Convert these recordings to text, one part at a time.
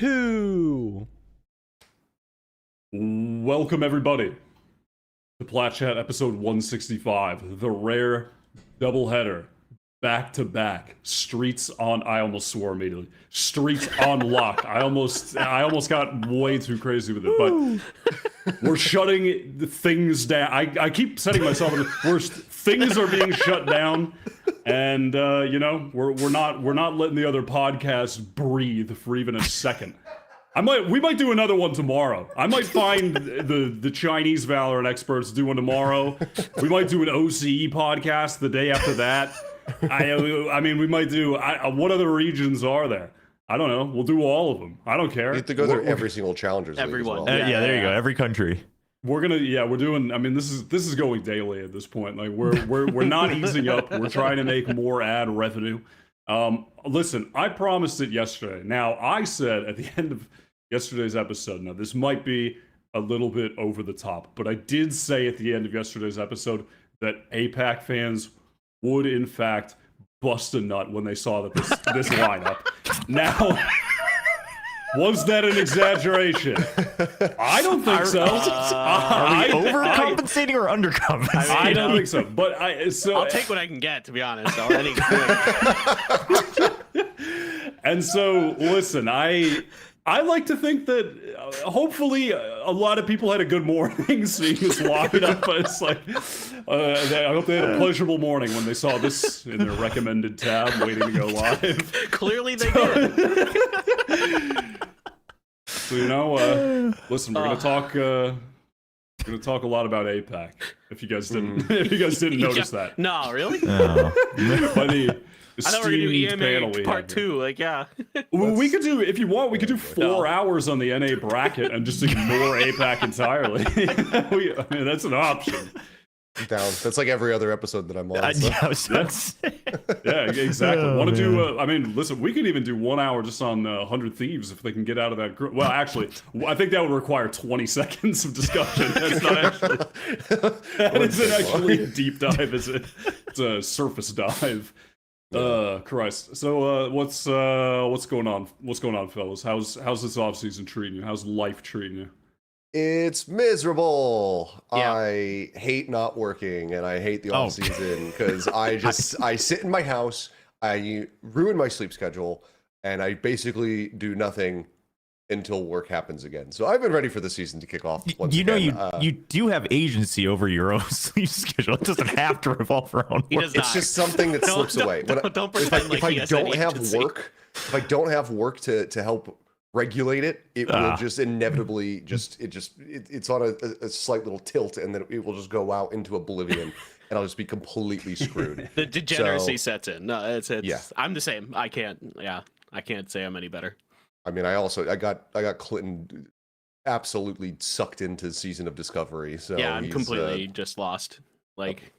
2. Welcome everybody to Plat Chat episode 165, the rare doubleheader, back-to-back, streets on, I almost swore immediately, streets on lock. I almost got way too crazy with it, but we're shutting the things down. I keep setting myself in the worst. Things are being shut down, and you know, we're not letting the other podcasts breathe for even a second. We might do another one tomorrow. I might find the Chinese Valorant experts, do one tomorrow. We might do an OCE podcast the day after that. I mean, we might do. What other regions are there? I don't know. We'll do all of them. I don't care. You have to go through every single challengers. Everyone. Well. Yeah, there you go. Every country. We're doing. I mean, this is going daily at this point. Like we're not easing up. We're trying to make more ad revenue. Listen, I promised it yesterday. Now I said at the end of yesterday's episode. Now this might be a little bit over the top, but I did say at the end of yesterday's episode that APAC fans would in fact bust a nut when they saw that this lineup. Now, was that an exaggeration? I don't think so. Are we overcompensating or undercompensating? I don't think so. But I'll take what I can get, to be honest. And so, listen, I like to think that hopefully a lot of people had a good morning seeing this lineup. It's like, I hope they had a pleasurable morning when they saw this in their recommended tab waiting to go live. Clearly they did. So, you know, listen, we're gonna talk a lot about APAC. If you guys didn't notice that. No, really? No. By the I thought we were going to do panel EMA part 2, like, yeah. Well, we could do, if you want, we could do 4 hours on the NA bracket and just ignore APAC entirely. I mean, that's an option. Down. That's like every other episode that I'm on. So. Yeah, exactly. Want to do? I mean, listen, we could even do 1 hour just on 100 Thieves if they can get out of that group. Well, actually, I think that would require 20 seconds of discussion. That's not actually. That isn't actually a deep dive, is it? It's a surface dive. Christ. So, what's going on? What's going on, fellas? How's this off season treating you? How's life treating you? It's miserable. Yeah. I hate not working, and I hate the off season because I sit in my house. I ruin my sleep schedule, and I basically do nothing until work happens again. So I've been ready for the season to kick off. Once again. You do have agency over your own sleep schedule. It doesn't have to revolve around work. It's just something that slips away. Don't pretend if I don't have work to help regulate it, it will just inevitably it's on a slight little tilt, and then it will just go out into oblivion, and I'll just be completely screwed. The degeneracy sets in. No, it's yeah. I'm the same. I can't say I'm any better. I mean, I got Clinton absolutely sucked into Season of Discovery. So yeah, I'm completely just lost. Like,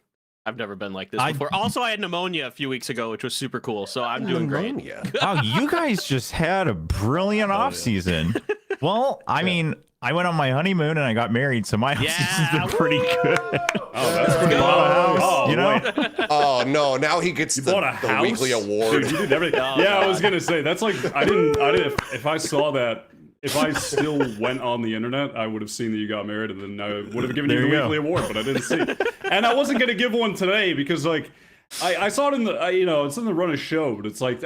I've never been like this before. Also, I had pneumonia a few weeks ago, which was super cool. So I'm doing great. Wow, you guys just had a brilliant off season. Well, I mean, I went on my honeymoon and I got married, so my off season's been pretty good. Oh, that's pretty good. You know? Oh no! Now he gets the weekly award. Dude, you did everything. I was gonna say that's like I didn't. If I saw that, if I still went on the internet, I would have seen that you got married, and then I would have given you the weekly award. But I didn't see. And I wasn't gonna give one today because like I saw it in the it's in the run of show, but it's like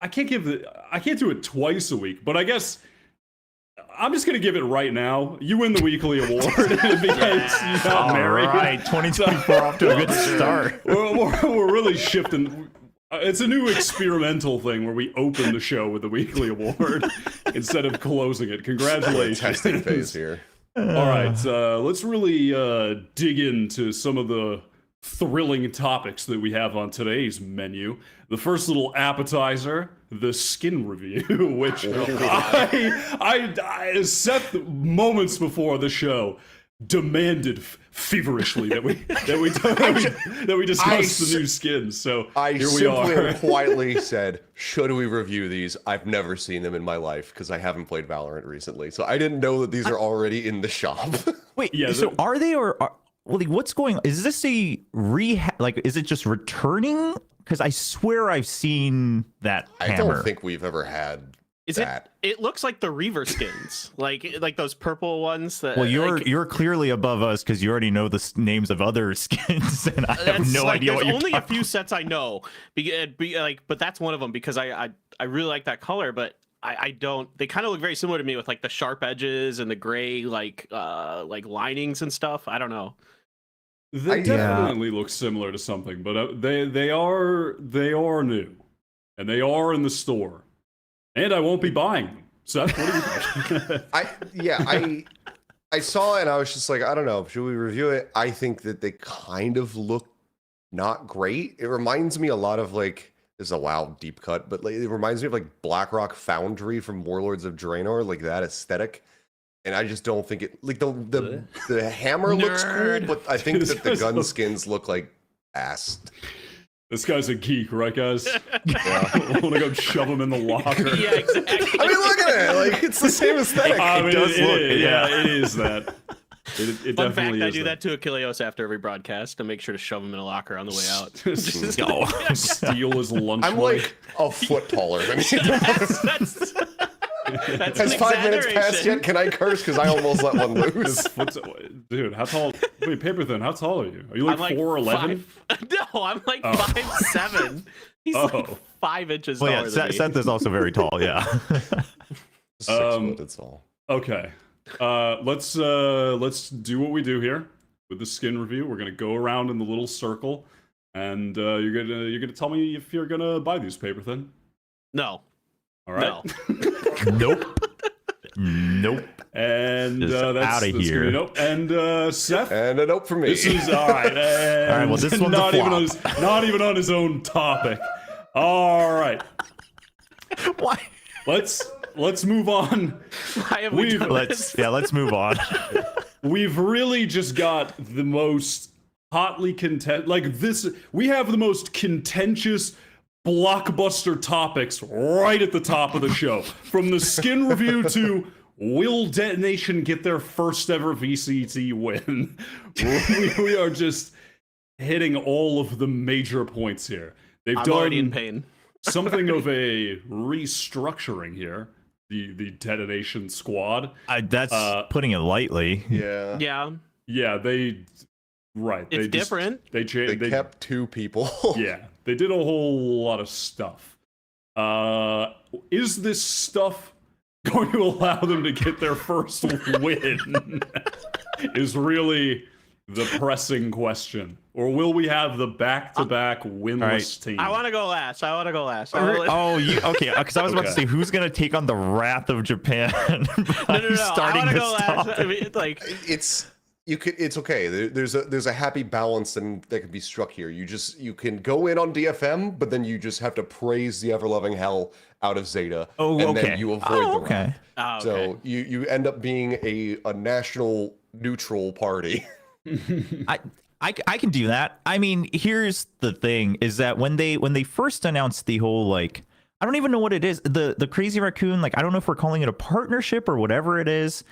I can't do it twice a week. But I guess I'm just gonna give it right now. You win the weekly award because you got married. All right, 2024 off to a good start. We're really shifting. It's a new experimental thing where we open the show with the weekly award instead of closing it. Congratulations. Testing phase here. All right, let's really dig into some of the thrilling topics that we have on today's menu. The first little appetizer, the skin review, which I Seth moments before the show demanded feverishly that we discuss the new skins. So here we are. Quietly said, should we review these? I've never seen them in my life because I haven't played Valorant recently. So I didn't know that these are already in the shop. Wait, yeah, so are they what's going on? Is this a is it just returning? Because I swear I've seen that hammer. I don't think we've ever had Is that. It looks like the Reaver skins, like those purple ones. That, Well, like, you're clearly above us because you already know the names of other skins, and I have no idea what you're only a talking few sets I know, but that's one of them because I really like that color, but I don't. They kind of look very similar to me with like the sharp edges and the gray like linings and stuff. I don't know. They definitely look similar to something, but they are new, and they are in the store, and I won't be buying them. Seth, what do you think? I saw it and I was just like, I don't know, should we review it? I think that they kind of look not great. It reminds me a lot of like, this is a wild deep cut, but like, it reminds me of like Blackrock Foundry from Warlords of Draenor, like that aesthetic. And I just don't think it, like the hammer looks cool, but I think that the gun skins look like ass. This guy's a geek, right, guys? Yeah. I want to go shove him in the locker. Yeah, exactly. I mean, look at it. Like, it's the same aesthetic. I mean, It does look, it is that. It Fun definitely fact, I is do that to Achilleos after every broadcast to make sure to shove him in a locker on the way out. Just Go. steal his lunch I'm money. like a foot taller than you. That's Has an 5 minutes passed exaggeration. yet? Can I curse? Because I almost let one loose. Dude, how tall? Wait, Paper Thin, how tall are you? Are you like, I'm like 4'11"? No, I'm like Oh. 5'7". He's like 5 inches Well, taller yeah, than me. Seth is also very tall. Yeah. 6 foot, that's all. Okay. Let's do what we do here with the skin review. We're gonna go around in the little circle, and you're gonna tell me if you're gonna buy these, Paper Thin. No. All right. No. Nope. And Just that's outta that's here. gonna be nope. And Seth. And a note from me. This is all right. All right, well, this one's a not even flop. not even on his own topic. All right, Why? let's move on. Why have we done this? Let's move on. We've really just got the most hotly we have the most contentious blockbuster topics right at the top of the show. From the skin review to will DetonatioN get their first ever VCT win? We are just hitting all of the major points here. They've I'm done already in pain. something of a restructuring here. The DetonatioN squad. That's putting it lightly. Yeah. Yeah, right. It's different. They kept 2 people. Yeah, they did a whole lot of stuff. Is this stuff going to allow them to get their first win? Is really the pressing question. Or will we have the back-to-back winless team? I want to go last. Oh, okay. Because I was about to say, who's going to take on the wrath of Japan? No. Starting I want to this go last. topic? I mean, like, It's okay. There's a happy balance that can be struck here. You can go in on DFM, but then you just have to praise the ever-loving hell out of ZETA, and then you avoid the wrath. oh, okay. So you end up being a national neutral party. I can do that. I mean, here's the thing: is that when they first announced the whole, like, I don't even know what it is, the Crazy Raccoon, like, I don't know if we're calling it a partnership or whatever it is.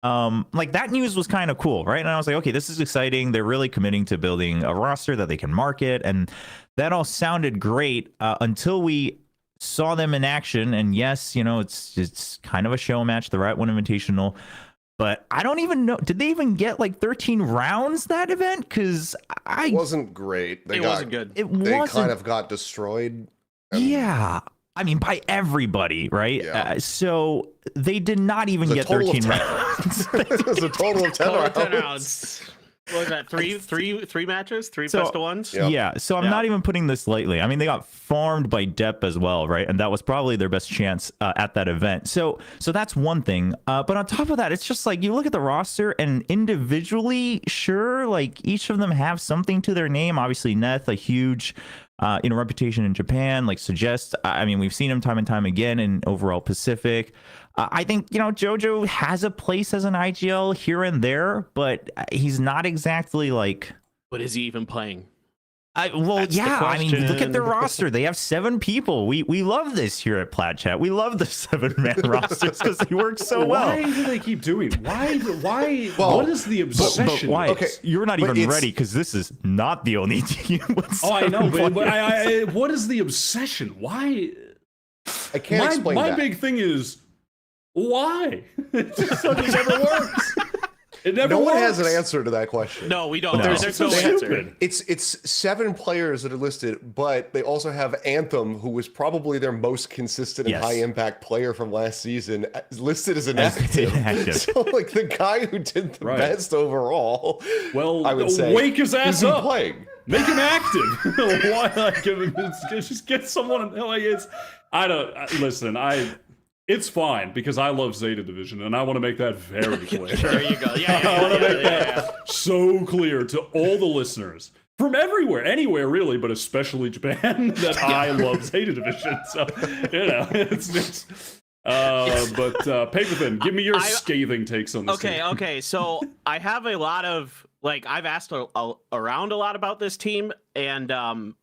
Like, that news was kind of cool, right? And I was like, okay, this is exciting. They're really committing to building a roster that they can market, and that all sounded great until we saw them in action. And yes, you know, it's kind of a show match, the Rat One Invitational. But I don't even know. Did they even get like 13 rounds that event? Because It wasn't great. It wasn't good. It They wasn't. kind of got destroyed. Yeah. I mean, by everybody, right? Yeah. So they did not even get 13 rounds. It was a total of 10 Total 10 rounds. rounds. What was that? Three matches? Three So- best of ones? Yeah. So I'm not even putting this lightly. I mean, they got farmed by Depp as well, right? And that was probably their best chance at that event. So that's one thing. But on top of that, it's just like you look at the roster and individually, sure, like each of them have something to their name. Obviously, Neth, a huge reputation in Japan, like suggests. I mean, we've seen him time and time again in overall Pacific. I think, JoJo has a place as an IGL here and there, but he's not exactly like. But is he even playing? Look at their roster. They have 7 people. We love this here at Plat Chat. We love the 7-man rosters because they work so well. Why do they keep doing? Why? Well, what is the obsession? But why? Okay, You're not but even it's- ready because this is not the only team. With Oh, I know, 7 but players. what is the obsession? Why? I can't explain my that. big thing is why? It just never works. It never No works. one has an answer to that question. No, we don't. No. There's It's no so answer. stupid. It's 7 players that are listed, but they also have Anthem, who was probably their most consistent and Yes. high impact player from last season, listed as As inactive. inactive. So like the guy who did the Right. best overall, Well, I would say, wake his ass isn't up. playing. Make him active. Why not give him? Just get someone. Like it's. I don't listen. It's fine because I love Zeta Division and I want to make that very clear. There you go. Yeah, I want to make that yeah. so clear to all the listeners from everywhere, anywhere really, but especially Japan, that I love Zeta Division. So but Paper Thin, give me your scathing takes on this. Okay. So I have a lot of I've asked around a lot about this team, and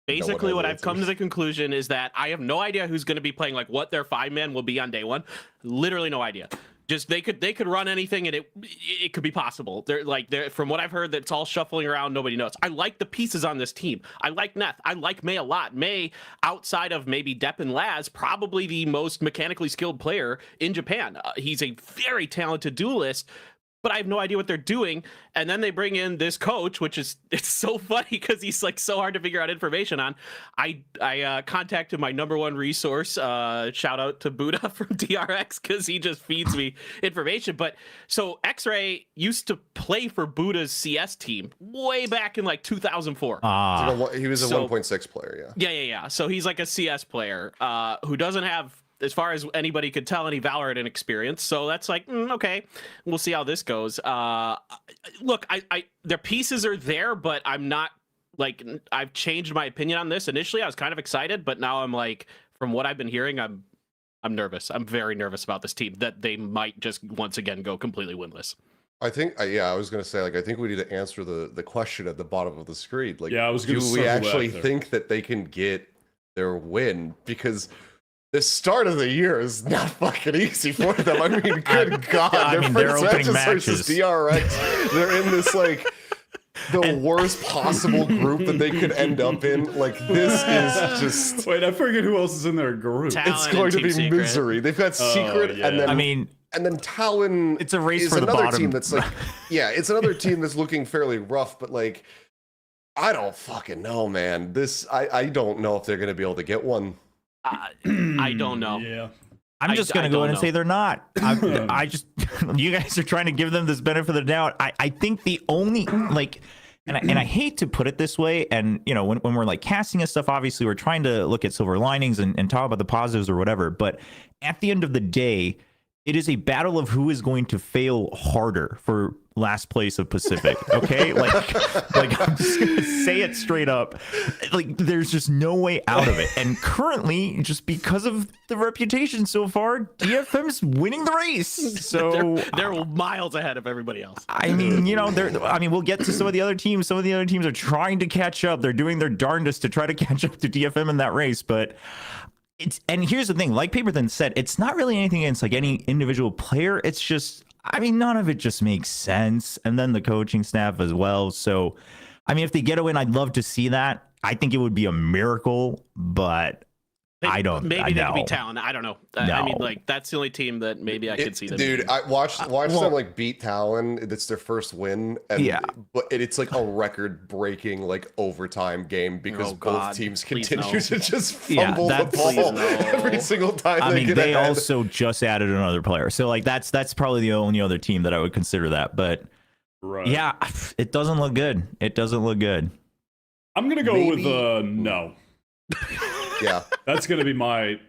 basically what I've come to the conclusion is that I have no idea who's going to be playing, like what their 5-man will be on day one. Literally no idea. Just they could run anything and it could be possible. They're from what I've heard, that it's all shuffling around. Nobody knows. I like the pieces on this team. I like Neth. I like May a lot. May, outside of maybe Depp and Laz, probably the most mechanically skilled player in Japan. He's a very talented duelist, but I have no idea what they're doing. And then they bring in this coach, which is, it's so funny because he's like so hard to figure out information on. I contacted my #1 resource, shout out to Buddha from DRX, because he just feeds me information. But so X-Ray used to play for Buddha's CS team way back in like 2004. He was a So- 1.6 player, yeah. Yeah. So he's like a CS player who doesn't have, as far as anybody could tell, any Valorant experience. So that's like, okay, we'll see how this goes. Look, I their pieces are there, but I'm not like, I've changed my opinion on this. Initially, I was kind of excited, but now I'm like, from what I've been hearing, I'm nervous. I'm very nervous about this team, that they might just once again go completely winless. I think, I was going to say, like, I think we need to answer the question at the bottom of the screen. Like, Yeah, I was gonna do we circle actually back there. think that they can get their win? Because the start of the year is not fucking easy for them. I mean, good God. I mean, they're first opening versus matches. DRX. They're in this, like, the worst possible group that they could end up in. Like, this is just... Wait, I forget who else is in their group. Talon It's and going to Team be Secret. misery. They've got Secret, yeah. and then... I mean, and then Talon it's a race is for the another bottom. team that's like, yeah, it's another team that's looking fairly rough, but like, I don't fucking know, man. I don't know if they're going to be able to get one. I don't know. Yeah. I'm just I gonna go don't in and know. say they're not. I just, you guys are trying to give them this benefit of the doubt. I think the only like, and I hate to put it this way, and you know, when we're like casting and stuff, obviously we're trying to look at silver linings and talk about the positives or whatever. But at the end of the day, it is a battle of who is going to fail harder for last place of Pacific. Okay, like I'm just gonna say it straight up. Like, there's just no way out of it. And currently, just because of the reputation so far, DFM's winning the race. So They're miles ahead of everybody else. I mean, you know, we'll get to some of the other teams. Some of the other teams are trying to catch up. They're doing their darndest to try to catch up to DFM in that race, but. And here's the thing, like Paper Thin said, it's not really anything against like any individual player. It's just, I mean, none of it just makes sense. And then the coaching staff as well. So, I mean, if they get a win, I'd love to see that. I think it would be a miracle, but I don't. Maybe they know. could be Talon. I don't know. I mean, No. like, that's the only team that maybe I could see them. Dude, I watched well- them like beat Talon. It's their first win, and Yeah. but it's like a record-breaking like overtime game because Oh, God, both teams please continue no. to just Yeah, fumble the that's- ball Please no. every single time. I mean, get they ahead. also just added another player. So, like, that's probably the only other team that I would consider that. But Right. yeah, it doesn't look good. It doesn't look good. I'm gonna go Maybe- with no. Yeah. That's gonna be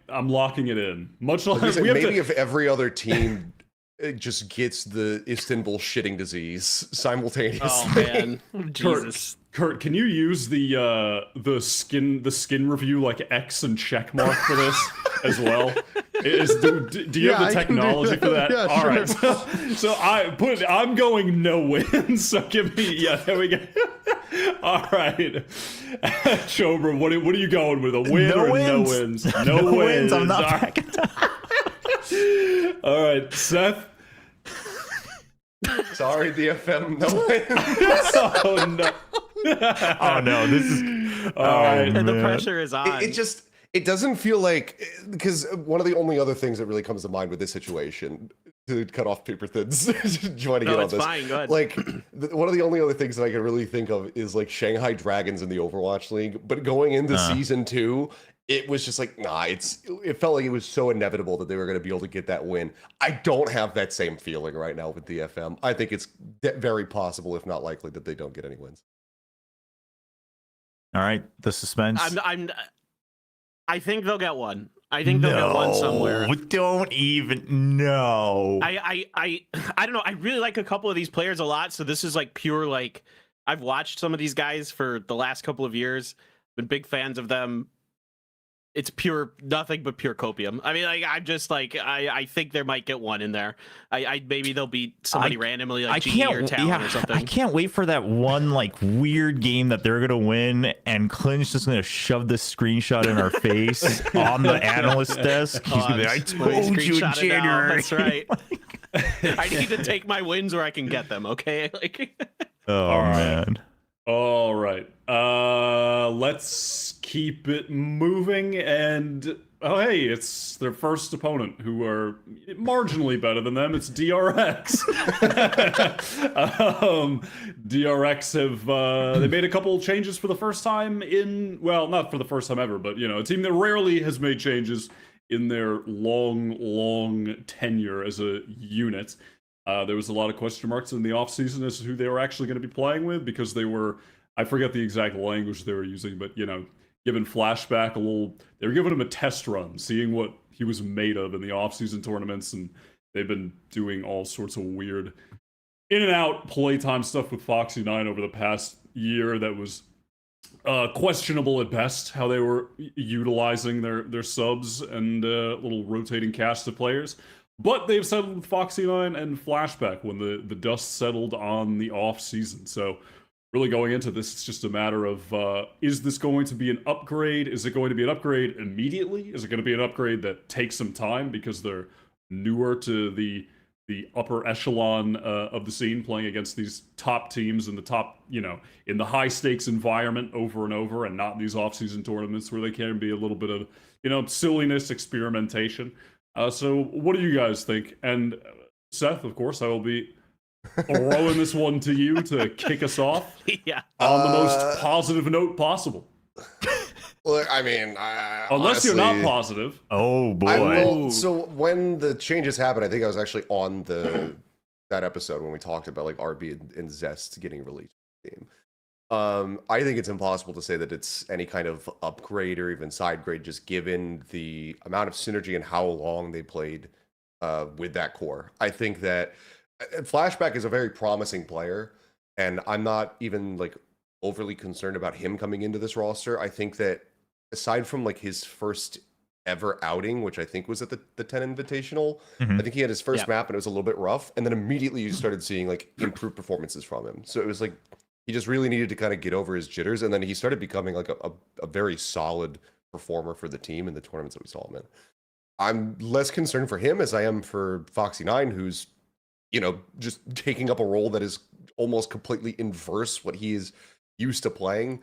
I'm locking it in. Much I like was gonna we say, have maybe to, if every other team just gets the Istanbul shitting disease simultaneously. Oh man, Jesus. Kurt, can you use the skin review like X and check mark for this as well? Do you Yeah, have I the can do technology that. for that? Yeah, All sure. right. So I'm going no win. So give me there we go. All right, Chobra, what are you going with? A win No or wins. no wins? No wins. I'm All not right. backing down. All right, Seth. Sorry, DFM. No way. Oh no. Oh no, this is All right. And the man. pressure is on. It just It doesn't feel like, because one of the only other things that really comes to mind with this situation, to cut off paper thins, joining in on it's this. fine. Go ahead. Like, one of the only other things that I can really think of is like Shanghai Dragons in the Overwatch League. But going into season 2, it was just like, nah, it felt like it was so inevitable that they were going to be able to get that win. I don't have that same feeling right now with DFM. I think it's very possible, if not likely, that they don't get any wins. All right, the suspense. I think they'll get one. I think they'll get one somewhere. Don't even know. I don't know. I really like a couple of these players a lot. So this is like pure, like, I've watched some of these guys for the last couple of years, been big fans of them. It's pure, nothing but pure copium. I mean, like, I'm just like, I think there might get one in there. Maybe they'll beat somebody randomly, like GE or Talon or something. I can't wait for that one like weird game that they're gonna win, and Clint's just gonna shove this screenshot in our face on the analyst desk. He's gonna be like, I told you in January. That's right. I need to take my wins where I can get them. Okay. Like. Oh man. All right. Let's keep it moving. And oh, hey, it's their first opponent who are marginally better than them. It's DRX. DRX have they made a couple changes for the first time in, well, not for the first time ever, but you know, a team that rarely has made changes in their long tenure as a unit. There was a lot of question marks in the offseason as to who they were actually going to be playing with, because they were, I forget the exact language they were using, but, you know, giving Flashback a little, they were giving him a test run, seeing what he was made of in the offseason tournaments, and they've been doing all sorts of weird in and out playtime stuff with Foxy9 over the past year that was questionable at best, how they were utilizing their subs and little rotating cast of players. But they've settled with Foxy9 and Flashback when the dust settled on the off season. So really going into this, it's just a matter of, is this going to be an upgrade? Is it going to be an upgrade immediately? Is it going to be an upgrade that takes some time because they're newer to the upper echelon of the scene, playing against these top teams in the top, you know, in the high stakes environment over and over, and not in these off-season tournaments where they can be a little bit of, you know, silliness, experimentation. So what do you guys think? And Seth, of course, I will be throwing this one to you to kick us off on the most positive note possible. Look, I mean, unless honestly, you're not positive. Oh boy. So when the changes happened, I think I was actually on that episode when we talked about like RB and Zest getting released to the game. I think it's impossible to say that it's any kind of upgrade or even side grade, just given the amount of synergy and how long they played with that core. I think that Flashback is a very promising player, and I'm not even like overly concerned about him coming into this roster. I think that aside from like his first ever outing, which I think was at the 10 Invitational, I think he had his first map and it was a little bit rough, and then immediately you started seeing like improved performances from him. So it was like he just really needed to kind of get over his jitters, and then he started becoming like a very solid performer for the team in the tournaments that we saw him in. I'm less concerned for him as I am for Foxy9, who's, you know, just taking up a role that is almost completely inverse what he is used to playing.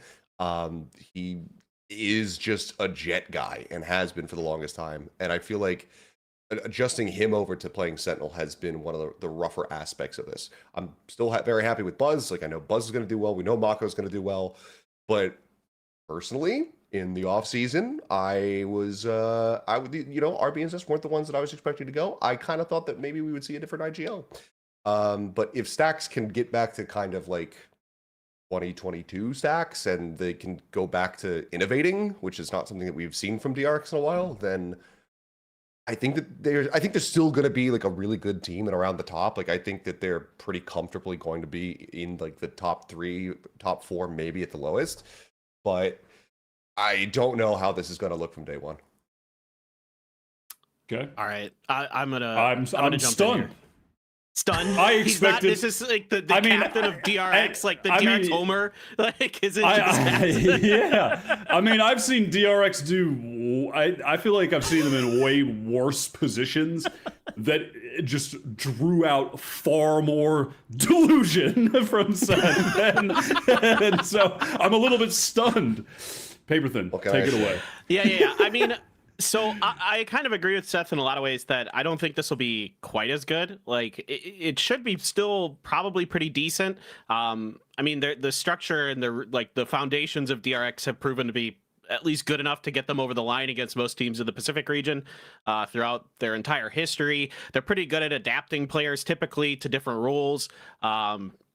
He is just a jet guy and has been for the longest time, and I feel like adjusting him over to playing Sentinel has been one of the rougher aspects of this. I'm still very happy with Buzz. Like, I know Buzz is going to do well. We know Mako is going to do well. But personally, in the off season, I would, you know, RB and Zest weren't the ones that I was expecting to go. I kind of thought that maybe we would see a different IGL. But if Stacks can get back to kind of like 2022 Stacks, and they can go back to innovating, which is not something that we've seen from DRX in a while, then I think that they're still going to be like a really good team and around the top. Like, I think that they're pretty comfortably going to be in like the top 3, top 4, maybe at the lowest. But I don't know how this is going to look from day one. Okay. All right. I'm gonna I'm jump stunned. in here. Stunned. I expected. This is like the captain of DRX, like the DRX Homer. Like, is it? Yeah. I mean, I've seen DRX do. I feel like I've seen them in way worse positions that just drew out far more delusion from Sen, and so I'm a little bit stunned. Paper Thin, What can I take it say? away. Yeah. I mean, so I kind of agree with Seth in a lot of ways that I don't think this will be quite as good. Like it should be still probably pretty decent. I mean, the structure and the foundations of DRX have proven to be at least good enough to get them over the line against most teams in the Pacific region throughout their entire history. They're pretty good at adapting players typically to different roles.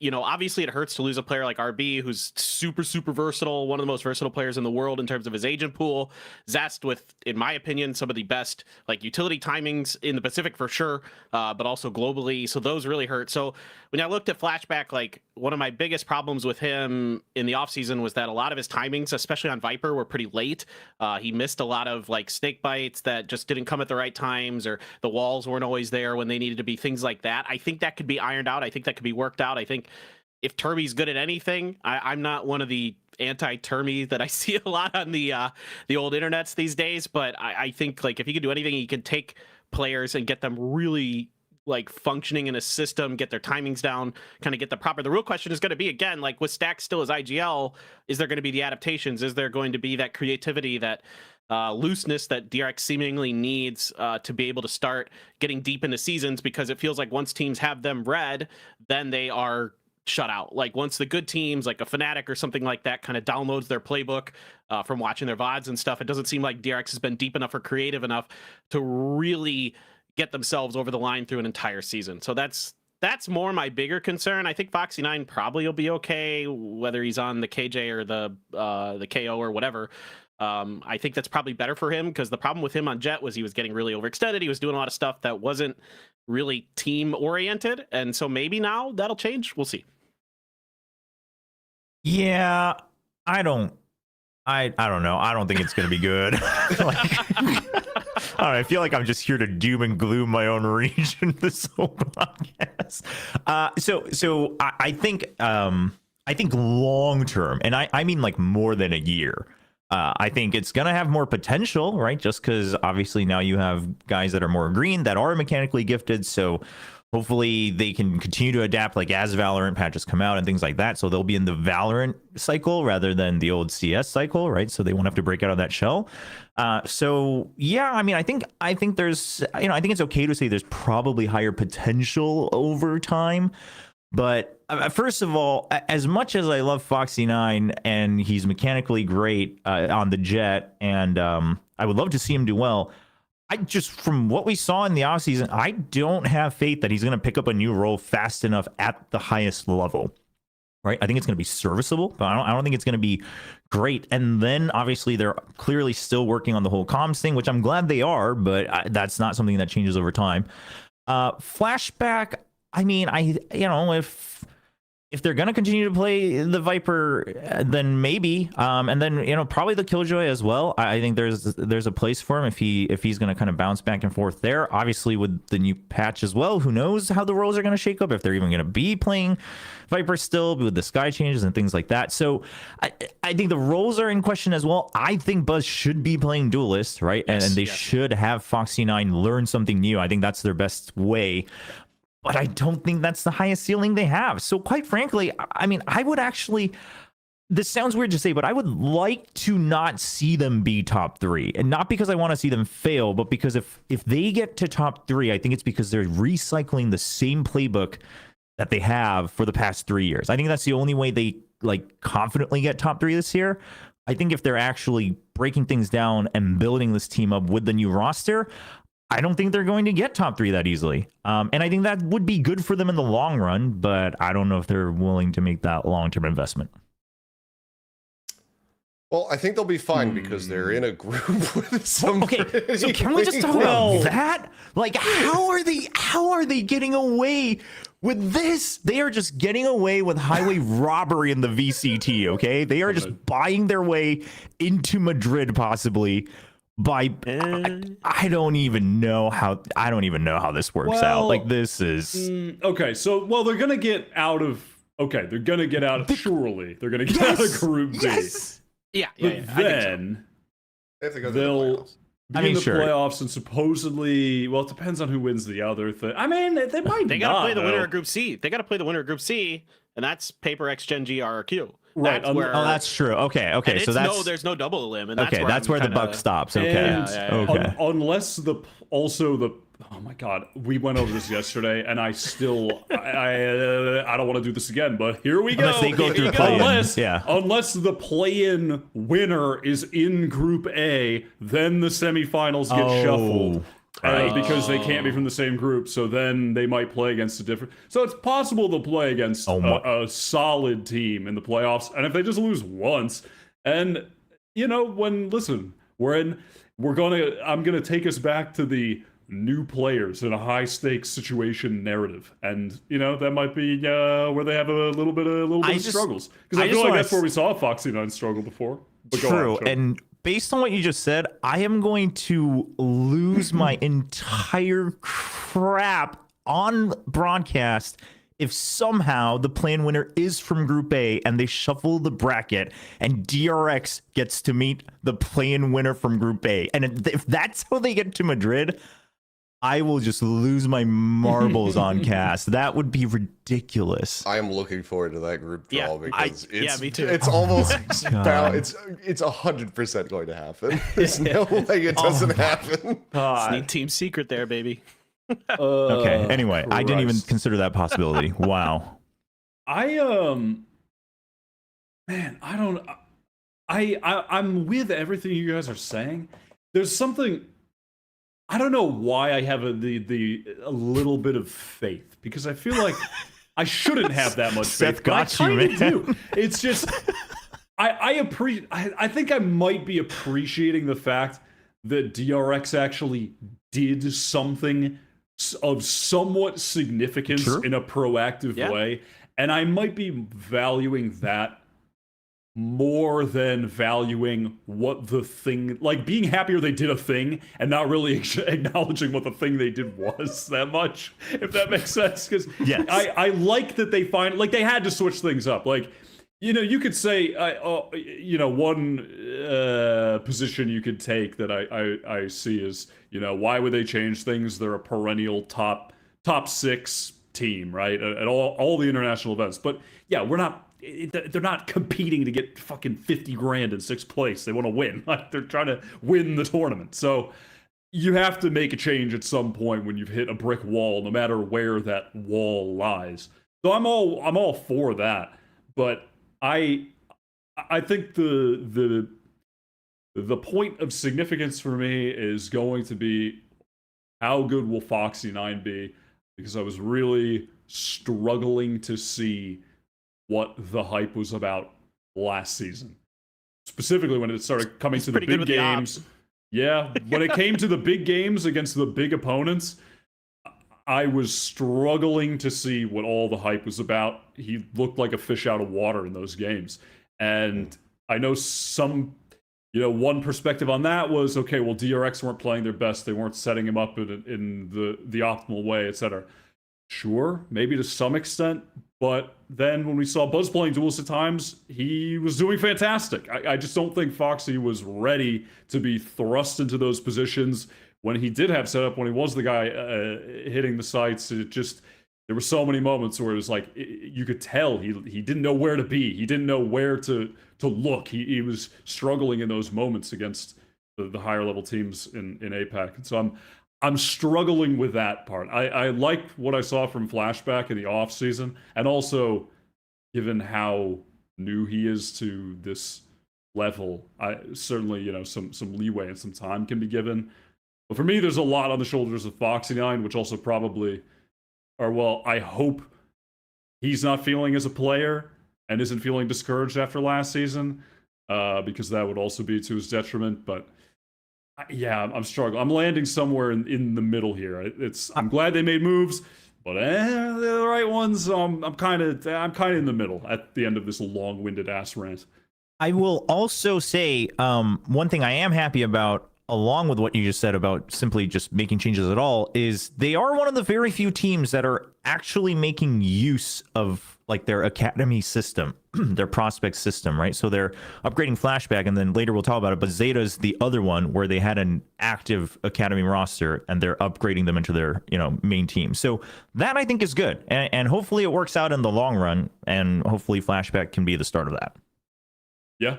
You know, obviously it hurts to lose a player like RB, who's super, super versatile, one of the most versatile players in the world in terms of his agent pool. Zest with, in my opinion, some of the best like utility timings in the Pacific for sure, but also globally. So those really hurt. So when I looked at Flashback, like one of my biggest problems with him in the offseason was that a lot of his timings, especially on Viper, were pretty late. He missed a lot of like snake bites that just didn't come at the right times, or the walls weren't always there when they needed to be, things like that. I think that could be ironed out. I think that could be worked out. I think if Termy's good at anything, I'm not one of the anti-Termy that I see a lot on the old internets these days, but I think like if he could do anything, he could take players and get them really like functioning in a system, get their timings down, kind of get the real question is going to be, again, like with Stack still as IGL, is there going to be the adaptations? Is there going to be that creativity, that looseness that DRX seemingly needs to be able to start getting deep into seasons? Because it feels like once teams have them read, then they are shut out. Like once the good teams like a Fnatic or something like that kind of downloads their playbook from watching their VODs and stuff, it doesn't seem like DRX has been deep enough or creative enough to really get themselves over the line through an entire season. So that's more my bigger concern. I think Foxy9 probably will be okay, whether he's on the KJ or the KO or whatever. I think that's probably better for him, because the problem with him on Jet was he was getting really overextended. He was doing a lot of stuff that wasn't really team oriented. And so maybe now that'll change. We'll see. Yeah, I don't know. I don't think it's going to be good. I don't know, I feel like I'm just here to doom and gloom my own region this whole podcast. So I think long term, and I mean like more than a year. I think it's going to have more potential, right? Just because obviously now you have guys that are more green, that are mechanically gifted. So hopefully they can continue to adapt, like as Valorant patches come out and things like that. So they'll be in the Valorant cycle rather than the old CS cycle, right? So they won't have to break out of that shell. So yeah, I mean, I think there's, I think it's okay to say there's probably higher potential over time. But first of all, as much as I love Foxy9 and he's mechanically great on the Jet, and I would love to see him do well, I just, from what we saw in the offseason, I don't have faith that he's going to pick up a new role fast enough at the highest level, right? I think it's going to be serviceable, but I don't think it's going to be great. And then obviously they're clearly still working on the whole comms thing, which I'm glad they are, but that's not something that changes over time. Flashback, I mean, if they're going to continue to play the Viper, then maybe, and then probably the Killjoy as well. I think there's a place for him if he's going to kind of bounce back and forth there. Obviously with the new patch as well, who knows how the roles are going to shake up, if they're even going to be playing Viper still with the sky changes and things like that. So I think the roles are in question as well. I think Buzz should be playing Duelists, right? Yes, and they should have Foxy9 learn something new. I think that's their best way. But I don't think that's the highest ceiling they have. So quite frankly, I mean, I would actually, this sounds weird to say, but I would like to not see them be top 3. And not because I want to see them fail, but because if they get to top 3, I think it's because they're recycling the same playbook that they have for the past 3 years. I think that's the only way they like confidently get top 3 this year. I think if they're actually breaking things down and building this team up with the new roster, I don't think they're going to get top 3 that easily. And I think that would be good for them in the long run, but I don't know if they're willing to make that long-term investment. Well, I think they'll be fine because they're in a group with some. Okay, so can we just talk about that? Like, how are they getting away with this? They are just getting away with highway robbery in the VCT, okay? They are just buying their way into Madrid, possibly. I don't even know how this works out. Like, this is okay. So they're gonna get out of surely they're gonna get out of Group B. Yeah. But then they have to go to the they'll playoffs. I in mean, the sure. playoffs and supposedly, well, it depends on who wins the other thing. I mean, they might. They got to not, play the winner though. of Group C. They got to play the winner of Group C, and that's Paper X Gen.G RRQ. Right, That's where. Oh, that's true. Okay, and okay. So it's that's there's no double elim, and that's okay. where That's I'm where the kinda- buck stops. Okay. Yeah. Okay. Unless oh my god, we went over this yesterday, and I still I don't want to do this again, but here we go. Unless they go Here through you go. play-in. Unless, Yeah. unless the play-in winner is in Group A, then the semifinals get shuffled. right. Because they can't be from the same group, so then they might play against a different. So it's possible they'll play against a solid team in the playoffs, and if they just lose once, and I'm gonna take us back to the new players in a high stakes situation narrative, and that might be where they have a little bit of struggles, because I feel like that's where we saw Foxy 9 struggle before. But True, go on, and based on what you just said, I am going to lose my entire crap on broadcast if somehow the play-in winner is from Group A and they shuffle the bracket and DRX gets to meet the play-in winner from Group A. And if that's how they get to Madrid, I will just lose my marbles on cast. That would be ridiculous. I am looking forward to that group draw because me too. it's almost it's 100% going to happen. There's no way it doesn't happen. Sneak team secret there, baby. Okay. Anyway, I didn't even Christ. consider that possibility. Wow. man, I don't. I'm with everything you guys are saying. There's something. I don't know why I have a little bit of faith, because I feel like I shouldn't have that much Seth faith. got but I you, kinda man. do. It's just I think I might be appreciating the fact that DRX actually did something of somewhat significance in a proactive way, and I might be valuing that more than valuing what the thing, like being happier they did a thing and not really acknowledging what the thing they did was that much, if that makes sense. Because Yes. I like that they they had to switch things up. Like, you could say, one position you could take that I see is, why would they change things? They're a perennial top 6 team, right? At all the international events. But yeah, they're not competing to get fucking 50 grand in 6th place. They want to win. Like, they're trying to win the tournament. So you have to make a change at some point when you've hit a brick wall, no matter where that wall lies. So I'm all for that. But I think the point of significance for me is going to be, how good will Foxy 9 be? Because I was really struggling to see what the hype was about last season. Specifically when it started coming to the big games. Yeah, when it came to the big games against the big opponents, I was struggling to see what all the hype was about. He looked like a fish out of water in those games. And I know one perspective on that was, okay, well, DRX weren't playing their best. They weren't setting him up in the optimal way, etc. Sure, maybe to some extent. But then when we saw Buzz playing Duelists at times, he was doing fantastic. I just don't think Foxy was ready to be thrust into those positions when he did have setup, when he was the guy hitting the sights. There were so many moments where it was like, you could tell he didn't know where to be. He didn't know where to look. He was struggling in those moments against the higher level teams in APAC. And so I'm struggling with that part. I like what I saw from Flashback in the off season, and also given how new he is to this level, I certainly some leeway and some time can be given. But for me, there's a lot on the shoulders of Foxy 9, which also probably, I hope he's not feeling as a player and isn't feeling discouraged after last season, because that would also be to his detriment. But yeah, I'm struggling. I'm landing somewhere in the middle here. I'm glad they made moves, but they're the right ones. I'm kind of in the middle at the end of this long-winded ass rant. I will also say one thing I am happy about. along with what you just said about simply just making changes at all, is they are one of the very few teams that are actually making use of like their academy system, their prospect system, right? So they're upgrading Flashback, and then later we'll talk about it, but ZETA is the other one where they had an active academy roster and they're upgrading them into their, main team. So that I think is good. And hopefully it works out in the long run, and hopefully Flashback can be the start of that. Yeah,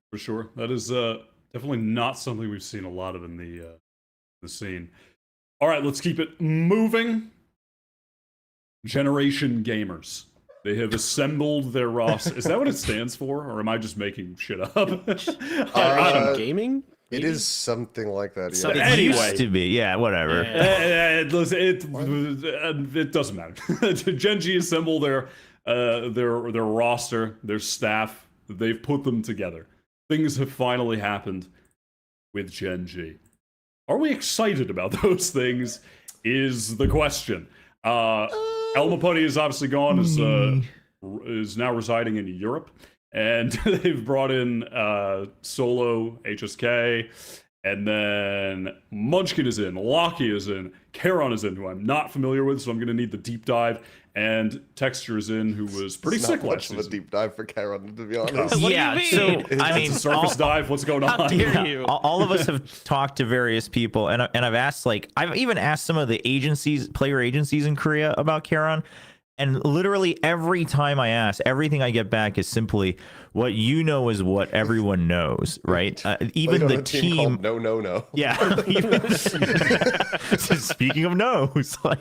for sure. That is definitely not something we've seen a lot of in the scene. All right, let's keep it moving. Generation Gamers. They have assembled their roster. Is that what it stands for, or am I just making shit up? Gaming? It is something like that. Yeah. So It Anyway. used to be, yeah, whatever. It doesn't matter. Gen.G assemble their roster, their staff. They've put them together. Things have finally happened with Gen.G. Are we excited about those things? Is the question. Elma Putty is obviously gone. Is now residing in Europe, and they've brought in Solo, HSK, and then Munchkin is in, Locky is in, Charon is in, who I'm not familiar with, so I'm going to need the deep dive, and Texture is in, who was pretty It's sick not last much of a season. deep dive for Karen, to be honest. What do you Yeah, mean? so It's I mean, a surface dive. What's going How on? dare you? all of us have talked to various people, and I've asked, like, I've even asked some of the player agencies in Korea about Charon, and literally every time I ask, everything I get back is simply, what you know is what everyone knows, right? Even Played on the a team. called No. Yeah. Speaking of no's, like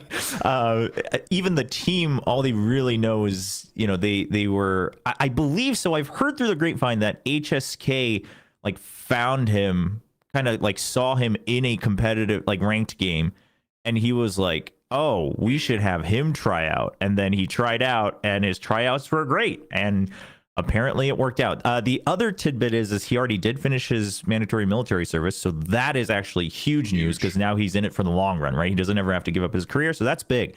even the team, all they really know is, they were, I believe so. I've heard through the grapevine that HSK like found him, kind of like saw him in a competitive like ranked game, and he was like, oh, we should have him try out. And then he tried out, and his tryouts were great. And apparently it worked out. The other tidbit is he already did finish his mandatory military service. So that is actually huge news, because now he's in it for the long run, right? He doesn't ever have to give up his career. So that's big.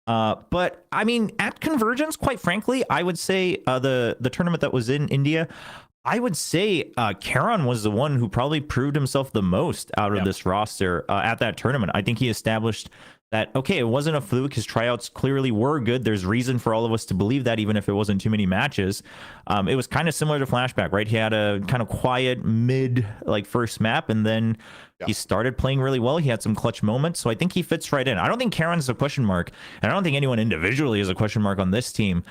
But I mean, at Convergence, quite frankly, I would say the tournament that was in India, I would say Charon was the one who probably proved himself the most out of this roster at that tournament. I think he established that, okay, it wasn't a fluke. His tryouts clearly were good. There's reason for all of us to believe that, even if it wasn't too many matches. It was kind of similar to Flashback, right? He had a kind of quiet mid, like, first map, and then he started playing really well. He had some clutch moments, so I think he fits right in. I don't think Charon's a question mark, and I don't think anyone individually is a question mark on this team.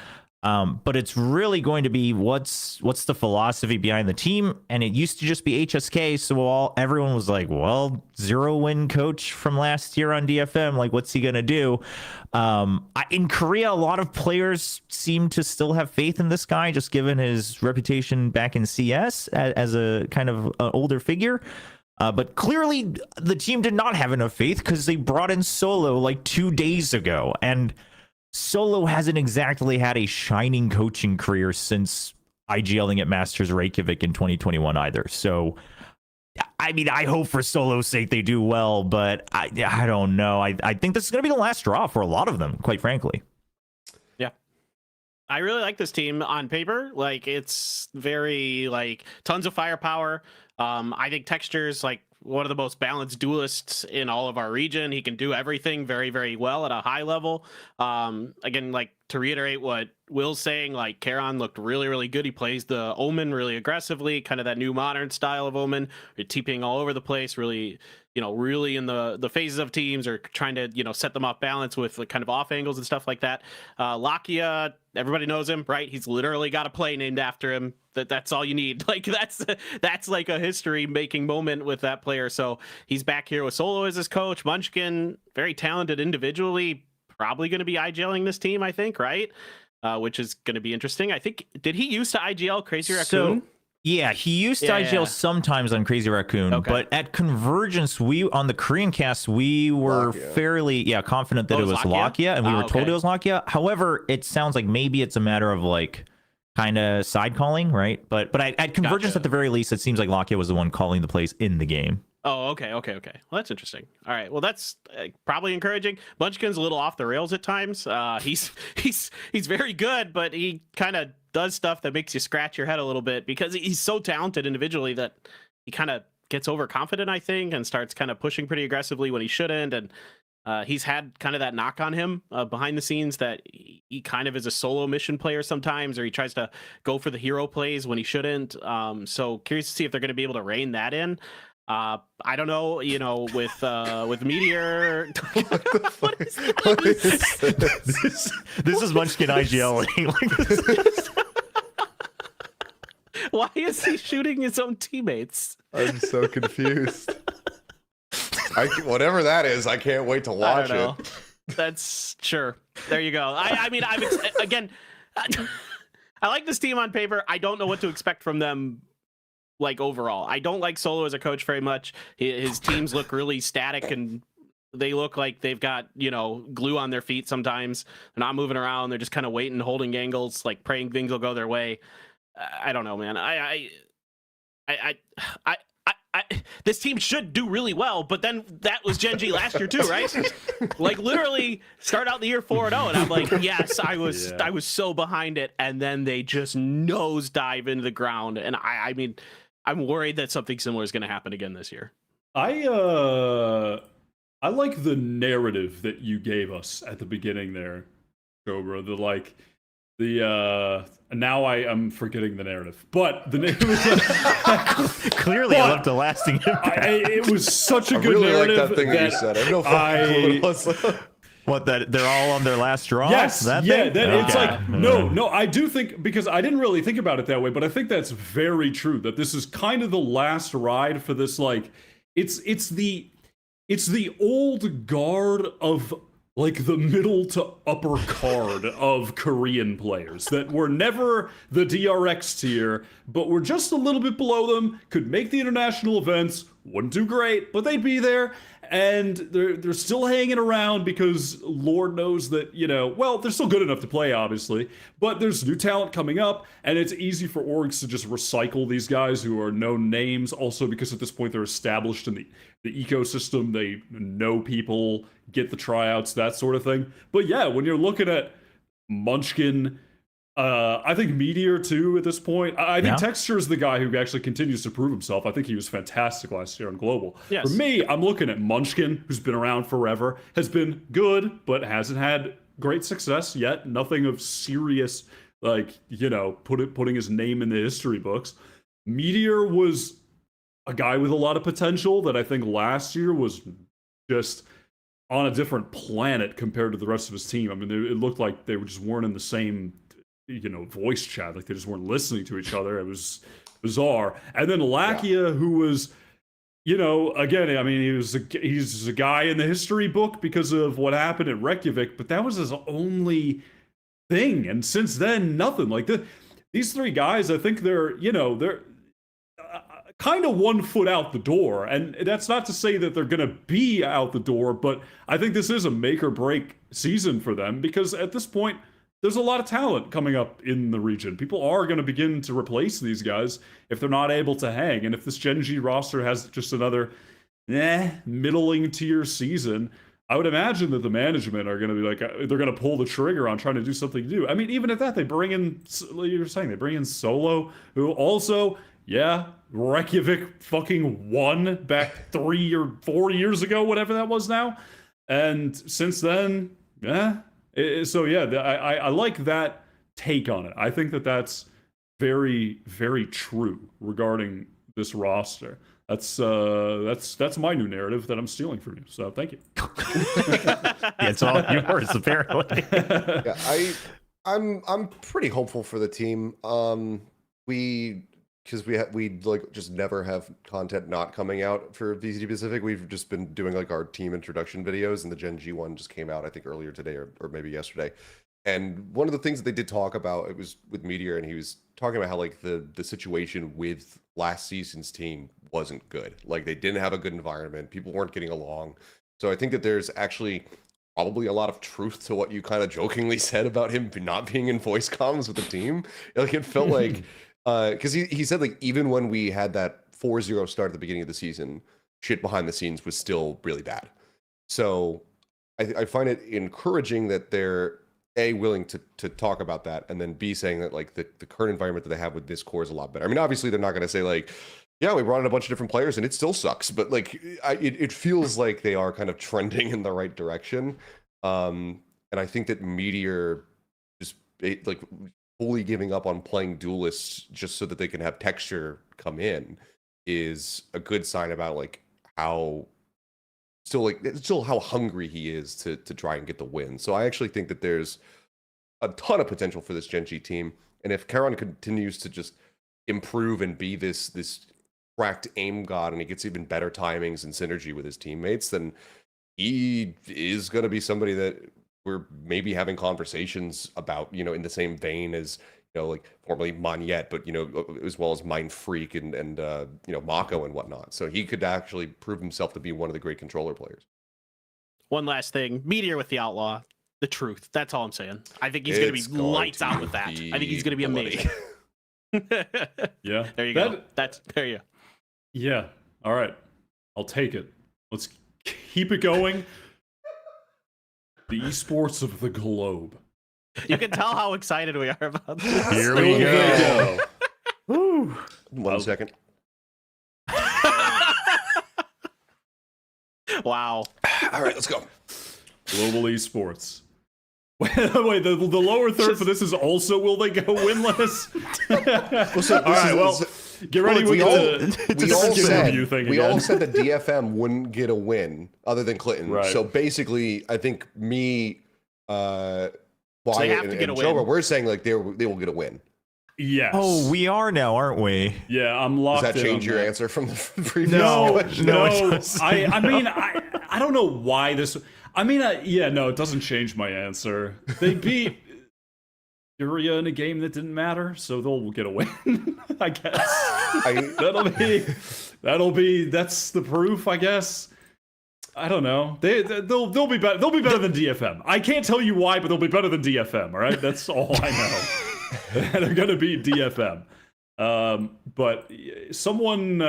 But it's really going to be what's the philosophy behind the team, and it used to just be HSK, so everyone was like, well, 0-win coach from last year on DFM, like, what's he gonna do? In Korea, a lot of players seem to still have faith in this guy, just given his reputation back in CS as a kind of older figure. But clearly the team did not have enough faith, because they brought in Solo like 2 days ago, and Solo hasn't exactly had a shining coaching career since IGLing at Masters Reykjavik in 2021 either. So, I mean, I hope for Solo's sake they do well, but I don't know. I think this is going to be the last straw for a lot of them, quite frankly. Yeah. I really like this team on paper. Like, it's very, like, tons of firepower. I think Texture's, like, one of the most balanced duelists in all of our region. He can do everything very, very well at a high level. Again, like, to reiterate what Will's saying, like, Charon looked really, really good. He plays the Omen really aggressively, kind of that new modern style of Omen, TPing all over the place, really, really in the phases of teams, or trying to, set them off balance with kind of off angles and stuff like that. Lakia, everybody knows him, right? He's literally got a play named after him. That's all you need. Like, that's like a history making moment with that player. So he's back here with Solo as his coach. Munchkin, very talented individually, probably going to be IGLing this team, I think, right? Which is going to be interesting. I think, did he used to IGL Crazy Raccoon? Yeah, he used to IGL sometimes on Crazy Raccoon, but at Convergence, on the Korean cast, we were fairly confident that it was Lakia, and we were told it was Lakia. However, it sounds like maybe it's a matter of, like, kind of side calling, right? But at Convergence, at the very least, it seems like Lakia was the one calling the plays in the game. Oh, okay. Well, that's interesting. All right. Well, that's probably encouraging. Munchkin's a little off the rails at times. He's very good, but he kind of does stuff that makes you scratch your head a little bit, because he's so talented individually that he kind of gets overconfident, I think, and starts kind of pushing pretty aggressively when he shouldn't. And he's had kind of that knock on him behind the scenes that he kind of is a solo mission player sometimes, or he tries to go for the hero plays when he shouldn't. So curious to see if they're going to be able to rein that in. I don't know, with Meteor. What is that? This is Munchkin IGL. Why is he shooting his own teammates? I'm so confused. Whatever that is, I can't wait to watch it. That's sure. There you go. I mean, again, I like this team on paper. I don't know what to expect from them. Like overall, I don't like Solo as a coach very much. His teams look really static, and they look like they've got glue on their feet. Sometimes they're not moving around. They're just kind of waiting, holding angles, like praying things will go their way. I don't know, man. This team should do really well, but then that was Gen.G last year too, right? Like literally start out the year 4-0, and I'm like, yes, I was so behind it, and then they just nosedive into the ground, and I mean, I'm worried that something similar is going to happen again this year. I like the narrative that you gave us at the beginning there, Cobra. Now I am forgetting the narrative, but the narrative clearly I left a lasting impact. It was such a good really narrative. Like that thing that you said. I have no fucking clue. What, that they're all on their last draw? Yes, it's like no. I do think, because I didn't really think about it that way, but I think that's very true. That this is kind of the last ride for this. Like, it's the old guard of like the middle to upper card of Korean players that were never the DRX tier, but were just a little bit below them. Could make the international events, wouldn't do great, but they'd be there. And they're still hanging around because Lord knows that, well, they're still good enough to play, obviously, but there's new talent coming up, and it's easy for orgs to just recycle these guys who are known names, also because at this point they're established in the ecosystem, they know people, get the tryouts, that sort of thing. But yeah, when you're looking at Munchkin, I think Meteor too at this point. I think Texture is the guy who actually continues to prove himself. I think he was fantastic last year on Global. Yes. For me, I'm looking at Munchkin, who's been around forever, has been good, but hasn't had great success yet. Nothing of serious, putting his name in the history books. Meteor was a guy with a lot of potential that I think last year was just on a different planet compared to the rest of his team. I mean, it looked like they just weren't in the same voice chat, like they just weren't listening to each other. It was bizarre. And then Lakia, who was, again, I mean, he's a guy in the history book because of what happened at Reykjavik, but that was his only thing. And since then, nothing. Like these three guys, I think they're kind of 1 foot out the door. And that's not to say that they're going to be out the door, but I think this is a make or break season for them, because at this point, there's a lot of talent coming up in the region. People are going to begin to replace these guys if they're not able to hang. And if this Gen.G roster has just another middling tier season, I would imagine that the management are going to be like, they're going to pull the trigger on trying to do something new. I mean, even at that, they bring in, like you were saying, they bring in Solo, who also, Reykjavik fucking won back 3 or 4 years ago, whatever that was now. And since then, I like that take on it. I think that that's very, very true regarding this roster. That's my new narrative that I'm stealing from you. So thank you. It's all yours, apparently. I'm pretty hopeful for the team. Because we just never have content not coming out for VCT Pacific. We've just been doing like our team introduction videos, and the Gen.G one just came out, I think, earlier today or maybe yesterday. And one of the things that they did talk about, it was with Meteor, and he was talking about how like the situation with last season's team wasn't good. Like they didn't have a good environment. People weren't getting along. So I think that there's actually probably a lot of truth to what you kind of jokingly said about him not being in voice comms with the team. Like it felt like, because he said like even when we had that 4-0 start at the beginning of the season, shit behind the scenes was still really bad. So I find it encouraging that they're A, willing to talk about that, and then B, saying that like the current environment that they have with this core is a lot better. I mean, obviously they're not going to say like, yeah, we brought in a bunch of different players and it still sucks, but like it feels like they are kind of trending in the right direction. And I think that Meteor just like fully giving up on playing Duelists just so that they can have texture come in is a good sign about like how still how hungry he is to try and get the win. So I actually think that there's a ton of potential for this Gen.G team. And if Charon continues to just improve and be this cracked aim god, and he gets even better timings and synergy with his teammates, then he is going to be somebody that we're maybe having conversations about, you know, in the same vein as, you know, like formerly Monyet, but, you know, as well as Mind Freak and you know, Mako and whatnot. So he could actually prove himself to be one of the great controller players. One last thing, Meteor with the Outlaw, the truth. That's all I'm saying. I think he's going to be lights out with that. I think he's going to be amazing. Yeah. There you go. There you go. Yeah. All right. I'll take it. Let's keep it going. The esports of the globe. You can tell how excited we are about this. Here we go. Woo. 1 second. Wow. All right, let's go. Global Esports. Wait, the lower third for this is also will they go winless? All right, well, get ready. We all all said that DFM wouldn't get a win other than Clinton. Right. So basically, I think me, Wyatt, have to get a Joe, win. we're saying like they will get a win. Yes. Oh, we are now, aren't we? Yeah, I'm locked. Does that in change on your that. answer from the previous No, question? No, it no. doesn't. I mean, I don't know why this. I mean, yeah, no, it doesn't change my answer. They beat Furia in a game that didn't matter, so they'll get a win. I guess that's the proof. I guess. I don't know. They'll be better. They'll be better than DFM. I can't tell you why, but they'll be better than DFM. All right, that's all I know. They're gonna beat DFM. But someone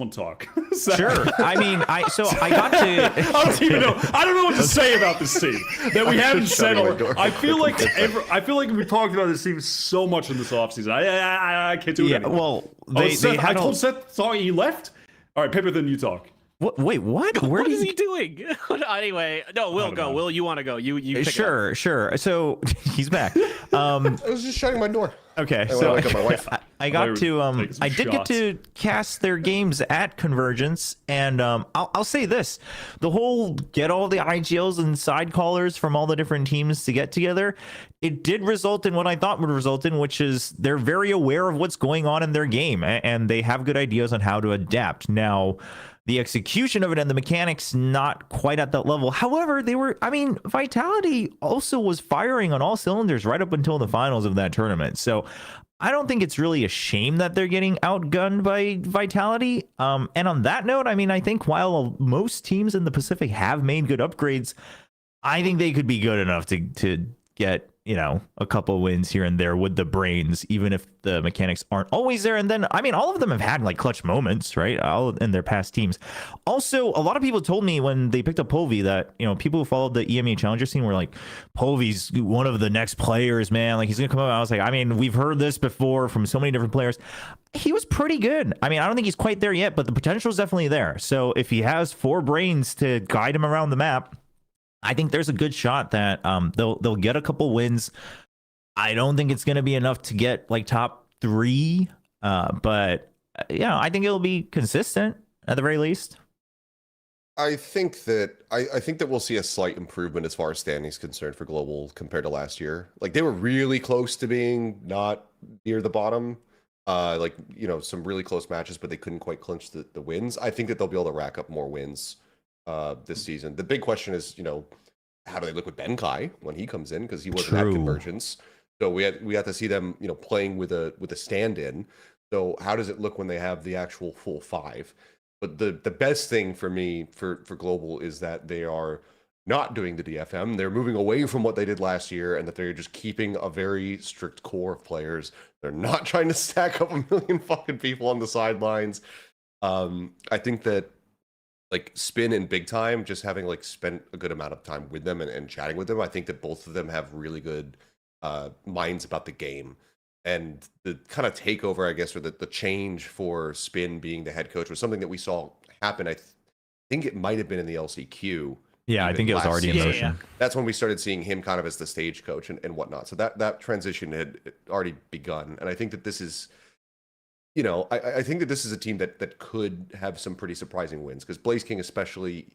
talk. Sure. I mean, I got to. I don't even know. I don't know what to say about this team that we haven't said. Shutting my door. I feel like we talked about this team so much in this offseason. I can't do it anymore. Well, I told Seth sorry he left. All right, Paper, then you talk. Wait, what? Where What did is he doing? Anyway, no, Will, go. Will, you want to go? You pick it up. Sure. So he's back. I was just shutting my door. Okay, I so wake up my wife. I got to Taking some I did get shots. to cast their games at Convergence, and I'll say this: the whole get all the IGLs and side callers from all the different teams to get together, it did result in what I thought would result in, which is they're very aware of what's going on in their game, and they have good ideas on how to adapt. Now, the execution of it and the mechanics not quite at that level. However, Vitality also was firing on all cylinders right up until the finals of that tournament. So I don't think it's really a shame that they're getting outgunned by Vitality. And on that note, I think while most teams in the Pacific have made good upgrades, I think they could be good enough to get, a couple wins here and there with the brains, even if the mechanics aren't always there. And then, all of them have had like clutch moments, right? All in their past teams. Also, a lot of people told me when they picked up Polvi that, people who followed the EMEA Challenger scene were like, Polvi's one of the next players, man. Like, he's going to come up. I was like, we've heard this before from so many different players. He was pretty good. I don't think he's quite there yet, but the potential is definitely there. So if he has 4 brains to guide him around the map, I think there's a good shot that they'll get a couple wins. I don't think it's going to be enough to get like top 3, but I think it'll be consistent at the very least. I think that we'll see a slight improvement as far as standing is concerned for Global compared to last year. Like they were really close to being not near the bottom. Some really close matches, but they couldn't quite clinch the wins. I think that they'll be able to rack up more wins this season. The big question is, how do they look with Benkai when he comes in, because he wasn't at Convergence. So we had to see them, playing with a stand-in. So how does it look when they have the actual full 5? But the best thing for me for Global is that they are not doing the DFM. They're moving away from what they did last year, and that they're just keeping a very strict core of players. They're not trying to stack up a million fucking people on the sidelines. I think that like Spin and Big Time, just having like spent a good amount of time with them and chatting with them, I think that both of them have really good minds about the game. and the kind of takeover, I guess, or the change for Spin being the head coach was something that we saw happen. I think it might have been in the LCQ. Yeah, I even think it was last already in season. motion. That's when we started seeing him kind of as the stagecoach and whatnot. So that transition had already begun, and I think that this is, you know, I think that this is a team that could have some pretty surprising wins, because Blaze King especially,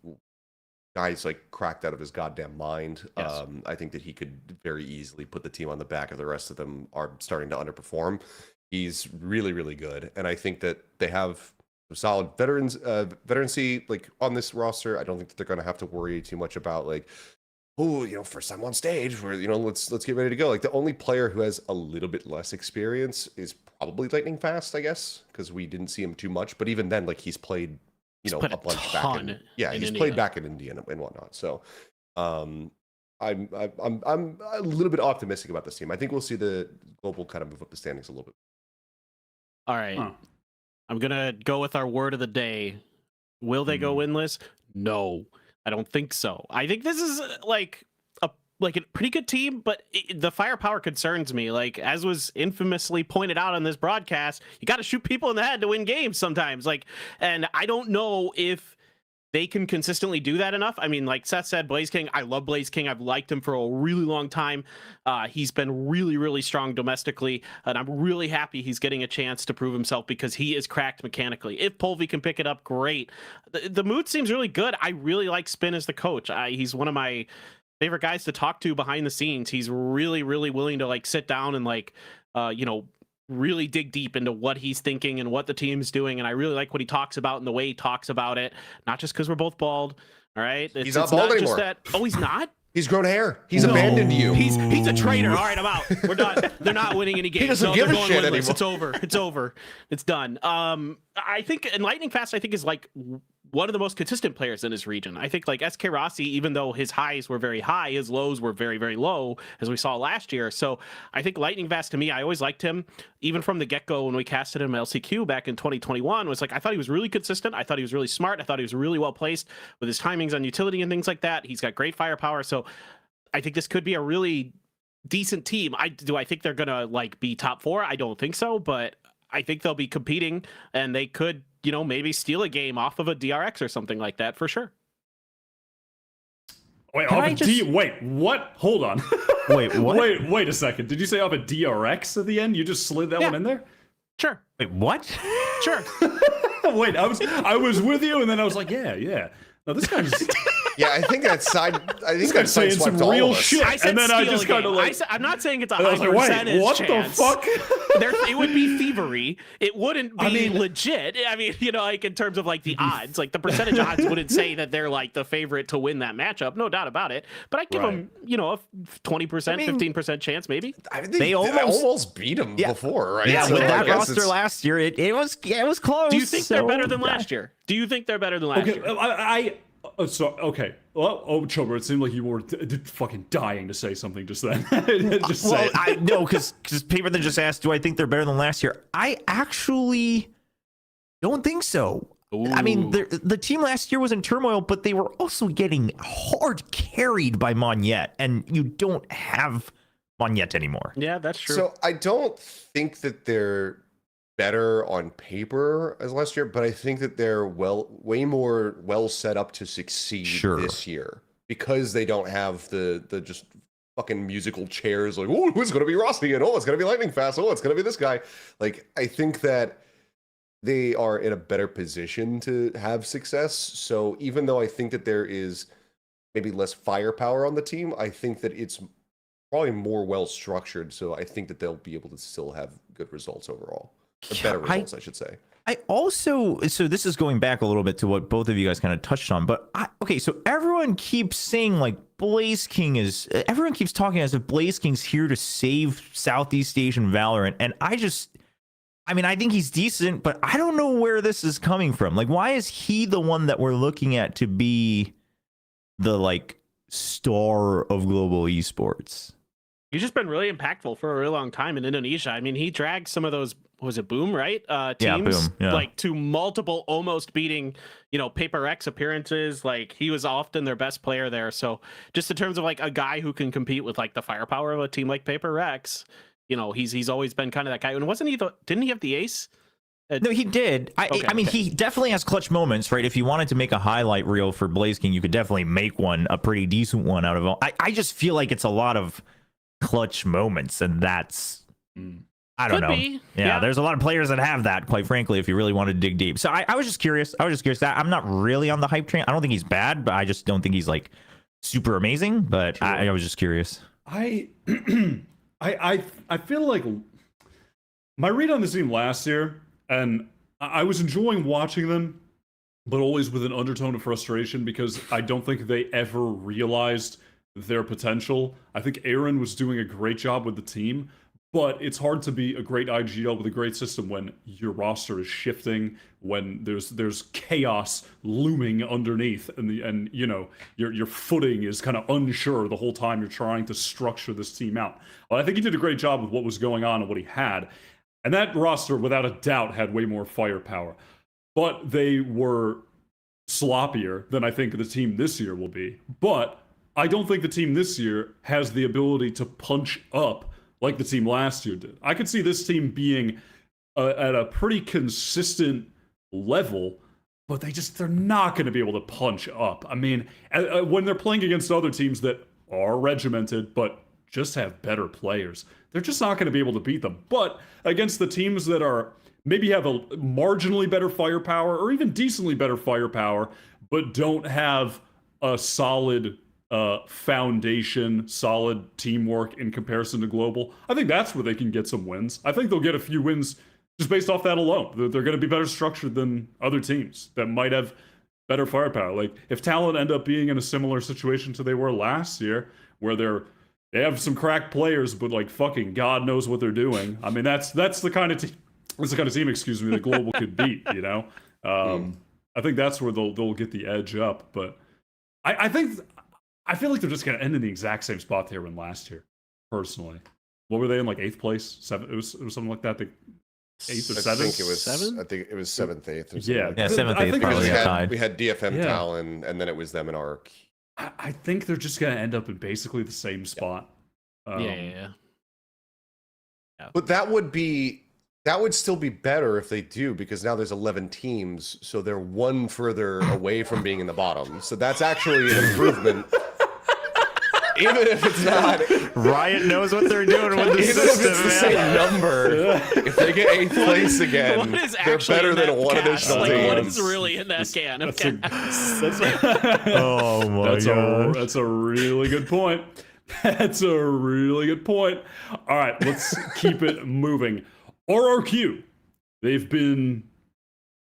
guy's like cracked out of his goddamn mind. Yes. I think that he could very easily put the team on the back if the rest of them are starting to underperform. He's really, really good, and I think that they have solid veterancy like on this roster. I don't think that they're going to have to worry too much about like, oh, you know, first time on stage, where, you know, let's get ready to go. Like, the only player who has a little bit less experience is probably Lightning Fast, I guess, because we didn't see him too much. But even then, like, he's played, you know, played a bunch back ton in, in he's India. played back in India and whatnot. So I'm a little bit optimistic about this team. I think we'll see the global kind of move up the standings a little bit. All right. Huh. I'm going to go with our word of the day. Will they go winless? No, I don't think so. I think this is like a pretty good team, but the firepower concerns me. Like, as was infamously pointed out on this broadcast, you got to shoot people in the head to win games sometimes. Like, and I don't know if they can consistently do that enough. I mean, like Seth said, Blaze King, I love Blaze King. I've liked him for a really long time. He's been really, really strong domestically, and I'm really happy he's getting a chance to prove himself, because he is cracked mechanically. If Polvi can pick it up, great. The mood seems really good. I really like Spin as the coach. He's one of my favorite guys to talk to behind the scenes. He's really, really willing to like sit down and like, you know, really dig deep into what he's thinking and what the team's doing, and I really like what he talks about and the way he talks about it. Not just because we're both bald, all right? He's not bald anymore. Oh, he's not. He's grown hair. He's abandoned you. He's a traitor. All right, I'm out. We're done. They're not winning any games. He doesn't give they're a going shit winless. anymore. It's over. It's over. It's done. I think, and Lightning Fast, I think, is like one of the most consistent players in his region. I think like SK Rossi, even though his highs were very high, his lows were very, very low, as we saw last year. So I think Lightning Fast, to me, I always liked him, even from the get-go when we casted him LCQ back in 2021, was like, I thought he was really consistent. I thought he was really smart. I thought he was really well placed with his timings on utility and things like that. He's got great firepower. So I think this could be a really decent team. Do I think they're gonna like be top 4? I don't think so, but I think they'll be competing, and they could, you know, maybe steal a game off of a DRX or something like that for sure. Wait, Can off I a just- wait, what? Hold on. Wait, what? Wait a second. Did you say off a DRX at the end? You just slid that Yeah. one in there? Sure, Wait, what? sure. Wait, I was with you, and then I was like, yeah. No, this guy's Yeah, I think that's side. I think this that's guy's saying some sideswiped all real of us. shit. I said And then I steal just a game. kinda like- I'm not saying it's a I high was like, wait, percentage what chance. the fuck? It would be thievery. It wouldn't be I mean- legit. I mean, you know, like in terms of like the odds, like the percentage odds wouldn't say that they're like the favorite to win that matchup. No doubt about it. But I give Right. them, you know, a 20%, I mean- 15% chance, maybe. I think They almost- beat him Yeah. before, right? Yeah, So with I that guess roster it's- last year, it was close. Do you think they're so, better than yeah. last year? Do you think they're better than last Okay, year? so okay. Well, Chober, it seemed like you were fucking dying to say something just then. Just say Well, it. I no, because Paper then just asked, do I think they're better than last year? I actually don't think so. I mean, the team last year was in turmoil, but they were also getting hard carried by Monette, and you don't have Monette anymore. Yeah, that's true. So I don't think that they're better on paper as last year, but I think that they're way more well set up to succeed Sure. this year, because they don't have the just fucking musical chairs like, oh, who's going to be Rossi, and oh, it's going to be Lightning Fast, oh, it's going to be this guy. Like, I think that they are in a better position to have success. So even though I think that there is maybe less firepower on the team, I think that it's probably more well structured. So I think that they'll be able to still have good results overall. Or better results, I should say. I also, so this is going back a little bit to what both of you guys kind of touched on, but okay, so everyone keeps saying like Blaze King everyone keeps talking as if Blaze King's here to save Southeast Asian Valorant, and I think he's decent, but I don't know where this is coming from. Like, why is he the one that we're looking at to be the like star of global esports? He's just been really impactful for a really long time in Indonesia. I mean, he dragged some of those, was it Boom, right? Teams, Yeah, Boom, yeah. like to multiple almost beating, you know, Paper X appearances. Like, he was often their best player there. So just in terms of like a guy who can compete with like the firepower of a team like Paper X, you know, he's always been kind of that guy. And wasn't he didn't he have the ace? No, he did. I mean, he definitely has clutch moments, right? If you wanted to make a highlight reel for Blaze King, you could definitely make one, a pretty decent one out of it. I just feel like it's a lot of clutch moments, and that's I don't Could know. be. Yeah, there's a lot of players that have that, quite frankly, if you really want to dig deep. So I was just curious. I'm not really on the hype train. I don't think he's bad, but I just don't think he's like super amazing. But Sure. I was just curious. I feel like my read on this team last year, and I was enjoying watching them, but always with an undertone of frustration because I don't think they ever realized their potential. I think Aaron was doing a great job with the team, but it's hard to be a great IGL with a great system when your roster is shifting, when there's chaos looming underneath, and you know your footing is kind of unsure the whole time you're trying to structure this team out. Well, I think he did a great job with what was going on and what he had, and that roster without a doubt had way more firepower, but they were sloppier than I think the team this year will be. But I don't think the team this year has the ability to punch up like the team last year did. I could see this team being at a pretty consistent level, but they're not going to be able to punch up. I mean, when they're playing against other teams that are regimented but just have better players, they're just not going to be able to beat them. But against the teams that are maybe have a marginally better firepower or even decently better firepower, but don't have a solid foundation, solid teamwork in comparison to Global, I think that's where they can get some wins. I think they'll get a few wins just based off that alone. They're going to be better structured than other teams that might have better firepower. Like if Talon end up being in a similar situation to they were last year, where they have some cracked players, but like fucking God knows what they're doing. I mean, that's the kind of team. That's the kind of team, excuse me, that Global could beat. You know, I think that's where they'll get the edge up. But I feel like they're just going to end in the exact same spot they were in last year, personally. What were they in, like 8th place? 7th? It was something like that. 8th or 7th? I think it was 7th? I think it was 7th, 8th. Or something Yeah, like Yeah, that. 7th, I 8th think probably we got had, tied. we had DFM Yeah. Talon, and then it was them and ARC. I think they're just going to end up in basically the same spot. Yeah. But that would still be better if they do, because now there's 11 teams, so they're one further away from being in the bottom. So that's actually an improvement. Even if it's not, Riot knows what they're doing with the even system, if it's the same number, if they get 8th place again, What is they're actually better in than that one can? additional Like, team. what is really in that can? of Oh my gosh. That's a really good point. That's a really good point. All right, let's keep it moving. RRQ, they've been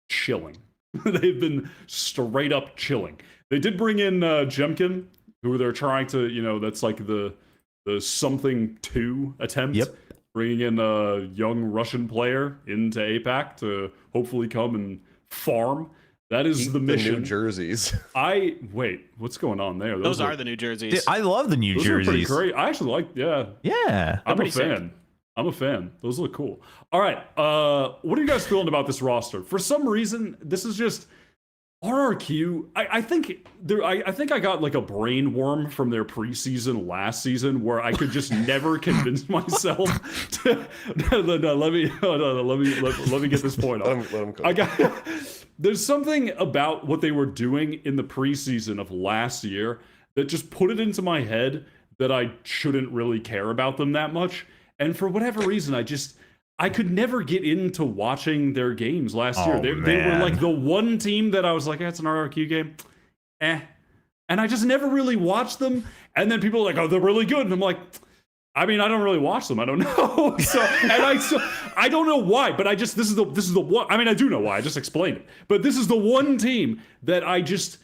chilling. They've been straight up chilling. They did bring in Gen.G, who they're trying to, you know, that's like the something 2 attempt. Yep. Bringing in a young Russian player into APAC to hopefully come and farm. That is Eat the mission. New Jerseys. Wait, what's going on there? Those are the New Jerseys. I love the New those are pretty Jerseys. great. I actually like, yeah. Yeah. I'm a pretty sick. fan. I'm a fan. Those look cool. All right. What are you guys feeling about this roster? For some reason, this is just RRQ. I think I got like a brain worm from their preseason last season where I could just never convince myself to. No, let me get this point off. Let 'em go. There's something about what they were doing in the preseason of last year that just put it into my head that I shouldn't really care about them that much. And for whatever reason, I could never get into watching their games last year. They were man. like the one team that I was like, it's an RRQ game. And I just never really watched them. And then people are like, oh, they're really good. And I'm like, I mean, I don't really watch them. I don't know. I don't know why, but this is the one. I mean, I do know why. I just explained it. But this is the one team that I just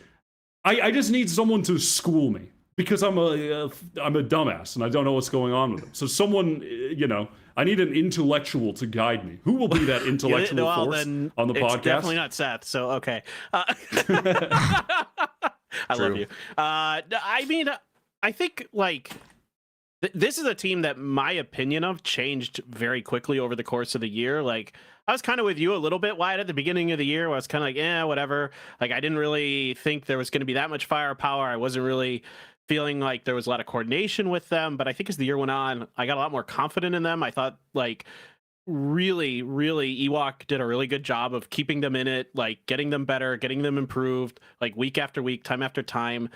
need someone to school me, because I'm a dumbass and I don't know what's going on with them. So someone, you know, I need an intellectual to guide me. Who will be that intellectual force then on the it's podcast? Definitely not Seth. So okay. I love you. I mean, I think like this is a team that my opinion of changed very quickly over the course of the year. Like I was kind of with you a little bit, Wyatt, at the beginning of the year, where I was kind of like, whatever. Like I didn't really think there was going to be that much firepower. I wasn't really feeling like there was a lot of coordination with them. But I think as the year went on, I got a lot more confident in them. I thought like really Ewok did a really good job of keeping them in it, like getting them better, getting them improved, like week after week, time after time.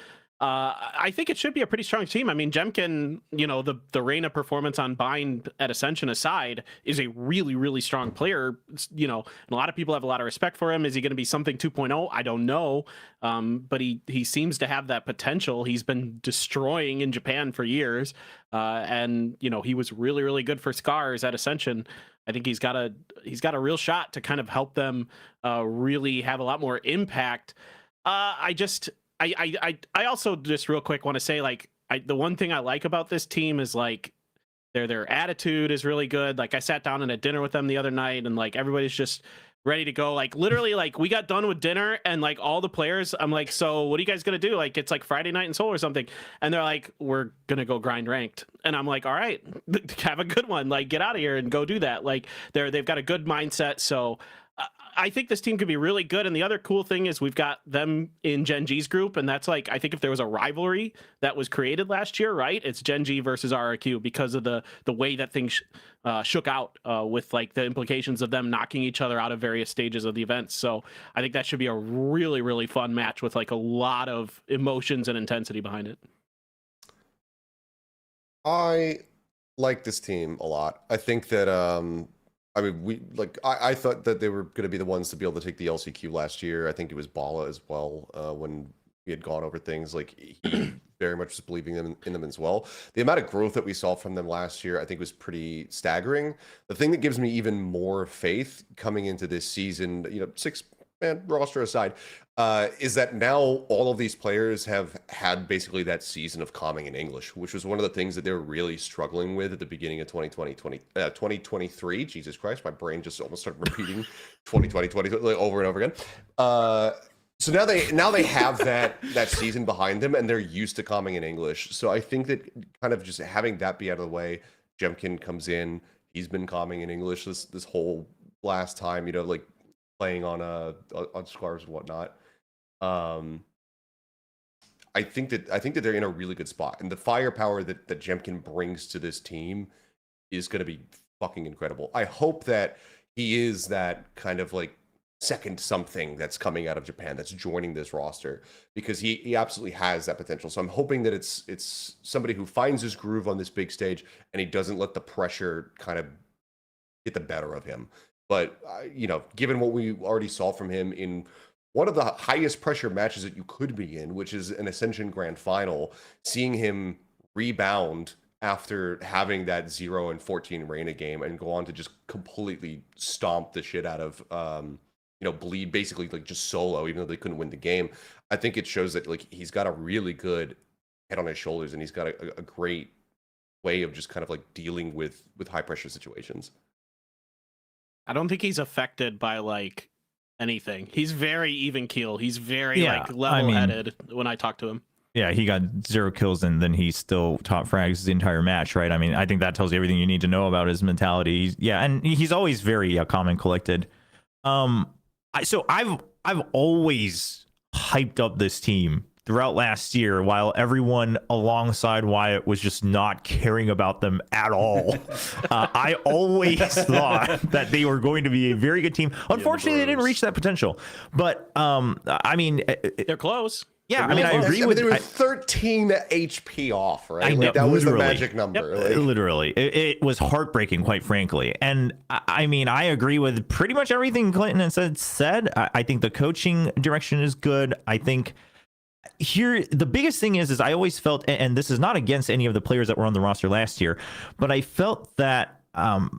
I think it should be a pretty strong team. I mean, Jemkin, you know, the Reyna performance on Bind at Ascension aside, is a really strong player. You know, and a lot of people have a lot of respect for him. Is he going to be something 2.0? I don't know. But he seems to have that potential. He's been destroying in Japan for years. And, you know, he was really good for Scars at Ascension. I think he's got a real shot to kind of help them really have a lot more impact. I also just real quick want to say, like, the one thing I like about this team is like their attitude is really good. Like, I sat down at a dinner with them the other night, and like everybody's just ready to go. Like, literally, like, we got done with dinner, and like all the players, I'm like, so what are you guys gonna do? Like, it's like Friday night in Seoul or something, and they're like, we're gonna go grind ranked. And I'm like, all right, have a good one. Like, get out of here and go do that. Like, they've got a good mindset. So I think this team could be really good. And the other cool thing is we've got them in Gen.G's group. And that's like, I think if there was a rivalry that was created last year, right, it's Gen.G versus RRQ because of the way that things shook out with like the implications of them knocking each other out of various stages of the events. So I think that should be a really fun match with like a lot of emotions and intensity behind it. I like this team a lot. I think that I mean, I thought that they were going to be the ones to be able to take the LCQ last year. I think it was Bala as well when we had gone over things. Like, he very much was believing in them as well. The amount of growth that we saw from them last year, I think, was pretty staggering. The thing that gives me even more faith coming into this season, you know, 6-man roster aside, is that now all of these players have had basically that season of calming in English, which was one of the things that they were really struggling with at the beginning of 2023. Jesus Christ, my brain just almost started repeating 2020 over and over again. So now they have that season behind them, and they're used to calming in English. So I think that kind of just having that be out of the way, Jemkin comes in. He's been calming in English this whole last time, you know, like playing on Scars and whatnot. I think that they're in a really good spot, and the firepower that Jemkin brings to this team is going to be fucking incredible. I hope that he is that kind of like second something that's coming out of Japan that's joining this roster, because he absolutely has that potential. So I'm hoping that it's somebody who finds his groove on this big stage, and he doesn't let the pressure kind of get the better of him. But you know, given what we already saw from him in one of the highest pressure matches that you could be in, which is an Ascension Grand Final, seeing him rebound after having that 0-14 Reyna game and go on to just completely stomp the shit out of, you know, Bleed, basically like just solo, even though they couldn't win the game. I think it shows that like he's got a really good head on his shoulders, and he's got a great way of just kind of like dealing with high pressure situations. I don't think he's affected by like anything. He's very even keel. He's very like level-headed when I talk to him. Yeah, he got 0 kills, and then he still top frags the entire match, right? I mean, I think that tells you everything you need to know about his mentality. And he's always very calm and collected. So I've always hyped up this team throughout last year, while everyone alongside Wyatt was just not caring about them at all. I always thought that they were going to be a very good team. Unfortunately, they didn't reach that potential. But I mean, they're close. Yeah, I mean, I agree with. They were 13 HP off, right? I know, like, that was the magic number. Yep. Like, literally, it was heartbreaking, quite frankly. And I mean, I agree with pretty much everything Clinton and said. I think the coaching direction is good. I think here the biggest thing is I always felt, and this is not against any of the players that were on the roster last year, but I felt that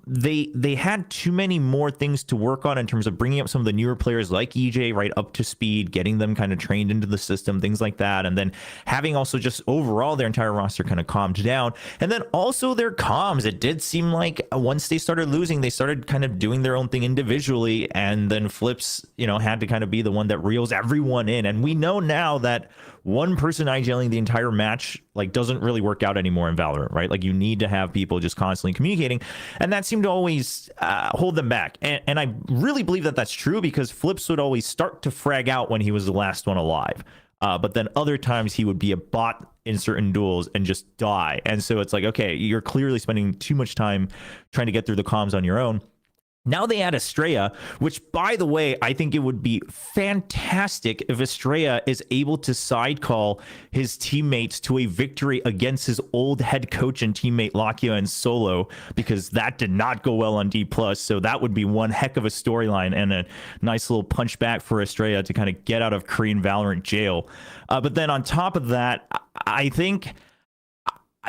they had too many more things to work on in terms of bringing up some of the newer players like EJ right up to speed, getting them kind of trained into the system, things like that, and then having also just overall their entire roster kind of calmed down. And then also their comms, it did seem like once they started losing, they started kind of doing their own thing individually, and then Flips, you know, had to kind of be the one that reels everyone in. And we know now that one person IGLing the entire match like doesn't really work out anymore in Valorant, right? Like, you need to have people just constantly communicating, and that seemed to always hold them back. And I really believe that that's true, because Flips would always start to frag out when he was the last one alive. but then other times he would be a bot in certain duels and just die. And so it's like, okay, you're clearly spending too much time trying to get through the comms on your own. Now they add Estrella, which, by the way, I think it would be fantastic if Estrella is able to side call his teammates to a victory against his old head coach and teammate Lakia and Solo, because that did not go well on D+. So that would be one heck of a storyline and a nice little punch back for Estrella to kind of get out of Korean Valorant jail. But then on top of that, I think...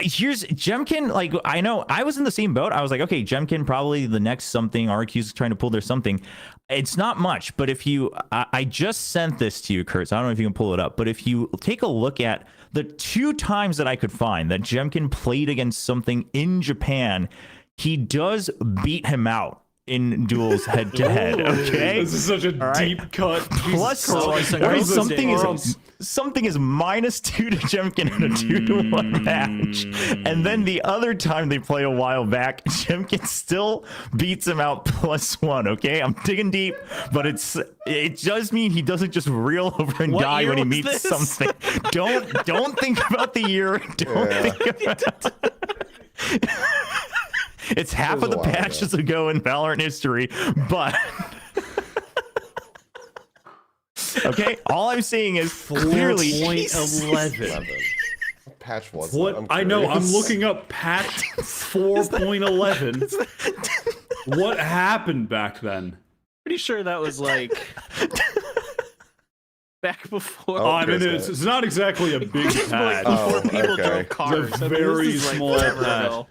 Here's Jemkin. Like, I know I was in the same boat. I was like, okay, Jemkin probably the next something. RQ's trying to pull their something. It's not much, but if you, I just sent this to you, Kurt. So I don't know if you can pull it up, but if you take a look at the 2 times that I could find that Jemkin played against something in Japan, he does beat him out in duels head to head. Okay, this is such a deep cut. Plus, something is -2 to Jemkin in a 2-1 match, and then the other time they play a while back, Jemkin still beats him out +1. Okay, I'm digging deep, but it does mean he doesn't just reel over and die when he meets something. Don't think about the year. Think about. It's half of the patches ago in Valorant history, but okay. All I'm saying is clearly 4.11. Patch was What I know, I'm looking up patch 4.11. What happened back then? Pretty sure that was like back before. Oh, I mean, it's not exactly a big patch. Before people drove cars. It's a I mean, very this is, like, small forever patch. ago.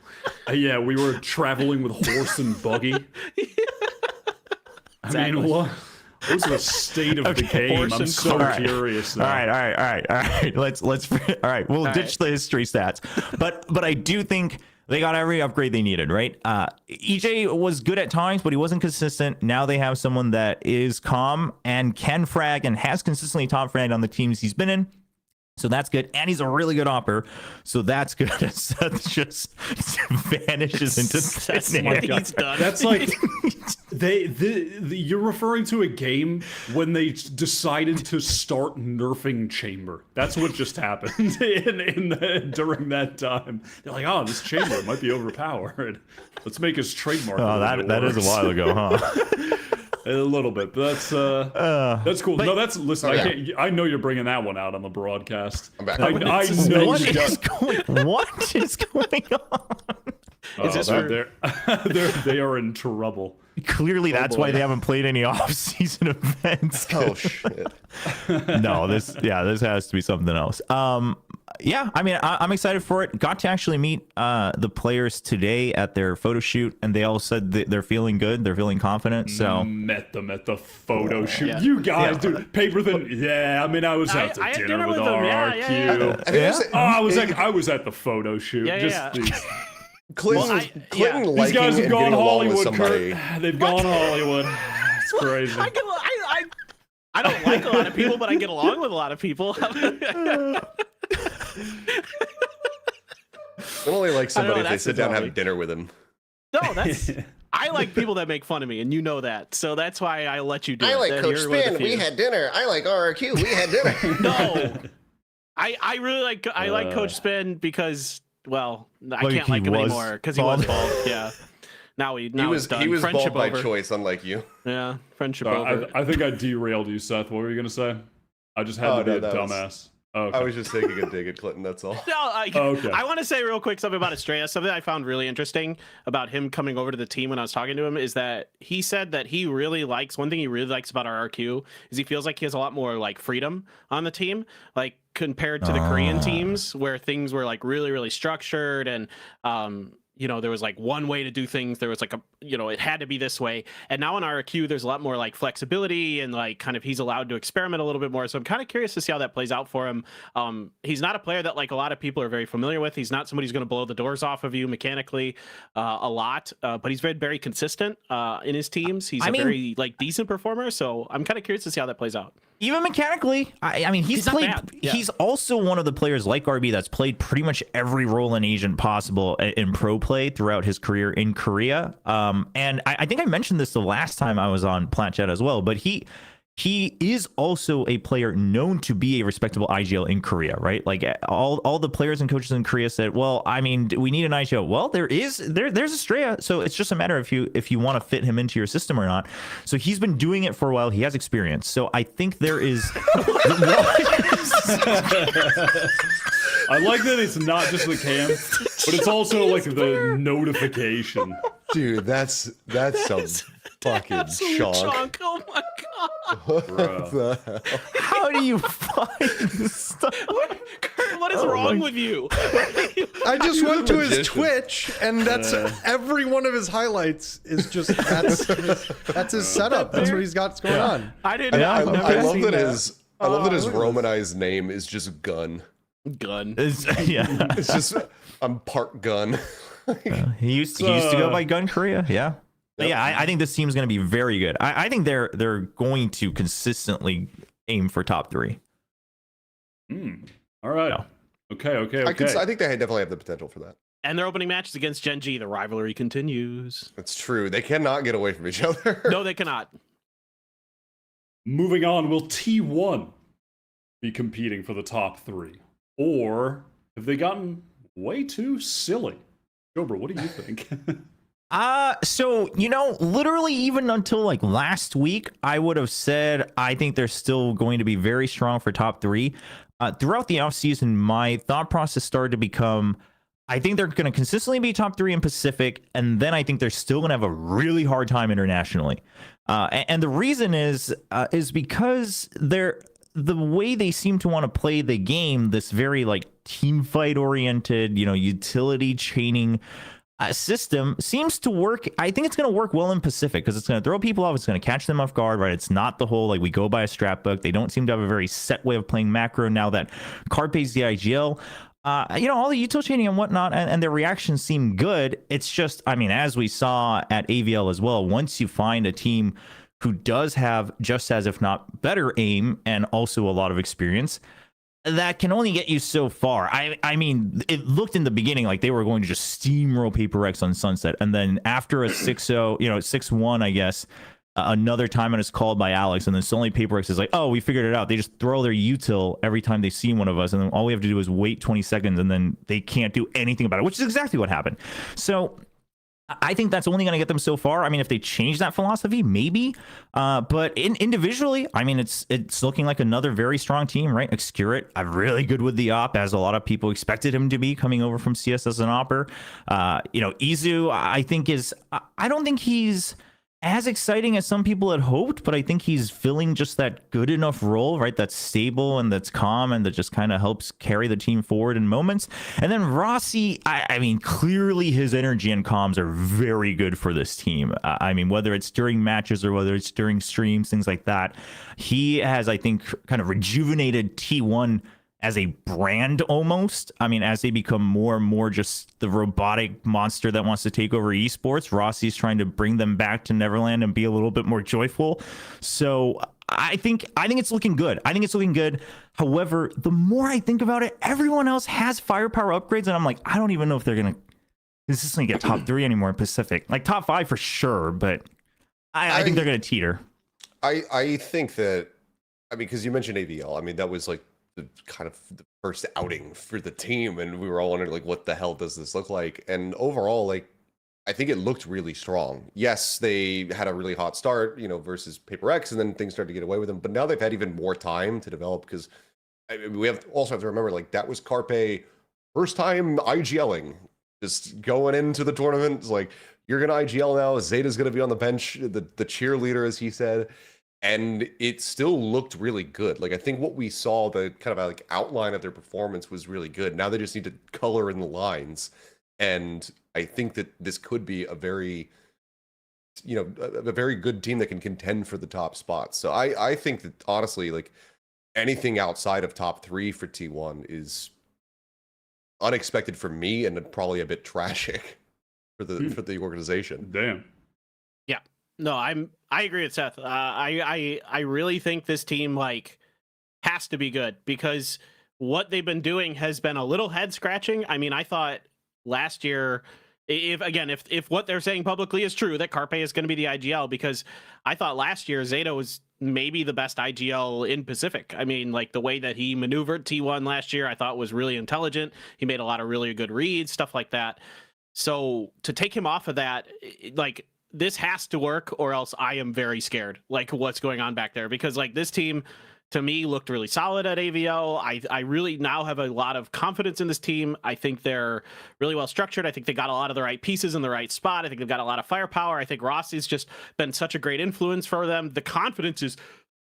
Yeah, we were traveling with horse and buggy. I mean, what was the state of the game? Horse I'm and so car. curious now. All right. Let's all right. We'll ditch the history stats, but I do think they got every upgrade they needed, right? EJ was good at times, but he wasn't consistent. Now they have someone that is calm and can frag and has consistently top fragged on the teams he's been in. So that's good. And he's a really good opper. So that's good. Seth just vanishes into thin air. He's done. That's like you're referring to a game when they decided to start nerfing Chamber. That's what just happened during that time. They're like, oh, this Chamber might be overpowered. Let's make his trademark. Oh, that is a while ago, huh? A little bit, but that's cool. But, no, that's listen. I know you're bringing that one out on the broadcast. I'm back. I know What you is got. what is going on? Is this they are in trouble. Clearly, that's why they haven't played any off-season events. Oh shit! No, this has to be something else. Yeah, I mean, I'm excited for it. Got to actually meet the players today at their photo shoot, and they all said that they're feeling good. They're feeling confident. So Met them at the photo shoot. Yeah. You guys, dude, paper than yeah. I mean, I was out to I had dinner with them. RQ. Yeah. I was at the photo shoot. Clinton These liking guys have and gone getting along with Hollywood, somebody. Kurt. They've gone Hollywood. It's crazy. I don't like a lot of people, but I get along with a lot of people. I only like somebody if they that's sit down and funny. have dinner with him. No, that's. I like people that make fun of me, and you know that. So that's why I let you do it. I like That Coach you're one of the Spin. We few. had dinner. I like RRQ. We had dinner. No, I really like Coach Spin because I can't like him anymore because he was bald. Yeah. Now he it's done. was Friendship bald by over. choice, unlike you. Yeah, friendship over. I think I derailed you, Seth. What were you gonna say? I just had to be a dumbass. Okay. I was just taking a dig at Clinton. That's all. No, Okay. I want to say real quick something about Estrella. Something I found really interesting about him coming over to the team when I was talking to him is that he said that he really likes one thing he really likes about our RQ is he feels like he has a lot more like freedom on the team, like compared to the Korean teams where things were like really, really structured and there was like one way to do things. There was like it had to be this way. And now in RQ, there's a lot more like flexibility and like kind of he's allowed to experiment a little bit more. So I'm kind of curious to see how that plays out for him. He's not a player that like a lot of people are very familiar with. He's not somebody who's going to blow the doors off of you mechanically a lot, but he's very, very consistent in his teams. He's a very like decent performer. So I'm kind of curious to see how that plays out. Even mechanically, I mean, he's not played. bad. Yeah. He's also one of the players like RB that's played pretty much every role in Asian possible in pro play throughout his career in Korea. And I think I mentioned this the last time I was on Plat Chat as well. But he he is also a player known to be a respectable IGL in Korea, right? Like all the players and coaches in Korea said, well, I mean, we need an IGL. Well, there's Estrella, so it's just a matter of if you want to fit him into your system or not. So he's been doing it for a while. He has experience. So I think there is. I like that it's not just the cam, but it's also like the notification. Dude, that's some fucking Absolute chonk. Oh my god. What Bruh. the hell? How do you find this stuff? Kurt, what is wrong with you? I just went to his magician. Twitch, and that's every one of his highlights is just that's his setup. That's what he's got going on. I didn't Yeah, I know. I've love seen that that. his I love that his look at this. romanized name is just Gun. Gun. Yeah. It's just I'm part Gun. He used to go by Gun Korea. Yeah. But yeah, I think this team's going to be very good. I think they're going to consistently aim for top 3. All right. No. Okay. I think they definitely have the potential for that. And their opening match is against Gen.G. The rivalry continues. It's true. They cannot get away from each other. No, they cannot. Moving on, will T1 be competing for the top 3? Or have they gotten way too silly? Cobra, what do you think? So, literally even until like last week, I would have said I think they're still going to be very strong for top 3. Throughout the offseason, my thought process started to become, I think they're going to consistently be top 3 in Pacific, and then I think they're still going to have a really hard time internationally. And the reason is because the way they seem to want to play the game, this very like team fight oriented, utility chaining system seems to work. I think it's going to work well in Pacific because it's going to throw people off. It's going to catch them off guard, right? It's not the whole like we go by a strat book. They don't seem to have a very set way of playing macro now that Carpe's the IGL. All the util chaining and whatnot, and their reactions seem good. It's just, I mean, as we saw at AVL as well, once you find a team who does have just as, if not better aim and also a lot of experience, that can only get you so far. I mean, it looked in the beginning like they were going to just steamroll Paper X on Sunset. And then after a 6-0, 6-1, I guess, another time is called by Alex. And then suddenly Paper X is like, oh, we figured it out. They just throw their util every time they see one of us. And then all we have to do is wait 20 seconds and then they can't do anything about it, which is exactly what happened. So I think that's only going to get them so far. I mean, if they change that philosophy, maybe. But individually, I mean, it's looking like another very strong team, right? Excurit, really good with the op, as a lot of people expected him to be coming over from CS as an opper. Izu, I think I don't think he's as exciting as some people had hoped, but I think he's filling just that good enough role, right? That's stable and that's calm and that just kind of helps carry the team forward in moments. And then Rossi, I mean, clearly his energy and comms are very good for this team. I mean, whether it's during matches or whether it's during streams, things like that, he has, I think, kind of rejuvenated T1 as a brand almost. I mean, as they become more and more just the robotic monster that wants to take over esports, Rossi's trying to bring them back to Neverland and be a little bit more joyful. So I think it's looking good. However, the more I think about it, everyone else has firepower upgrades, and I'm like, I don't even know if they're gonna consistently get top 3 anymore in Pacific. Like top 5 for sure, but I think they're gonna teeter. I think that, I mean, because you mentioned AVL. I mean, that was like the kind of the first outing for the team, and we were all wondering like, what the hell does this look like? And overall, like, I think it looked really strong. Yes, they had a really hot start, versus Paper X, and then things started to get away with them. But now they've had even more time to develop, because we also have to remember, like, that was Carpe first time IGLing, just going into the tournament. It's like, you're gonna IGL now. Zeta's gonna be on the bench, the cheerleader, as he said. And it still looked really good. Like, I think what we saw, the kind of like outline of their performance was really good. Now they just need to color in the lines. And I think that this could be a very, a very good team that can contend for the top spots. So I think that honestly, like, anything outside of top 3 for T1 is unexpected for me and probably a bit tragic for the organization. Damn. No, I agree with Seth. I really think this team has to be good, because what they've been doing has been a little head scratching. I mean, I thought last year, if what they're saying publicly is true, that Carpe is going to be the IGL, because I thought last year ZETA was maybe the best IGL in Pacific. I mean, like the way that he maneuvered T1 last year, I thought was really intelligent. He made a lot of really good reads, stuff like that. So to take him off of that, like this has to work, or else I am very scared, like what's going on back there, because like this team to me looked really solid at AVO. I really now have a lot of confidence in this team. I think they're really well structured. I think they got a lot of the right pieces in the right spot. I think they've got a lot of firepower. I think Rossi's just been such a great influence for them. The confidence is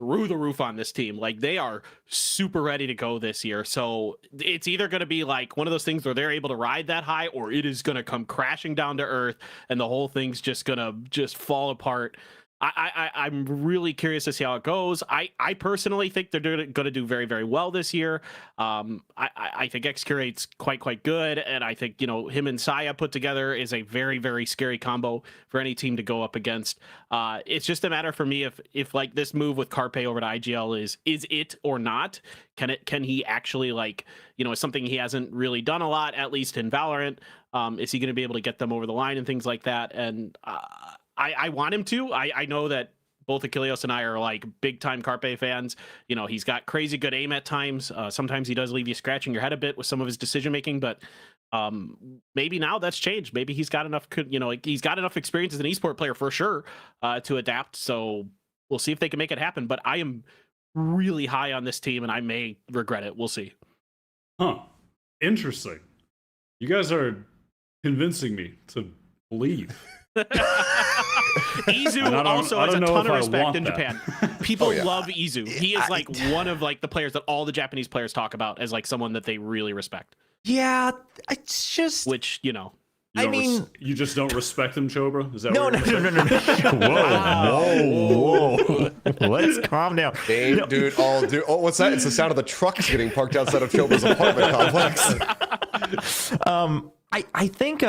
through the roof on this team. Like they are super ready to go this year. So it's either going to be like one of those things where they're able to ride that high, or it is going to come crashing down to earth and the whole thing's just going to just fall apart. I'm really curious to see how it goes. I personally think they're going to do very, very well this year. I think Xcurate's quite good, and I think, you know, him and Saya put together is a very, very scary combo for any team to go up against. It's just a matter for me if like this move with Carpe over to IGL is it or not. Can he actually, like, you know, it's something he hasn't really done a lot, at least in Valorant. Is he going to be able to get them over the line and things like that? And I want him to. I know that both Achilleos and I are like big time Carpe fans. You know, he's got crazy good aim at times. Sometimes he does leave you scratching your head a bit with some of his decision making, but maybe now that's changed. Maybe he's got enough, you know, like he's got enough experience as an esport player for sure to adapt. So we'll see if they can make it happen. But I am really high on this team, and I may regret it. We'll see. Huh. Interesting. You guys are convincing me to believe. Izu also has a ton of respect in Japan. People Oh, yeah. love Izu. He is like one of like the players that all the Japanese players talk about as like someone that they really respect. Yeah, it's just Which, you know, I mean, you just don't respect him, Chobra? Is that no. what you're saying? Whoa. Let's calm down. Dave, dude, oh, what's that? It's the sound of the trucks getting parked outside of Chobra's apartment complex. I think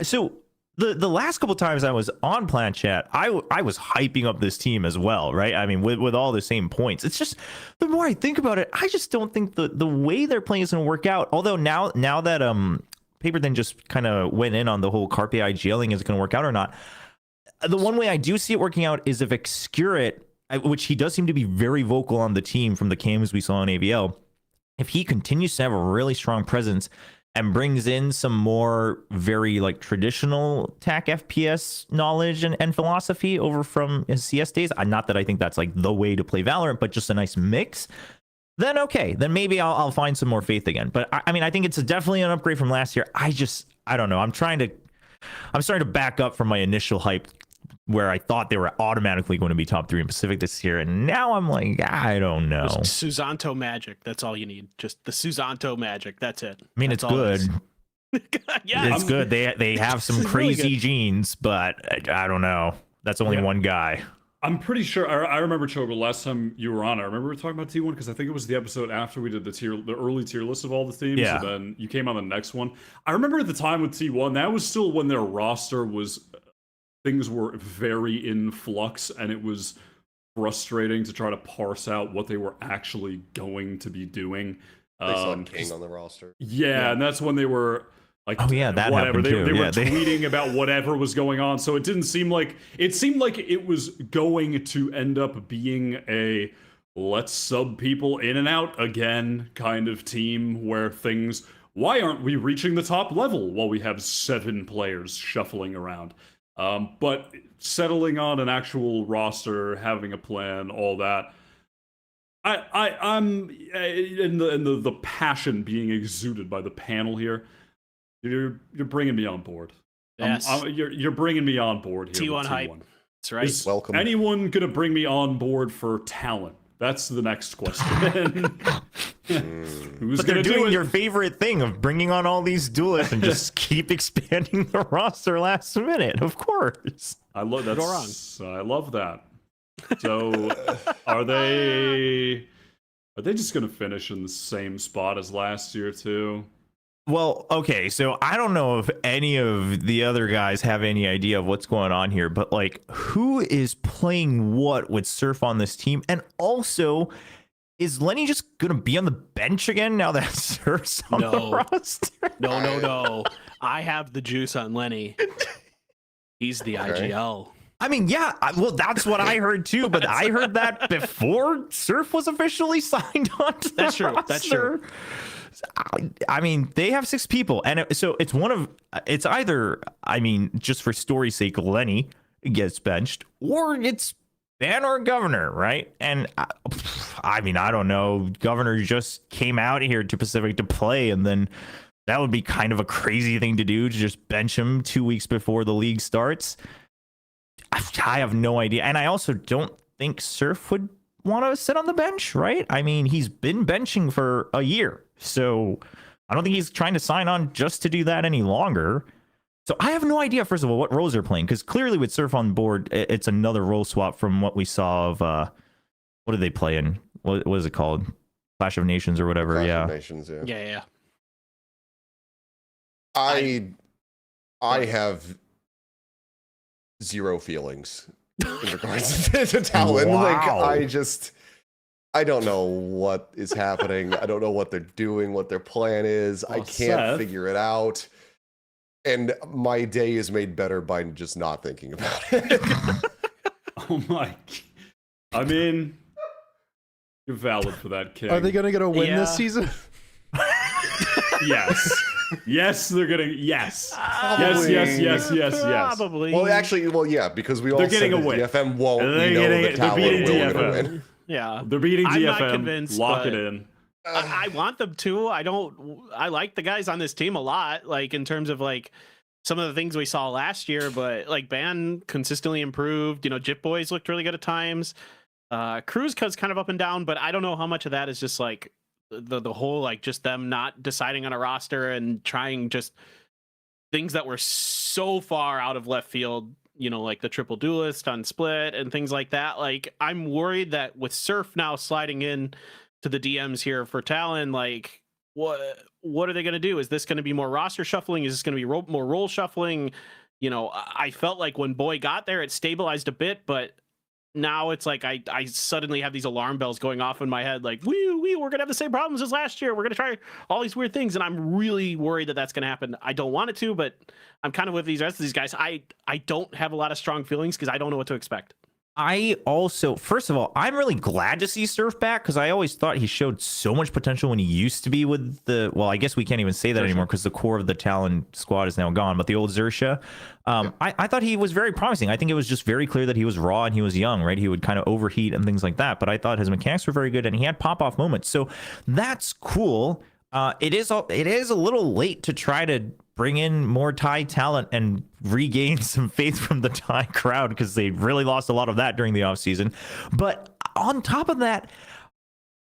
so. The last couple times I was on Plat Chat, I was hyping up this team as well, right? I mean, with all the same points. It's just the more I think about it, I just don't think the way they're playing is going to work out. Although now that Paper then just kind of went in on the whole Carpe IGLing, is it going to work out or not? The one way I do see it working out is if Xcurate, which he does seem to be very vocal on the team from the cams we saw in AVL, if he continues to have a really strong presence and brings in some more very like traditional TAC FPS knowledge and philosophy over from his CS days, not that I think that's like the way to play Valorant, but just a nice mix, then okay, then maybe I'll find some more faith again. But I mean, I think it's definitely an upgrade from last year. I don't know. I'm starting to back up from my initial hype where I thought they were automatically going to be top 3 in Pacific this year, and now I'm like, I don't know. Just Susanto magic. That's all you need. Just the Susanto magic. That's it. I mean, That's it's all it good. is. Yeah, It's good. They have some It's really crazy good. genes, but I don't know. That's only one guy. I'm pretty sure. I remember, Chobra, last time you were on, I remember we were talking about T1 because I think it was the episode after we did the early tier list of all the teams. Yeah. And then you came on the next one. I remember at the time with T1, that was still when their roster was, things were very in flux, and it was frustrating to try to parse out what they were actually going to be doing. They saw King on the roster. Yeah, and that's when they were like, Oh, yeah, that whatever. happened They too. were Yeah, tweeting about whatever was going on, so it didn't seem like it was going to end up being a let's sub people in and out again kind of team where things. Why aren't we reaching the top level while we have 7 players shuffling around? But settling on an actual roster, having a plan, all that. I'm in the passion being exuded by the panel here. You're bringing me on board. Yes. You're bringing me on board here. T1 with hype. T1. That's right. Is Welcome. anyone gonna bring me on board for Talon? That's the next question. Who's But they're gonna do doing it? your favorite thing of bringing on all these duelists and just keep expanding the roster last minute. Of course. I love that. Go wrong. I love that. So, are they just gonna finish in the same spot as last year too? Well, okay, so I don't know if any of the other guys have any idea of what's going on here, but like, who is playing what with Surf on this team? And also, is Lenny just gonna be on the bench again now that Surf's on the No. roster? No. I have the juice on Lenny. He's the Okay. IGL. I mean, yeah, well, that's what I heard too, but I heard that before Surf was officially signed on to the That's true. roster. That's true. I mean, they have 6 people, and so it's either, I mean, just for story's sake, Lenny gets benched, or it's Ban or Governor, right? And I mean, I don't know. Governor just came out here to Pacific to play, and then that would be kind of a crazy thing to do, to just bench him 2 weeks before the league starts. I have no idea. And I also don't think Surf would want to sit on the bench, right? I mean, he's been benching for a year. So I don't think he's trying to sign on just to do that any longer. So I have no idea, first of all, what roles they're playing. Because clearly with Surf on board, it's another role swap from what we saw of, what did they play in? What is it called? Clash of Nations or whatever. Clash yeah. of Nations, yeah. Yeah. I have zero feelings in regards to Talon. Wow. Like, I don't know what is happening. I don't know what they're doing, what their plan is. I Well, can't Seth. figure it out. And my day is made better by just not thinking about it. Oh my. I mean, you're valid for that, King. Are they going to get a win Yeah. this season? Yes. Yes, they're getting. Yes. Probably. Yes. Probably. Well, actually, yeah, because we all They're said getting a that win. DFM won't. They're We know getting that it. They're Talon beating will get a DFM. win. Yeah. They're beating I'm not DFM. convinced, Lock it but- in. I want them to. I like the guys on this team a lot, like in terms of like some of the things we saw last year, but like Ban consistently improved. You know, Jip Boys looked really good at times. Cruz cuts kind of up and down, but I don't know how much of that is just like the whole like just them not deciding on a roster and trying just things that were so far out of left field, you know, like the triple duelist on split and things like that. Like I'm worried that with Surf now sliding in to the DMs here for Talon, like what are they going to do? Is this going to be more roster shuffling? Is this going to be more role shuffling? You know, I felt like when Boy got there, it stabilized a bit, but now it's like I suddenly have these alarm bells going off in my head, like we're gonna have the same problems as last year. We're gonna try all these weird things, and I'm really worried that that's gonna happen. I don't want it to, but I'm kind of with these rest of these guys. I don't have a lot of strong feelings because I don't know what to expect. I also, first of all, I'm really glad to see Surf back, because I always thought he showed so much potential when he used to be with the, well, I guess we can't even say that anymore because the core of the Talon squad is now gone, but the old Xerxia, I thought he was very promising. I think it was just very clear that he was raw and he was young, right? He would kind of overheat and things like that, but I thought his mechanics were very good and he had pop-off moments, so that's cool. It is a little late to try to bring in more Thai talent and regain some faith from the Thai crowd, because they really lost a lot of that during the offseason. But on top of that,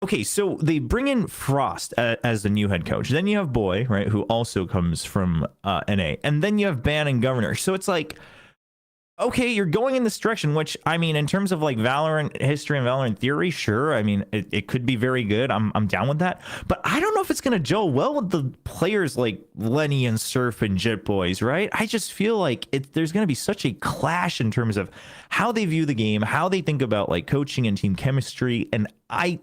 okay, so they bring in Frost as the new head coach. Then you have Boy, right, who also comes from NA. And then you have Ban and Governor. So it's like, okay, you're going in this direction, which, I mean, in terms of like Valorant history and Valorant theory, sure. I mean, it could be very good. I'm down with that. But I don't know if it's going to gel well with the players like Lenny and Surf and Jet Boys, right? I just feel like there's going to be such a clash in terms of how they view the game, how they think about like coaching and team chemistry. And I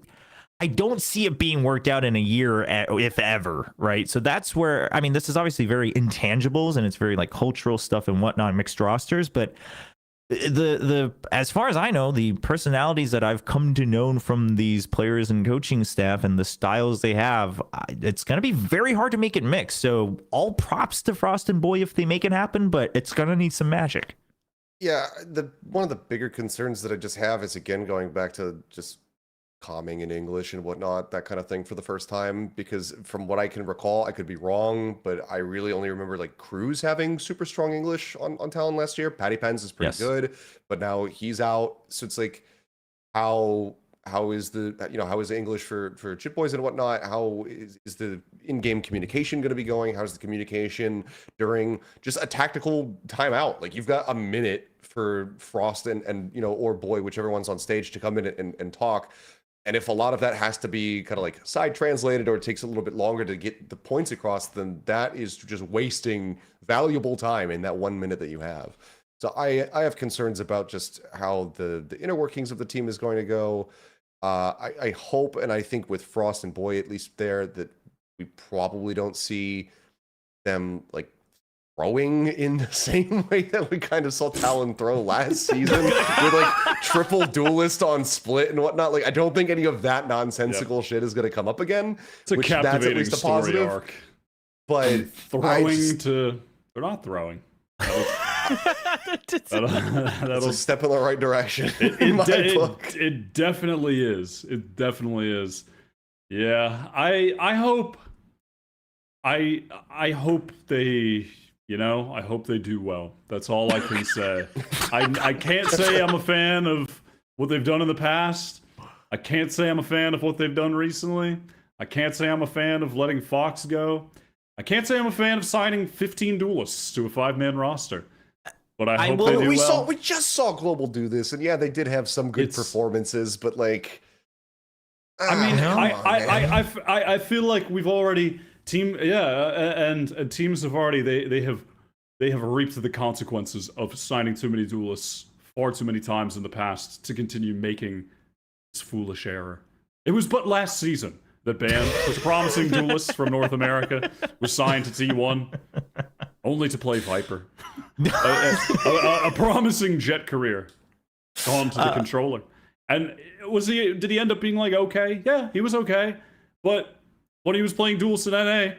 don't see it being worked out in a year, if ever, right? So that's where, I mean, this is obviously very intangibles and it's very like cultural stuff and whatnot, mixed rosters, but the as far as I know, the personalities that I've come to know from these players and coaching staff and the styles they have, it's going to be very hard to make it mix. So all props to Frost and Boy if they make it happen, but it's going to need some magic. Yeah, one of the bigger concerns that I just have is, again, going back to just calming in English and whatnot, that kind of thing for the first time, because from what I can recall, I could be wrong, but I really only remember like Cruz having super strong English on Talon last year. Patty Pens is pretty good, but now he's out. So it's like, how is the English for Chip Boys and whatnot? How is the in-game communication going to be going? How's the communication during just a tactical timeout? Like, you've got a minute for Frost and or Boy, whichever one's on stage, to come in and talk. And if a lot of that has to be kind of like side translated, or it takes a little bit longer to get the points across, then that is just wasting valuable time in that 1 minute that you have. So I have concerns about just how the inner workings of the team is going to go. I hope, and I think with Frost and Boy, at least there, that we probably don't see them like throwing in the same way that we kind of saw Talon throw last season with like triple duelist on split and whatnot. Like, I don't think any of that nonsensical shit is going to come up again. It's a which that's at captivating least a story positive. arc. But They're not throwing. That's a step in the right direction. It definitely is. It definitely is. Yeah, I hope they, I hope they do well. That's all I can say. I can't say I'm a fan of what they've done in the past. I can't say I'm a fan of what they've done recently. I can't say I'm a fan of letting Fox go. I can't say I'm a fan of signing 15 duelists to a 5-man roster. But I hope they do well. We just saw Global do this, and yeah, they did have some good performances, but like, I feel like we've already and teams have already they have reaped the consequences of signing too many duelists far too many times in the past to continue making this foolish error. It was but last season that banned was promising duelists from North America was signed to T1 only to play Viper. A promising Jet career gone to the controller. And did he end up being like okay? Yeah, he was okay. But when he was playing Duelists in NA,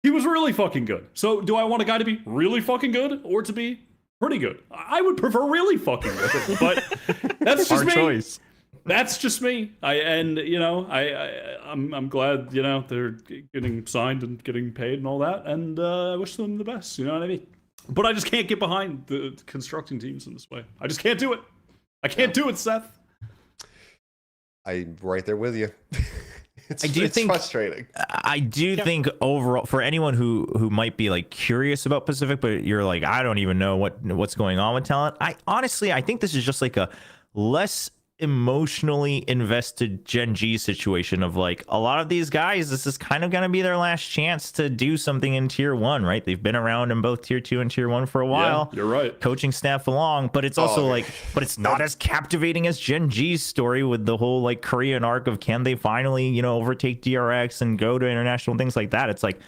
he was really fucking good. So do I want a guy to be really fucking good or to be pretty good? I would prefer really fucking good. But that's just me. Choice. That's just me. I'm glad, they're getting signed and getting paid and all that, and I wish them the best, you know what I mean? But I just can't get behind the constructing teams in this way. I just can't do it. I can't do it, Seth. I'm right there with you. It's frustrating. I do think overall, for anyone who might be like curious about Pacific, but you're like, I don't even know what's going on with Talon. I think this is just like a less emotionally invested Gen.G situation of like a lot of these guys, this is kind of going to be their last chance to do something in tier 1, right? They've been around in both tier 2 and tier 1 for a while. Yeah, you're right. Coaching staff along, but it's also but it's not as captivating as Gen.G's story with the whole like Korean arc of can they finally, overtake DRX and go to international things like that. It's like,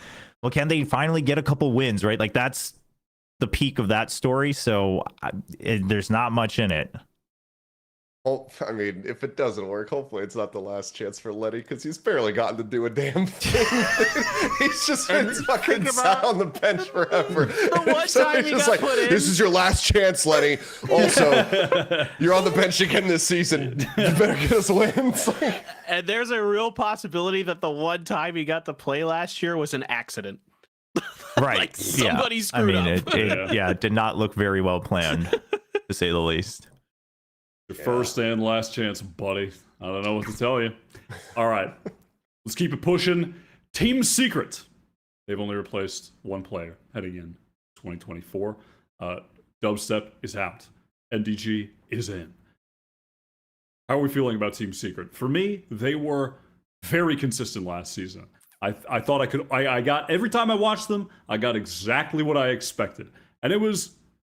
well, can they finally get a couple wins, right? Like that's the peak of that story. So there's not much in it. Well, I mean, if it doesn't work, hopefully it's not the last chance for Letty, because he's barely gotten to do a damn thing. He's just been fucking sat on the bench forever. The one time he got put in. This is your last chance, Letty. Also, you're on the bench again this season. You better get us wins. And there's a real possibility that the one time he got to play last year was an accident. Right. Like somebody screwed up. It did not look very well planned, to say the least. Your first and last chance, buddy. I don't know what to tell you. All right. Let's keep it pushing. Team Secret. They've only replaced one player heading in 2024. Dubstep is out. NDG is in. How are we feeling about Team Secret? For me, they were very consistent last season. I thought I got, every time I watched them, I got exactly what I expected. And it was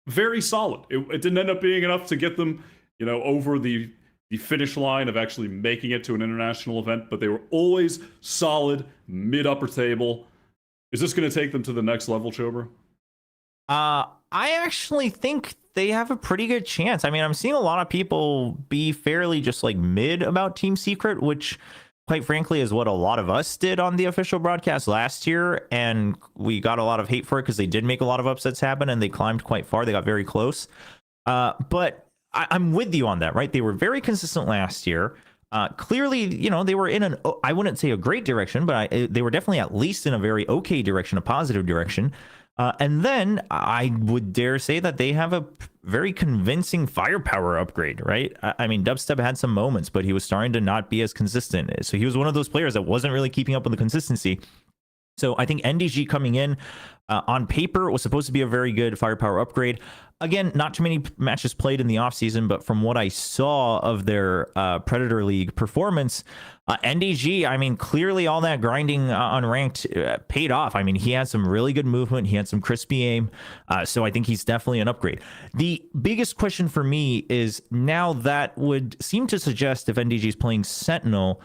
very solid. It didn't end up being enough to get them over the finish line of actually making it to an international event, but they were always solid, mid-upper table. Is this going to take them to the next level, Chober? I actually think they have a pretty good chance. I mean, I'm seeing a lot of people be fairly just like mid about Team Secret, which quite frankly is what a lot of us did on the official broadcast last year, and we got a lot of hate for it because they did make a lot of upsets happen and they climbed quite far. They got very close. But I'm with you on that, right? They were very consistent last year. Clearly, they were in I wouldn't say a great direction, but they were definitely at least in a very okay direction, a positive direction. And then I would dare say that they have a very convincing firepower upgrade, right? I mean, Dubstep had some moments, but he was starting to not be as consistent. So he was one of those players that wasn't really keeping up with the consistency. So I think NDG coming in on paper was supposed to be a very good firepower upgrade. Again, not too many matches played in the offseason, but from what I saw of their Predator League performance, NDG, I mean, clearly all that grinding on ranked paid off. I mean, he had some really good movement. He had some crispy aim. So I think he's definitely an upgrade. The biggest question for me is now that would seem to suggest if NDG is playing Sentinel,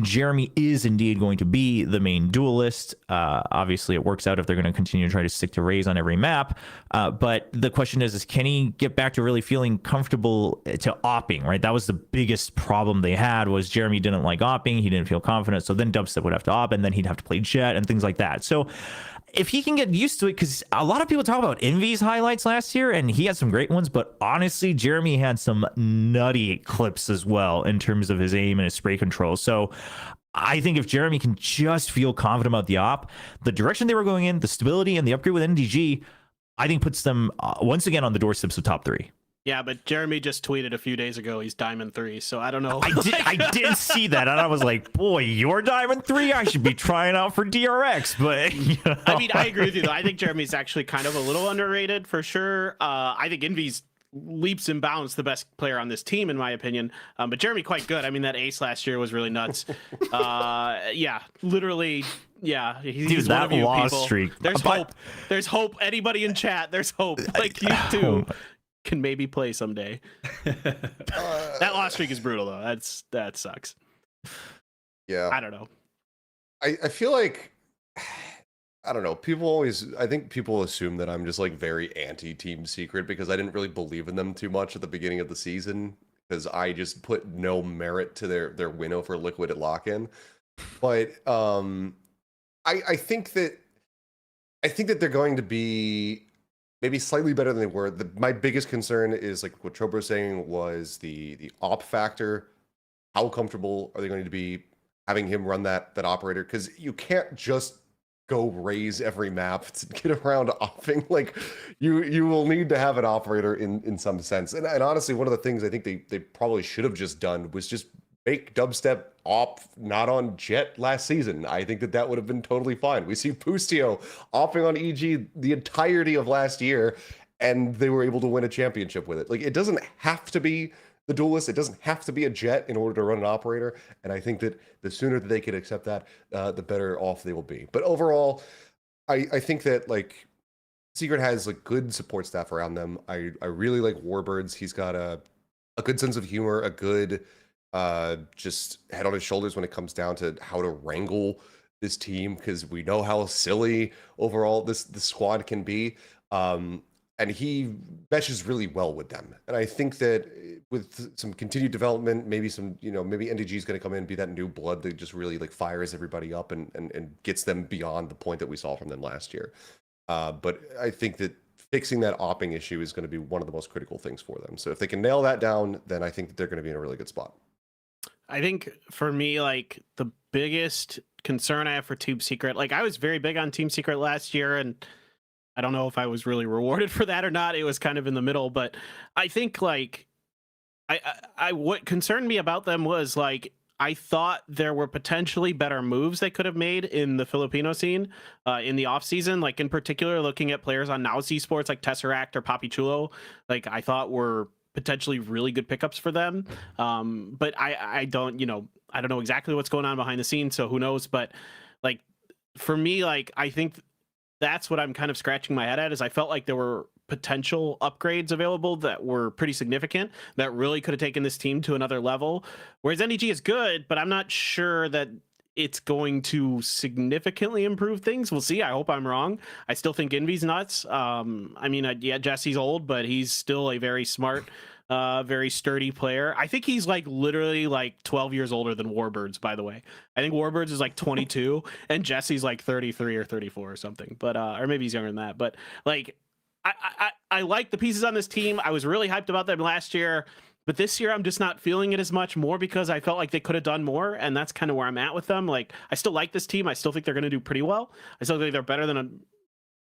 Jeremy is indeed going to be the main duelist. Obviously, it works out if they're going to continue to try to stick to Raze on every map. But the question is can he get back to really feeling comfortable to opping, right? That was the biggest problem they had, was Jeremy didn't like opping. He didn't feel confident. So then Dubstep would have to op, and then he'd have to play Jet and things like that. So if he can get used to it, because a lot of people talk about Envy's highlights last year, and he had some great ones, but honestly, Jeremy had some nutty clips as well in terms of his aim and his spray control. So I think if Jeremy can just feel confident about the op, the direction they were going in, the stability and the upgrade with NDG, I think puts them once again on the doorsteps of top 3. Yeah, but Jeremy just tweeted a few days ago he's Diamond 3, so I don't know. I did see that, and I was like, boy, you're Diamond 3? I should be trying out for DRX, but... You know. I mean, I agree with you, though. I think Jeremy's actually kind of a little underrated, for sure. I think Envy's leaps and bounds the best player on this team, in my opinion. But Jeremy quite good. I mean, that ace last year was really nuts. Yeah, literally... Yeah, he's that one of you loss people. streak. There's hope. There's hope. Anybody in chat, there's hope. Like you too can maybe play someday. That loss streak is brutal though. That sucks. Yeah. I don't know. I feel like I don't know. I think people assume that I'm just like very anti Team Secret because I didn't really believe in them too much at the beginning of the season because I just put no merit to their win over Liquid at lock-in. But I think that they're going to be maybe slightly better than they were. My biggest concern is like what Trober was saying was the op factor. How comfortable are they going to be having him run that operator? Because you can't just go raise every map to get around opping. Like you will need to have an operator in some sense. And honestly, one of the things I think they probably should have just done was just make Dubstep op not on Jet last season. I think that would have been totally fine. We see Pustio opping on EG the entirety of last year, and they were able to win a championship with it. Like, it doesn't have to be the Duelist. It doesn't have to be a Jet in order to run an operator. And I think that the sooner that they can accept that, the better off they will be. But overall, I think that, like, Secret has, like, good support staff around them. I really like Warbirds. He's got a good sense of humor, a good... just head on his shoulders when it comes down to how to wrangle this team, because we know how silly overall this squad can be. And he meshes really well with them. And I think that with some continued development, maybe maybe NDG is going to come in and be that new blood that just really like fires everybody up and gets them beyond the point that we saw from them last year. But I think that fixing that opping issue is going to be one of the most critical things for them. So if they can nail that down, then I think that they're going to be in a really good spot. I think for me, like, the biggest concern I have for Team Secret, like, I was very big on Team Secret last year, and I don't know if I was really rewarded for that or not. It was kind of in the middle, but I think, like, I what concerned me about them was, like, I thought there were potentially better moves they could have made in the Filipino scene in the off season. Like, in particular, looking at players on Now Esports like Tesseract or Papi Chulo, like, I thought were potentially really good pickups for them. But I don't know exactly what's going on behind the scenes, so who knows. But, like, for me, like, I think that's what I'm kind of scratching my head at, is I felt like there were potential upgrades available that were pretty significant that really could have taken this team to another level. Whereas NDG is good, but I'm not sure that it's going to significantly improve things. We'll see. I hope I'm wrong. I still think Envy's nuts. I mean, yeah, Jesse's old, but he's still a very smart, very sturdy player. I think he's like literally like 12 years older than Warbirds, by the way. I think Warbirds is like 22 and Jesse's like 33 or 34 or something, but or maybe he's younger than that. But, like, I like the pieces on this team. I was really hyped about them last year. But this year, I'm just not feeling it as much, more because I felt like they could have done more, and that's kind of where I'm at with them. Like, I still like this team. I still think they're going to do pretty well. I still think they're better than a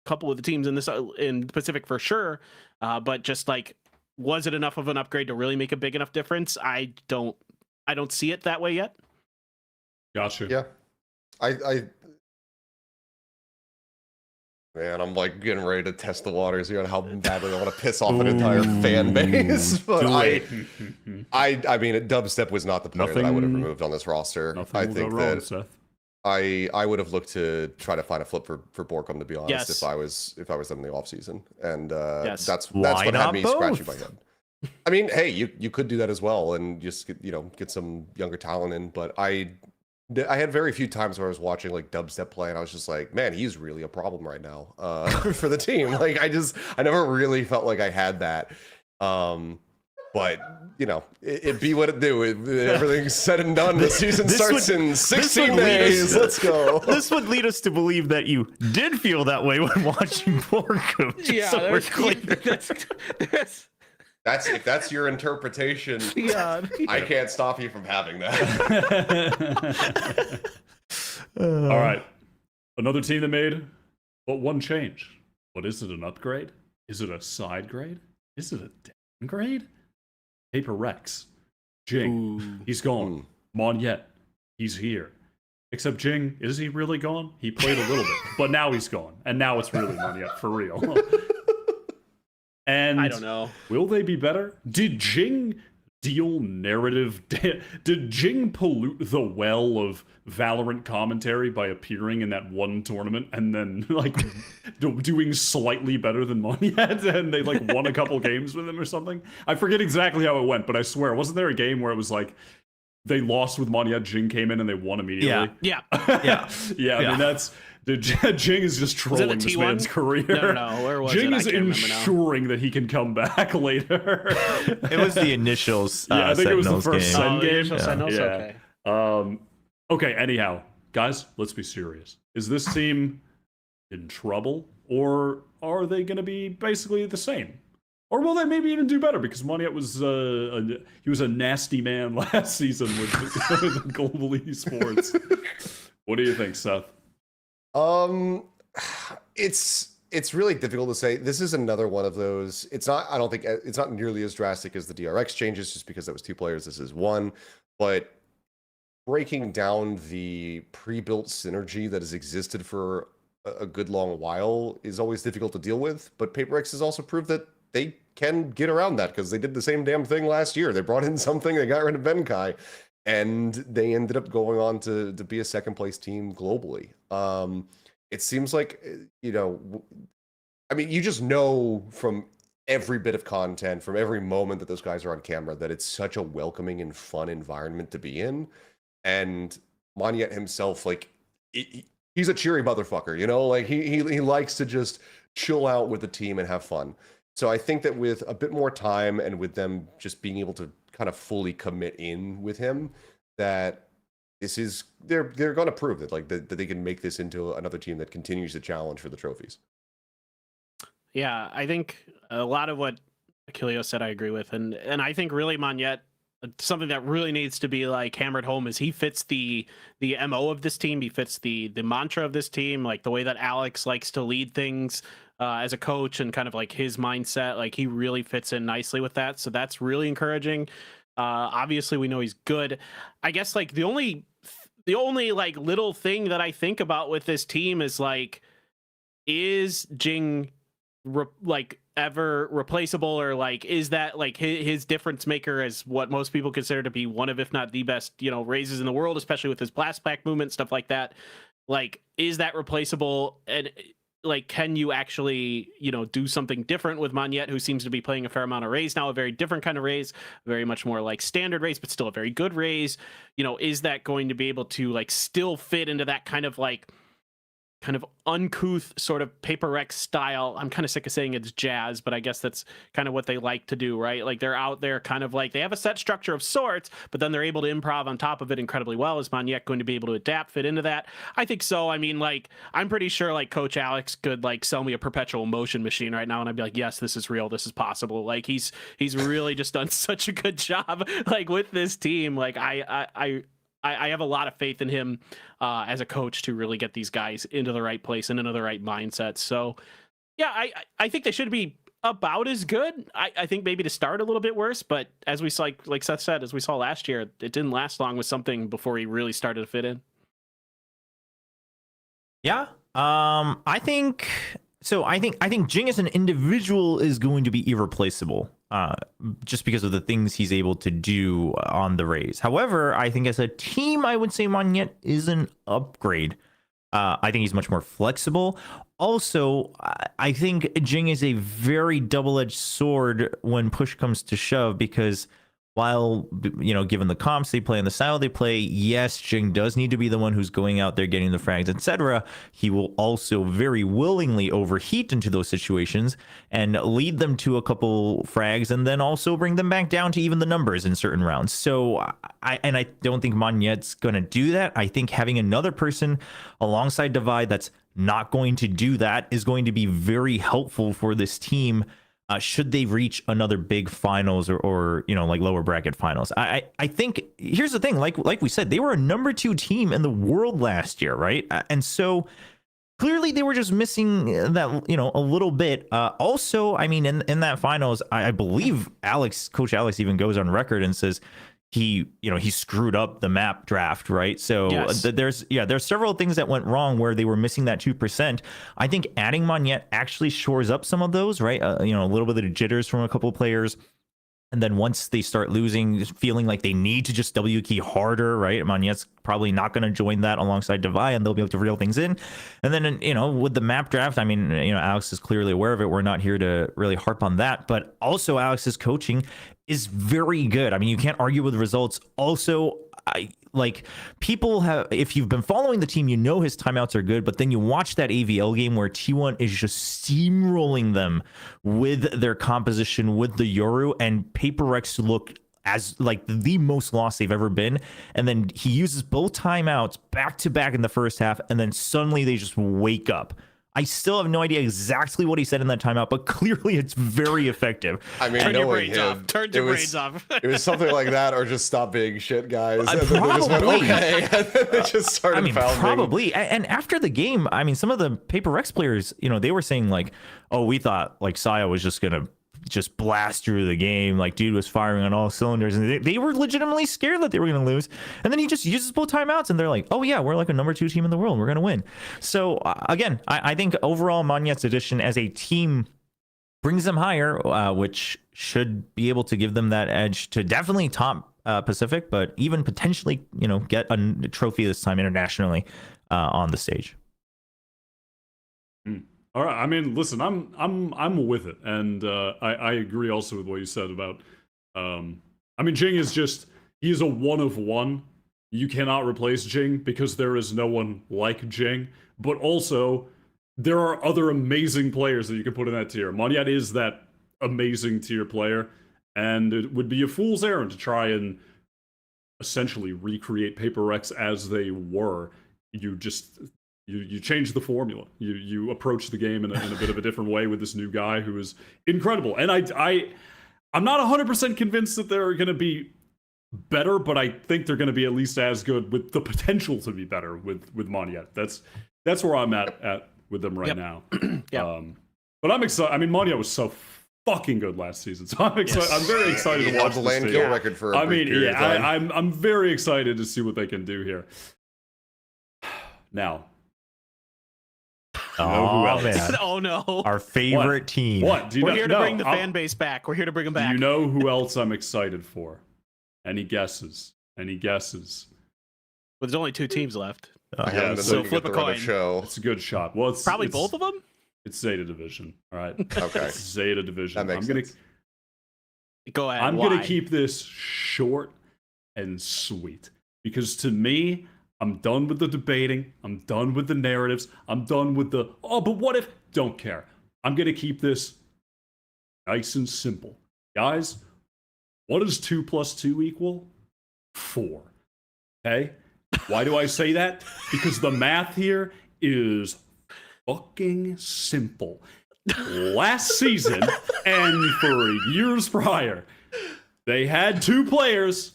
couple of the teams in Pacific for sure. But just, like, was it enough of an upgrade to really make a big enough difference? I don't see it that way yet. Gotcha. Yeah, Man, I'm like getting ready to test the waters here on how badly I want to piss off an entire fan base. But I mean, Dubstep was not the player that I would have removed on this roster. I think that Seth. I would have looked to try to find a flip for Borkum, to be honest, Yes. if I was them in the off season, and Yes. that's Why what had not me both? scratching my head. I mean, hey, you could do that as well, and just get some younger Talon in, but I I had very few times where I was watching like dubstep play and I was just like, man, he's really a problem right now for the team. Like I never really felt like I had that. But you know, it be what it do. Everything's said and done. The season starts in 16 days. Let's go. This would lead us to believe that you did feel that way when watching Borgo. Yeah, So we're clear. If that's your interpretation, Yeah. I can't stop you from having that. All right. Another team that made but one change. What is it? An upgrade? Is it a side grade? Is it a downgrade? Paper Rex. Jing. He's gone. Monyet. He's here. Except Jing, is he really gone? He played a little bit, but now he's gone. And now it's really Monyet for real. And I don't know. Will they be better? Did Jing deal narrative? Did Jing pollute the well of Valorant commentary by appearing in that one tournament and then like doing slightly better than Monyet, and they like won a couple games with him or something? I forget exactly how it went, but I swear, wasn't there a game where it was like they lost with Monyet, Jing came in and they won immediately? Yeah. Yeah. I mean, that's Jing is just trolling this man's career. No. Where was Jing it? is ensuring that he can come back later. It was the initials. Yeah, I think it was the Sentinels first game. Sen game. Initial Sentinels? Yeah. Okay. Okay, anyhow, guys, let's be serious. Is this team in trouble, or are they going to be basically the same? Or will they maybe even do better? Because Monyet was he was a nasty man last season with Global Esports. What do you think, Seth? It's really difficult to say. This is another one of those. It's not. I don't think it's not nearly as drastic as the DRX changes, just because that was 2 players. This is 1, but breaking down the pre-built synergy that has existed for a good long while is always difficult to deal with. But PaperX has also proved that they can get around that, because they did the same damn thing last year. They brought in something, they got rid of Benkai, and they ended up going on to be a second place team globally. It seems like, you know, I mean, you just know from every bit of content, from every moment that those guys are on camera, that it's such a welcoming and fun environment to be in. And Monyet himself, like, he's a cheery motherfucker, you know, like he likes to just chill out with the team and have fun. So I think that with a bit more time and with them just being able to kind of fully commit in with him, that this is they're going to prove that, like, that they can make this into another team that continues to challenge for the trophies. Yeah, I think a lot of what Achilleo said I agree with, and I think really Monyet, something that really needs to be like hammered home is he fits the MO of this team. He fits the mantra of this team, like the way that Alex likes to lead things as a coach, and kind of like his mindset. Like, he really fits in nicely with that. So that's really encouraging. Obviously we know he's good. I guess like the only like little thing that I think about with this team is like, is Jing ever replaceable, or like is that like his difference maker as what most people consider to be one of, if not the best, you know, raises in the world, especially with his blast pack movement, stuff like that. Like, is that replaceable? And like, can you actually, you know, do something different with Monyet, who seems to be playing a fair amount of raise now, a very different kind of raise, very much more like standard raise, but still a very good raise. You know, is that going to be able to like still fit into that kind of uncouth sort of Paper Rex style? I'm kind of sick of saying it's jazz, but I guess that's kind of what they like to do, right? Like, they're out there kind of like, they have a set structure of sorts, but then they're able to improv on top of it incredibly well. Is Monyet going to be able to adapt, fit into that? I think so. I mean, like, I'm pretty sure like Coach Alex could like sell me a perpetual motion machine right now, and I'd be like, yes, this is real, this is possible. Like, he's really just done such a good job like with this team. Like, I have a lot of faith in him as a coach to really get these guys into the right place and into the right mindset. So, yeah, I think they should be about as good. I think maybe to start a little bit worse, but as we saw, like Seth said, as we saw last year, it didn't last long with something before he really started to fit in. Yeah. I think Jing as an individual is going to be irreplaceable, just because of the things he's able to do on the raise. However, I think as a team, I would say Monyet is an upgrade. I think he's much more flexible. Also, I think Jing is a very double-edged sword when push comes to shove, because while, given the comps they play and the style they play, yes, Jing does need to be the one who's going out there getting the frags, etc. He will also very willingly overheat into those situations and lead them to a couple frags, and then also bring them back down to even the numbers in certain rounds. So I don't think Monyet's going to do that. I think having another person alongside Divide that's not going to do that is going to be very helpful for this team. Should they reach another big finals or like lower bracket finals. I think here's the thing, like we said, they were a number 2 team in the world last year, right? And so clearly they were just missing that, a little bit. Also, I mean, in that finals, I believe Coach Alex even goes on record and says he screwed up the map draft, right? So yes. There's several things that went wrong where they were missing that 2%. I think adding Monyet actually shores up some of those, right? A little bit of jitters from a couple of players. And then once they start losing, feeling like they need to just W key harder, right? Monyet's probably not going to join that alongside Devi, and they'll be able to reel things in. And then, with the map draft, I memean, Alex is clearly aware of it. We're not here to really harp on that. But also Alex's coaching is very good. I mean, you can't argue with the results. Also, people have, if you've been following the team, his timeouts are good, but then you watch that AVL game where T1 is just steamrolling them with their composition with the Yoru, and Paper Rex look as like the most lost they've ever been. And then he uses both timeouts back to back in the first half, and then suddenly they just wake up. I still have no idea exactly what he said in that timeout, but clearly it's very effective. I mean, Turn your knowing brains him, off. Turn your brains off. it was something like that, or just stop being shit, guys. And then they just went, Probably. okay, and then they just started founding. Probably. And after the game, I mean, some of the Paper Rex players, they were saying like, oh, we thought like Saya was just going to just blast through the game. Like, dude was firing on all cylinders, and they were legitimately scared that they were going to lose. And then he just uses both timeouts, and they're like, oh yeah, we're like a number 2 team in the world, we're going to win. So again, I think overall Monyet's addition as a team brings them higher, which should be able to give them that edge to definitely top Pacific, but even potentially get a trophy this time internationally on the stage. All right. I mean, listen, I'm with it, and I agree also with what you said about. I mean, Jing is he is a one of one. You cannot replace Jing because there is no one like Jing. But also, there are other amazing players that you can put in that tier. Monyet is that amazing tier player, and it would be a fool's errand to try and essentially recreate Paper Rex as they were. You change the formula. You approach the game in a bit of a different way with this new guy who is incredible. And I'm not 100% convinced that they're going to be better, but I think they're going to be at least as good, with the potential to be better with Monyet. That's where I'm at with them right now. Yeah. But I'm excited. I mean, Monyet was so fucking good last season, so I'm excited. Yes. I'm very excited to watch the this land team. kill record for. I'm very excited to see what they can do here. Now. Oh man! Oh no! Our favorite team. What? We're here to bring the fan base back. We're here to bring them back. Do you know who else I'm excited for? Any guesses? Well, there's only 2 teams left. I haven't been so looking flip at a the run of coin. show. It's a good shot. Well, it's Probably both of them. It's Zeta Division. All right. Okay. It's Zeta Division. That makes sense. Go ahead. I'm Why? gonna keep this short and sweet, because to me, I'm done with the debating. I'm done with the narratives. I'm done with the, oh, but what if? Don't care. I'm going to keep this nice and simple. Guys, what does 2 + 2 equal? 4. Okay? Why do I say that? Because the math here is fucking simple. Last season, and for years prior, they had 2 players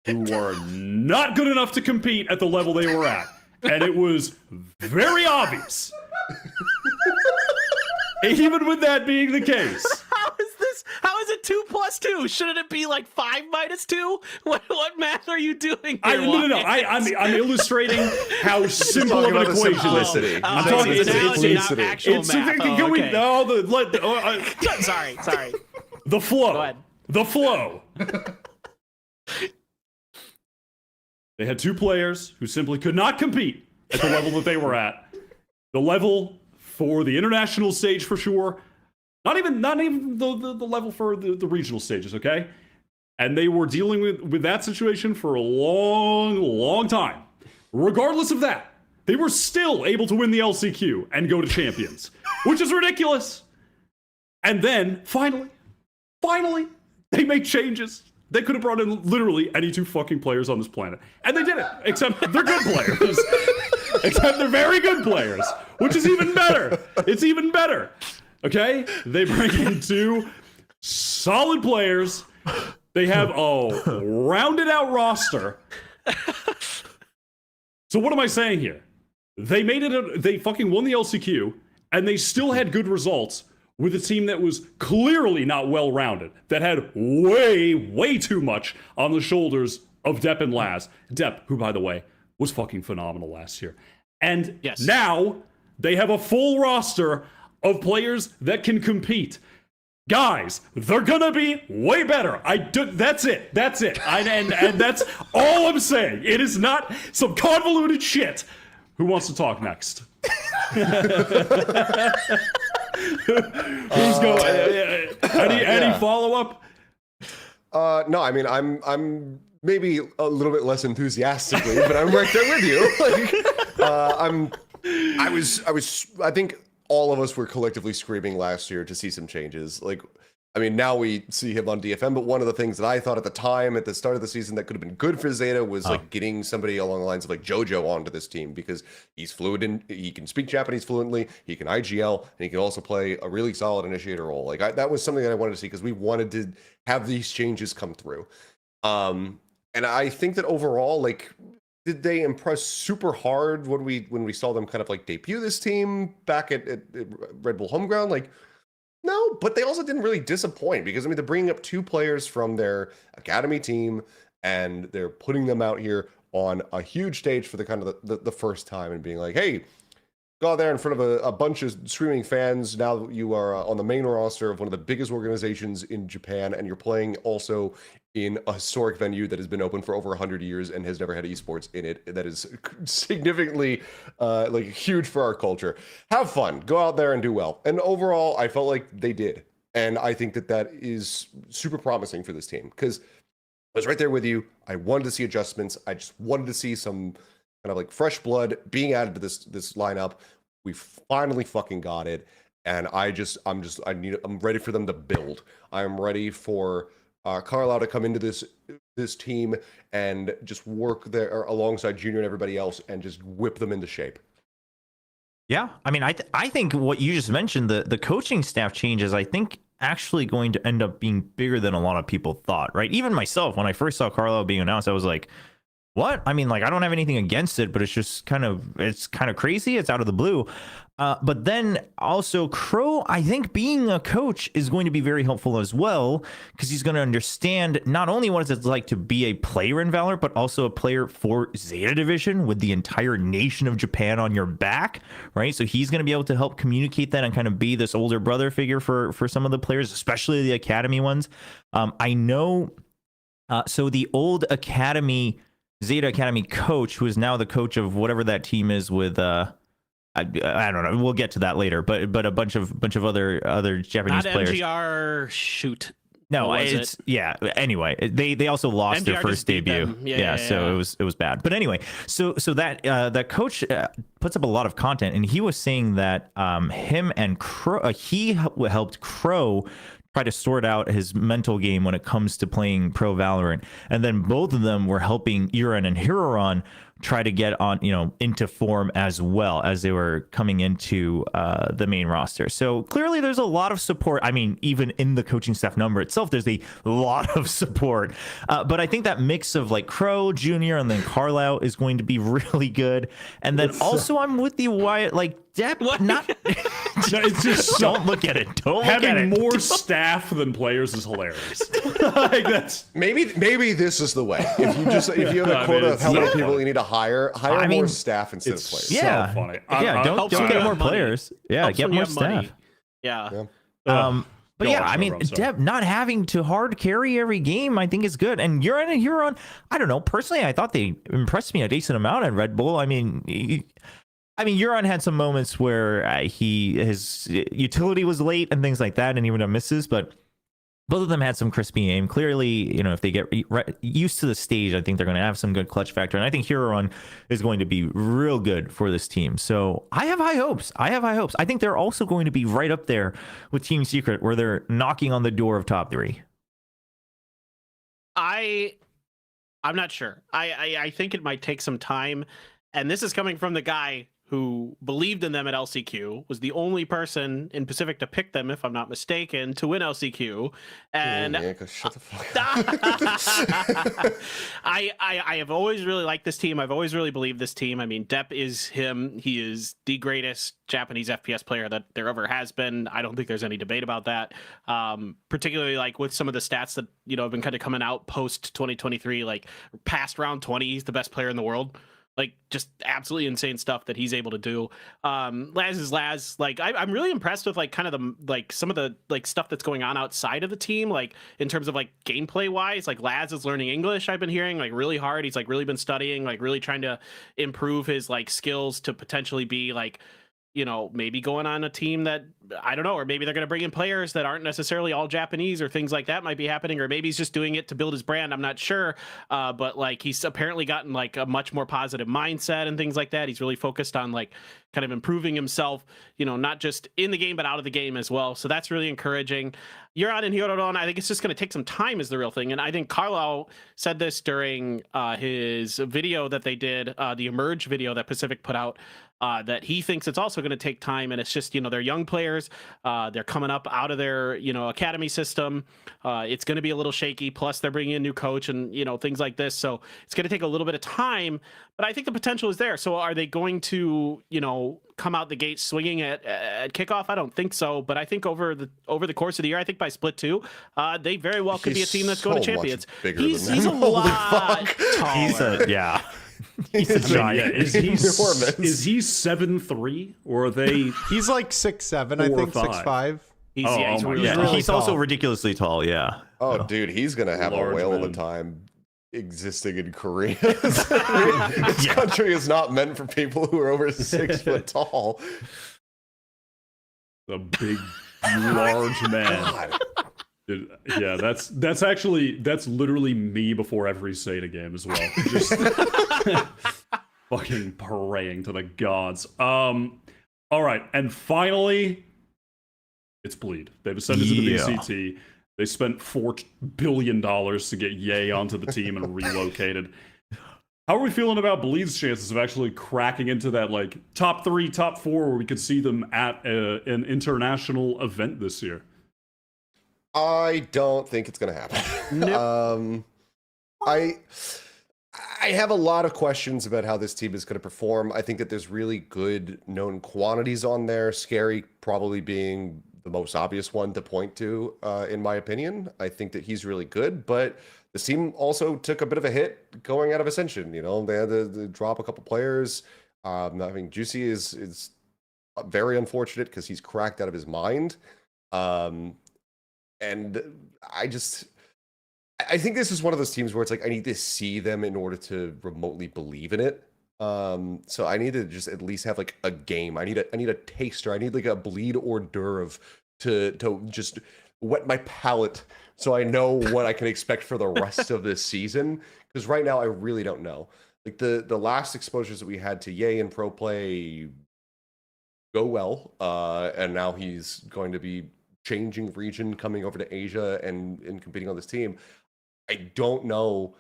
who were not good enough to compete at the level they were at. And it was very obvious. Even with that being the case. How is it 2 + 2? Shouldn't it be like 5 - 2? What math are you doing here? No. I'm illustrating how simple of an equation this is. I'm talking it's analogy, not simplicity. actual math. Okay. Sorry. The flow. Go ahead. The flow. They had 2 players who simply could not compete at the level that they were at. The level for the international stage for sure. Not even the level for the regional stages, okay? And they were dealing with that situation for a long time. Regardless of that, they were still able to win the LCQ and go to champions, which is ridiculous. And then, finally, they make changes. They could have brought in literally any two fucking players on this planet. And they did it, except they're good players. Except they're very good players, which is even better. It's even better. Okay? They bring in two solid players. They have a rounded out roster. So what am I saying here? They made it, they fucking won the LCQ, and they still had good results with a team that was clearly not well-rounded, that had way too much on the shoulders of Depp and Laz. Depp, who, by the way, was fucking phenomenal last year. And now they have a full roster of players that can compete. Guys, they're gonna be way better. That's it. And that's all I'm saying. It is not some convoluted shit. Who wants to talk next? Who's going? Any follow up? No, I mean I'm maybe a little bit less enthusiastically, but I'm right there with you. Like, I think all of us were collectively screaming last year to see some changes. Like, I mean, now we see him on DFM, but one of the things that I thought at the time, at the start of the season, that could have been good for ZETA was like getting somebody along the lines of like JoJo onto this team, because he's fluent and he can speak Japanese fluently, he can IGL, and he can also play a really solid initiator role. Like that was something that I wanted to see, because we wanted to have these changes come through. And I think that overall, like, did they impress super hard when we saw them kind of like debut this team back at Red Bull Homeground? Like, no, but they also didn't really disappoint, because I mean, they're bringing up two players from their academy team and they're putting them out here on a huge stage for the kind of the first time and being like, hey, go out there in front of a bunch of streaming fans. Now that you are on the main roster of one of the biggest organizations in Japan, and you're playing also in a historic venue that has been open for over 100 years and has never had esports in it, that is significantly like huge for our culture. Have fun, go out there and do well. And overall, I felt like they did. And I think that that is super promising for this team, because I was right there with you. I wanted to see adjustments. I just wanted to see some kind of like fresh blood being added to this lineup. We finally fucking got it. And I'm ready for them to build. I'm ready for Carlisle to come into this team and just work there alongside Junior and everybody else and just whip them into shape. Yeah, I mean, I think what you just mentioned, the coaching staff changes, I think actually going to end up being bigger than a lot of people thought, right? Even myself, when I first saw Carlisle being announced, I was like, what? I mean, like, I don't have anything against it, but it's just kind of crazy. It's out of the blue. But then also Crow, I think being a coach is going to be very helpful as well, because he's going to understand not only what it's like to be a player in Valor, but also a player for ZETA Division with the entire nation of Japan on your back, right? So he's going to be able to help communicate that and kind of be this older brother figure for some of the players, especially the academy ones. I know, so the old academy, ZETA Academy coach, who is now the coach of whatever that team is with I don't know. We'll get to that later, but a bunch of other Japanese Not players. MGR, shoot. No, it's yeah. Anyway, they also lost MGR their first debut. Yeah, so it was bad. But anyway, so that coach puts up a lot of content, and he was saying that him and Crow, he helped Crow try to sort out his mental game when it comes to playing pro Valorant, and then both of them were helping Uran and Hiroron try to get on, into form as well as they were coming into the main roster. So clearly there's a lot of support. I mean, even in the coaching staff number itself, there's a lot of support. But I think that mix of like Crow, Junior, and then Carlisle is going to be really good. And then also I'm with you, Wyatt, like Depp, not... It's just don't look at it. Don't look at it. Having more staff than players is hilarious. Like that's maybe this is the way. If you have a quota of how many people you need to hire more staff instead of players. Yeah, so funny. Don't get more players. Yeah, get more staff. Yeah. But yeah, I mean, Deb not having to hard carry every game, I think is good. And Huron, I don't know. Personally, I thought they impressed me a decent amount at Red Bull. I mean, Huron had some moments where his utility was late and things like that, and even misses. But both of them had some crispy aim. Clearly, if they get used to the stage, I think they're going to have some good clutch factor. And I think Hero Run is going to be real good for this team. So I have high hopes. I think they're also going to be right up there with Team Secret, where they're knocking on the door of top 3. I'm not sure. I think it might take some time. And this is coming from the guy who believed in them at LCQ, was the only person in Pacific to pick them, if I'm not mistaken, to win LCQ. And shut the fuck up. I have always really liked this team. I've always really believed this team. I mean, Depp is him. He is the greatest Japanese FPS player that there ever has been. I don't think there's any debate about that. Particularly like with some of the stats that, have been kind of coming out post 2023, like past round 20, he's the best player in the world. Like, just absolutely insane stuff that he's able to do. Laz is Laz. Like, I'm really impressed with, like, kind of some of the, like, stuff that's going on outside of the team. Like, in terms of, like, gameplay wise, like, Laz is learning English, I've been hearing, like, really hard. He's, like, really been studying, like, really trying to improve his, like, skills to potentially be, like, maybe going on a team that, I don't know, or maybe they're going to bring in players that aren't necessarily all Japanese, or things like that might be happening, or maybe he's just doing it to build his brand. I'm not sure. But like, he's apparently gotten like a much more positive mindset and things like that. He's really focused on like kind of improving himself, not just in the game, but out of the game as well. So that's really encouraging. You're on in Hyorodon. I think it's just going to take some time is the real thing. And I think Carlisle said this during his video that they did, the Emerge video that Pacific put out, that he thinks it's also going to take time. And it's just, they're young players. They're coming up out of their, academy system. It's going to be a little shaky. Plus they're bringing in a new coach and, things like this. So it's going to take a little bit of time, but I think the potential is there. So are they going to, come out the gate swinging at kickoff? I don't think so, but I think over the course of the year, I think by split 2, they very well could be a team that's going to champions. He's a lot taller. He's a giant. Is he 7'3", or are they? He's like 6'7", I think 6'5". He's also ridiculously tall. Yeah. Oh, dude, he's gonna have a whale of a time existing in Korea. This country is not meant for people who are over 6 foot tall. A big, large man. God. Dude, yeah, that's literally me before every ZETA game as well. Just fucking praying to the gods. All right, and finally, it's Bleed. They've ascended to the BCT. They spent $4 billion to get Ye onto the team and relocated. How are we feeling about Bleed's chances of actually cracking into that like top 3, top 4, where we could see them at an international event this year? I don't think it's gonna happen. Nope. I have a lot of questions about how this team is going to perform. I think that there's really good known quantities on there. Scary probably being the most obvious one to point to, in my opinion. I think that he's really good, but the team also took a bit of a hit going out of Ascension. They had to drop a couple players. I mean, Juicy is very unfortunate because he's cracked out of his mind. And I think this is one of those teams where it's like I need to see them in order to remotely believe in it. So I need to just at least have like a game. I need a taster. I need like a Bleed hors d'oeuvre to just wet my palate so I know what I can expect for the rest of this season. Because right now I really don't know. Like the last exposures that we had to Ye in pro play go well, and now he's going to be changing region, coming over to Asia and competing on this team. I don't know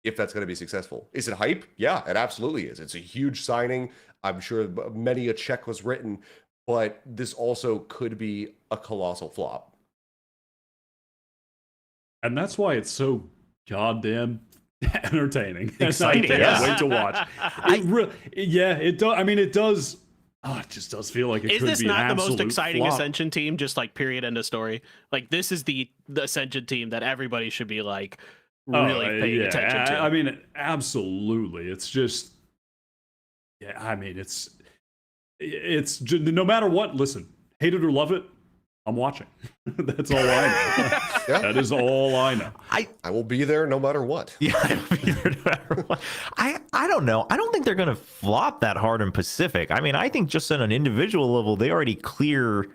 if that's going to be successful. Is it hype? Yeah, it absolutely is. It's a huge signing. I'm sure many a check was written, but this also could be a colossal flop. And that's why it's so goddamn entertaining. Exciting. I can't wait to watch. It does. I mean, it does. Oh, it just does feel like it could be an absolute flop. Is this not the most exciting Ascension team? Just like period, end of story. Like this is the Ascension team that everybody should be like really paying attention to. I mean, absolutely. It's just, I mean, it's no matter what. Listen, hate it or love it, I'm watching. That's all I know. Yeah. That is all I know. I will be there no matter what. Yeah, I'll be there no matter what. I don't know. I don't think they're going to flop that hard in Pacific. I mean, I think just at an individual level, they already clear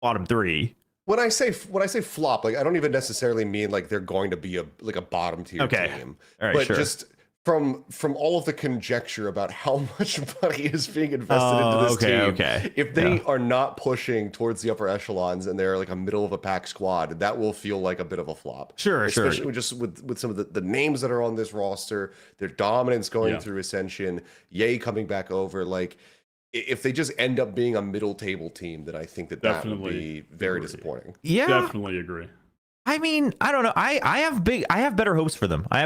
bottom 3. When I say flop, like I don't even necessarily mean like they're going to be a bottom tier team, All right, but sure. just from all of the conjecture about how much money is being invested into this team. If they are not pushing towards the upper echelons and they're like a middle of a pack squad, that will feel like a bit of a flop. Especially just with some of the names that are on this roster, their dominance going through Ascension, Yay coming back over, like. If they just end up being a middle table team, then I think that would be very disappointing. Yeah, definitely agree. I mean, I don't know. I have better hopes for them. I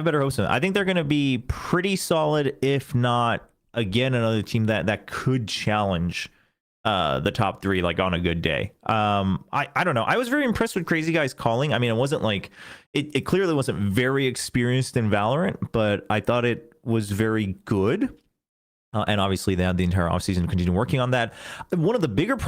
think they're going to be pretty solid, if not again another team that could challenge the top 3 like on a good day. I don't know. I was very impressed with Crazy Guy's calling. I mean, it wasn't like it clearly wasn't very experienced in Valorant, but I thought it was very good. And obviously they had the entire offseason to continue working on that. One of the biggest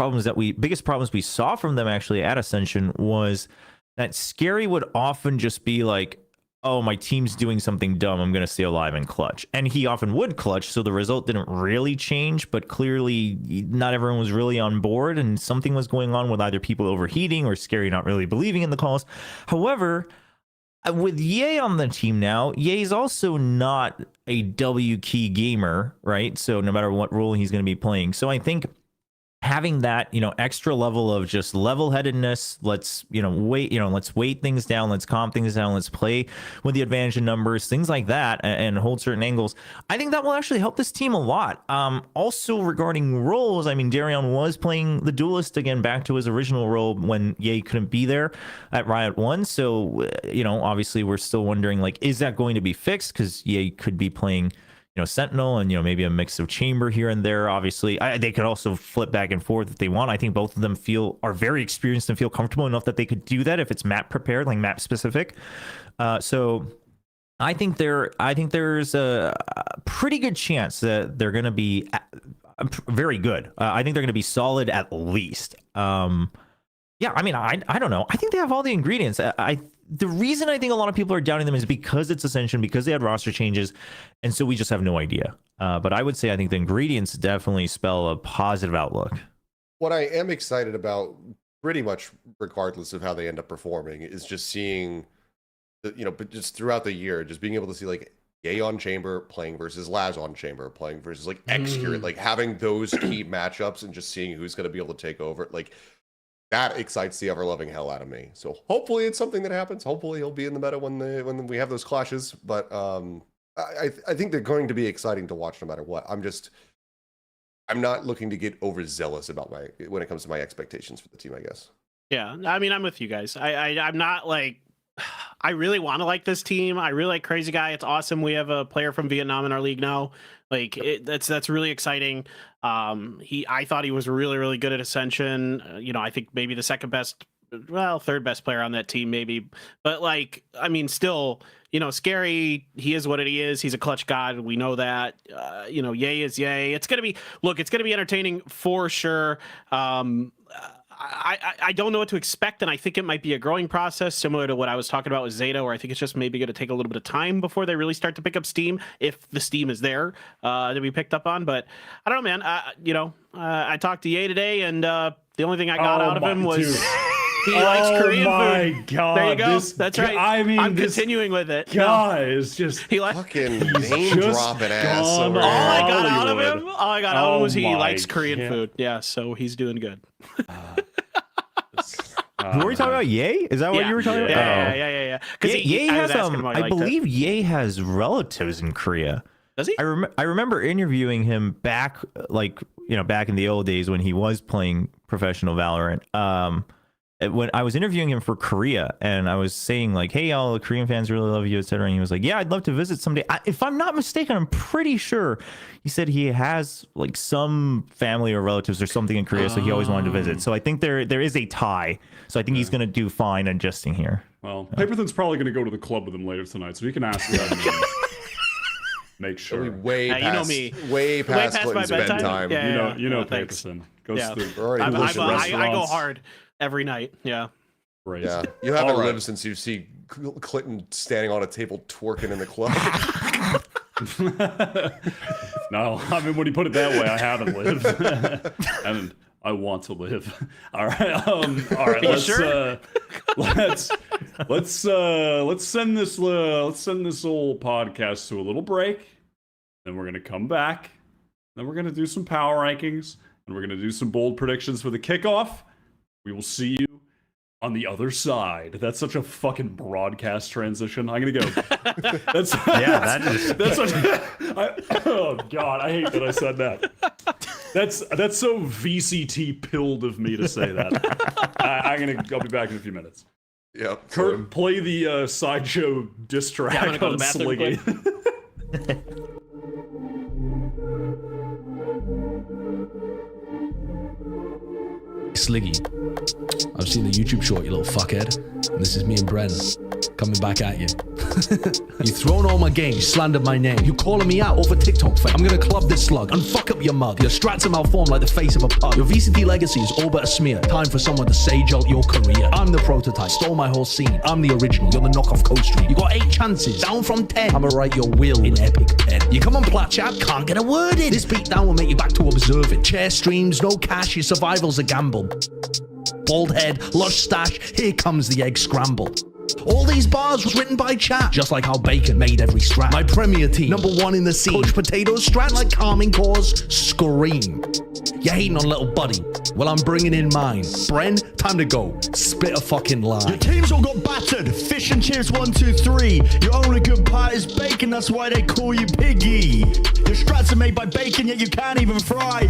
problems we saw from them actually at Ascension was that Scary would often just be like, oh, my team's doing something dumb, I'm going to stay alive and clutch. And he often would clutch, so the result didn't really change, but clearly not everyone was really on board, and something was going on with either people overheating or Scary not really believing in the calls. However, with Ye on the team now, Ye's also not a W key gamer, right? So no matter what role he's going to be playing. So I think having that, extra level of just level-headedness, let's weight things down, let's calm things down, let's play with the advantage in numbers, things like that, and hold certain angles. I think that will actually help this team a lot. Also regarding roles, I mean, Darion was playing the Duelist again, back to his original role when Ye couldn't be there at Riot 1. So, obviously we're still wondering, like, is that going to be fixed? Because Ye could be playing Sentinel and maybe a mix of Chamber here and there. Obviously they could also flip back and forth if they want. I think both of them are very experienced and feel comfortable enough that they could do that if it's map prepared, like map specific. So I think there's a pretty good chance that they're going to be very good. I think they're going to be solid at least. Yeah, I mean, I don't know. I think they have all the ingredients. The reason I think a lot of people are doubting them is because it's Ascension, because they had roster changes, and so we just have no idea. But I would say I think the ingredients definitely spell a positive outlook. What I am excited about, pretty much regardless of how they end up performing, is just seeing, but just throughout the year, just being able to see like Yay on Chamber playing versus Laz on Chamber playing versus like X-Curate, like having those key matchups and just seeing who's going to be able to take over. Like, that excites the ever-loving hell out of me. So hopefully it's something that happens. Hopefully he'll be in the meta when we have those clashes. But I think they're going to be exciting to watch no matter what. I'm not looking to get overzealous about when it comes to my expectations for the team, I guess. Yeah, I mean, I'm with you guys. I'm not like, I really want to like this team. I really like Crazy Guy. It's awesome. We have a player from Vietnam in our league now. Like that's really exciting. I thought he was really, really good at Ascension. I think maybe the third best player on that team, maybe. But like, I mean, still, Scary, he is what he is. He's a clutch god. We know that. Yay is Yay. It's gonna be entertaining for sure. I don't know what to expect, and I think it might be a growing process, similar to what I was talking about with ZETA, where I think it's just maybe going to take a little bit of time before they really start to pick up steam, if the steam is there to be picked up on. But I don't know, man. I talked to Ye today, and the only thing I got out of him was he likes Korean food. Oh my god! There you go. That's right. I mean, I'm continuing with it. Guy is just fucking name dropping ass. All I got out of him was he likes Korean food. Yeah, so he's doing good. Were we talking about Ye? Is that what you were talking about? Yeah. Because Ye has, I believe Ye has relatives in Korea. Does he? I remember interviewing him back in the old days when he was playing professional Valorant. When I was interviewing him for Korea, and I was saying like, hey, all the Korean fans really love you, etc. And he was like, yeah, I'd love to visit someday. If I'm not mistaken, I'm pretty sure he said he has like some family or relatives or something in Korea, so he always wanted to visit. So I think there is a tie. So I think he's going to do fine adjusting here. Well, Paperthin's probably going to go to the club with him later tonight, so we can ask that. Make sure. Way past Clinton's bedtime. Yeah, Paperthin goes through. I go hard every night. Yeah. Right. Yeah. You haven't lived since you see Clinton standing on a table twerking in the club. No, I mean, when you put it that way, I haven't lived. And I want to live. All right. All right. Let's sure? let's send this old podcast to a little break. Then we're gonna come back. Then we're gonna do some power rankings, and we're gonna do some bold predictions for the kickoff. We will see you on the other side. That's such a fucking broadcast transition. I'm gonna go. That's oh god, I hate that I said that. That's so VCT pilled of me to say that. I'll be back in a few minutes. Yep. Kurt, play the sideshow diss track I'm gonna go to on the bathroom Sliggy. Sliggy, I've seen the YouTube short, you little fuckhead. And this is me and Bren coming back at you. You thrown all my games, you slandered my name. You calling me out over TikTok fame. I'm gonna club this slug and fuck up your mug. Your strats are malformed like the face of a pug. Your VCT legacy is all but a smear. Time for someone to sage out your career. I'm the prototype, stole my whole scene. I'm the original, you're the knockoff Coast Street. You got 8 chances, down from 10. I'ma write your will in epic pen. You come on Plat Chat, can't get a word in. This beatdown will make you back to observe it. Chair streams, no cash, your survival's a gamble. Bald head, lush stash, here comes the egg scramble. All these bars was written by chat, just like how Bacon made every strat. My premier team, #1 in the scene. Coach Potatoes strat like calming cause, scream. You hating on little buddy? Well, I'm bringing in mine. Bren, time to go. Spit a fucking line. Your team's all got battered. Fish and chips, 1, 2, 3. Your only good part is bacon, that's why they call you Piggy. Your strats are made by bacon, yet you can't even fry.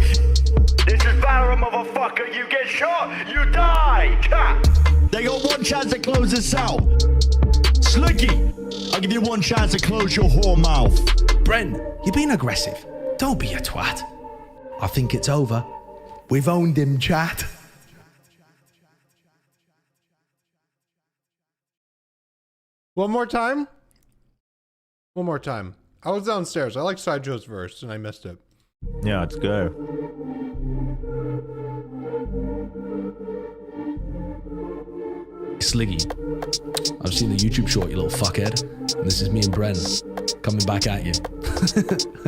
This is Valorant, motherfucker. You get shot, you die. Cat. They got 1 chance to close this out. Sliggy, I'll give you 1 chance to close your whore mouth. Bren, you're being aggressive. Don't be a twat. I think it's over. We've owned him, chat. One more time. One more time. I was downstairs. I like Sideshow's verse, and I missed it. Yeah, it's good. Sliggy, I've seen the YouTube short, you little fuckhead. And this is me and Bren coming back at you.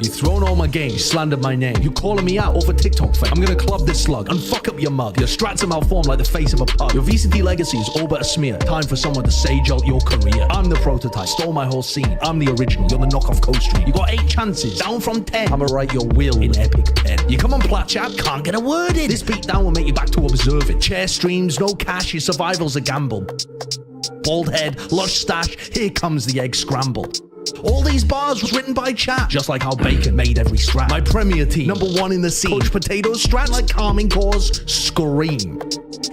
You thrown all my games, you slandered my name. You calling me out over TikTok fame. I'm gonna club this slug and fuck up your mug. Your strats are malformed like the face of a pug. Your VCT legacy is all but a smear. Time for someone to sage out your career. I'm the prototype, stole my whole scene. I'm the original, you're the knockoff Coast Street. You got 8 chances, down from 10. I'ma write your will in epic pen. You come on Plat Chat, can't get a word in. This beatdown will make you back to observe it. Chair streams, no cash, your survival's a gamble. Bald head, lush stash, here comes the egg scramble. All these bars was written by chat, just like how Bacon made every strat. My premier team, #1 in the scene. Coach Potatoes strat like calming cause, scream.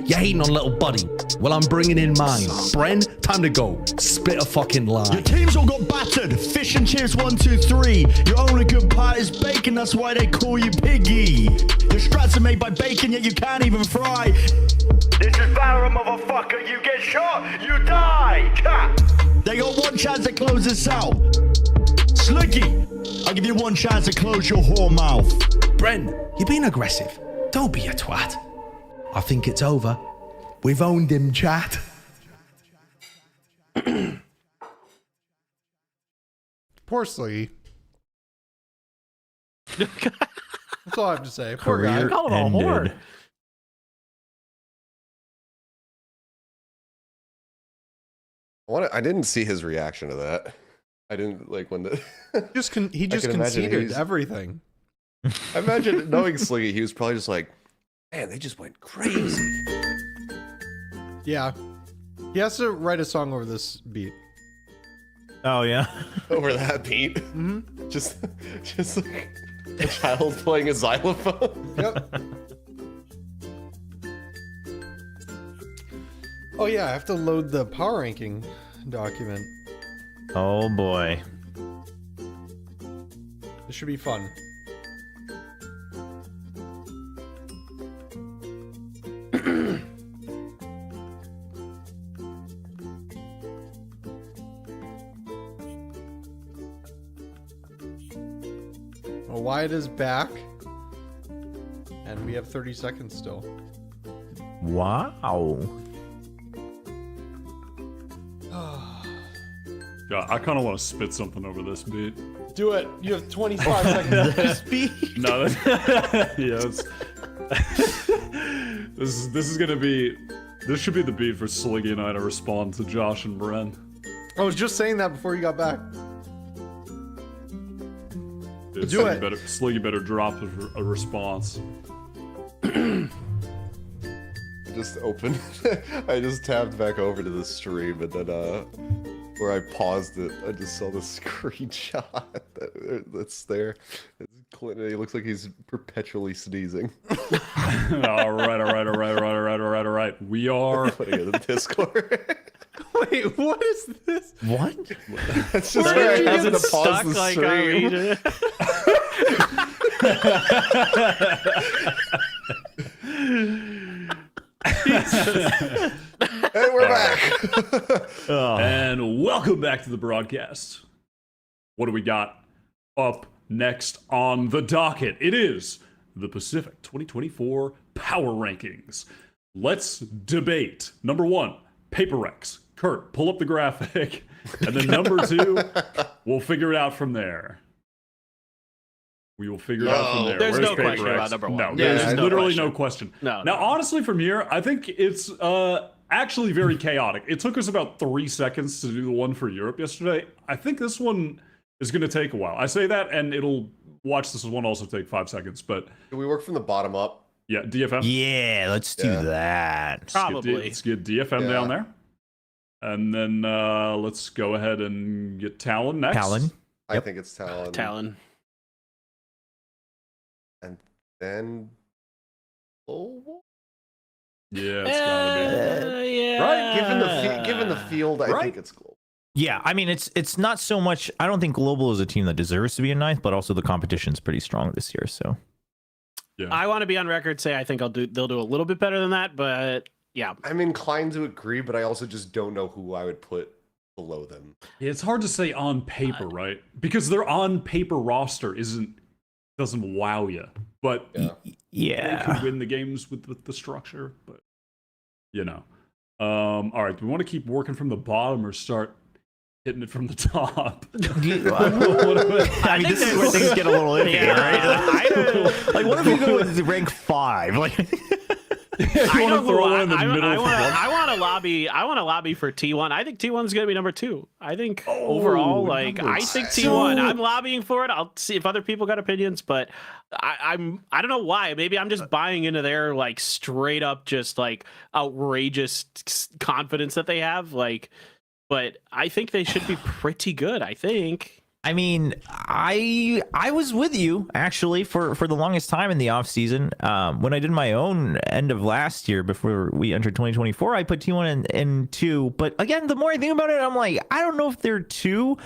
You hating on little buddy? Well, I'm bringing in mine. Bren, time to go. Spit a fucking line. Your team's all got battered. Fish and chips, 1, 2, 3. Your only good part is bacon, that's why they call you Piggy. Your strats are made by bacon, yet you can't even fry. This is Valorant, motherfucker. You get shot, you die. Cat. They got 1 chance to close this out. Sliggy, I'll give you 1 chance to close your whore mouth. Bren, you're being aggressive. Don't be a twat. I think it's over. We've owned him, chat. Poor Sliggy. That's all I have to say. Poor guy. Career Call him a whore. ended. I didn't see his reaction to that. I didn't like when the. He just can imagine conceded he's- everything. I imagine knowing Sliggy, he was probably just like, man, they just went crazy. Yeah. He has to write a song over this beat. Oh yeah. Over that beat. Mm-hmm. Just like a child playing a xylophone. Yep. Oh yeah, I have to load the power ranking document. Oh boy. This should be fun. Well, Wyatt is back. And we have 30 seconds still. Wow. God, I kind of want to spit something over this beat. Do it. You have 25 seconds. No, yeah, This is gonna be. This should be the beat for Sliggy and I to respond to Josh and Bren. I was just saying that before you got back. Dude, Do it. Sliggy better drop a response. Just open. I just tabbed back over to the stream, and then where I paused it, I just saw the screenshot that's there. It's Clinton. He looks like he's perpetually sneezing. all right. We are Putting it in the Discord. Wait, what is this? What? That's just Where where did I you happened get to pause stuck the like stream. And we're back. And welcome back to the broadcast. What do we got up next on the docket? It is the Pacific 2024 Power Rankings. Let's debate. Number 1, Paper Rex. Kurt, pull up the graphic. And then number 2, we'll figure it out from there. We will figure it out from there. There's Where's no Paper question Rex? about number 1. No, Yeah, there's no literally question. no question. No, Now, no. honestly, from here, I think it's actually very chaotic. It took us about 3 seconds to do the one for Europe yesterday. I think this one is going to take a while. I say that, and it'll watch this one also take 5 seconds. But Do we work from the bottom up? yeah, DFM. Yeah, let's do Yeah. that. Probably. Let's get DFM down there. And then let's go ahead and get Talon next. Talon. I Yep. think it's Talon. Talon. And then. Oh, Yeah, it's gotta be. Yeah. Right, given the field, I Right. think it's Global. Yeah, I mean it's not so much. I don't think Global is a team that deserves to be in ninth, but also the competition's pretty strong this year. So Yeah. I want to be on record say I think they'll do a little bit better than that, but yeah. I'm inclined to agree, but I also just don't know who I would put below them. Yeah, it's hard to say on paper, right? Because their on paper roster doesn't wow you, but Yeah. they yeah, could win the games with the structure. But you know, all right. Do we want to keep working from the bottom or start hitting it from the top? I mean this is where things get a little iffy, right? Like, what if you go with rank 5? Like, I wanna know throw who one in the middle for one? I want to lobby. I want to lobby for T1. I think T1 is going to be number 2. I think overall, like, number I think two. T1. I'm lobbying for it. I'll see if other people got opinions, but I don't know why. Maybe I'm just buying into their like straight up, just like outrageous confidence that they have. Like, but I think they should be pretty good. I think. I mean, I was with you actually for the longest time in the off season. When I did my own end of last year before we entered 2024, I put T1 in 2. But again, the more I think about it, I'm like, I don't know if they're 2.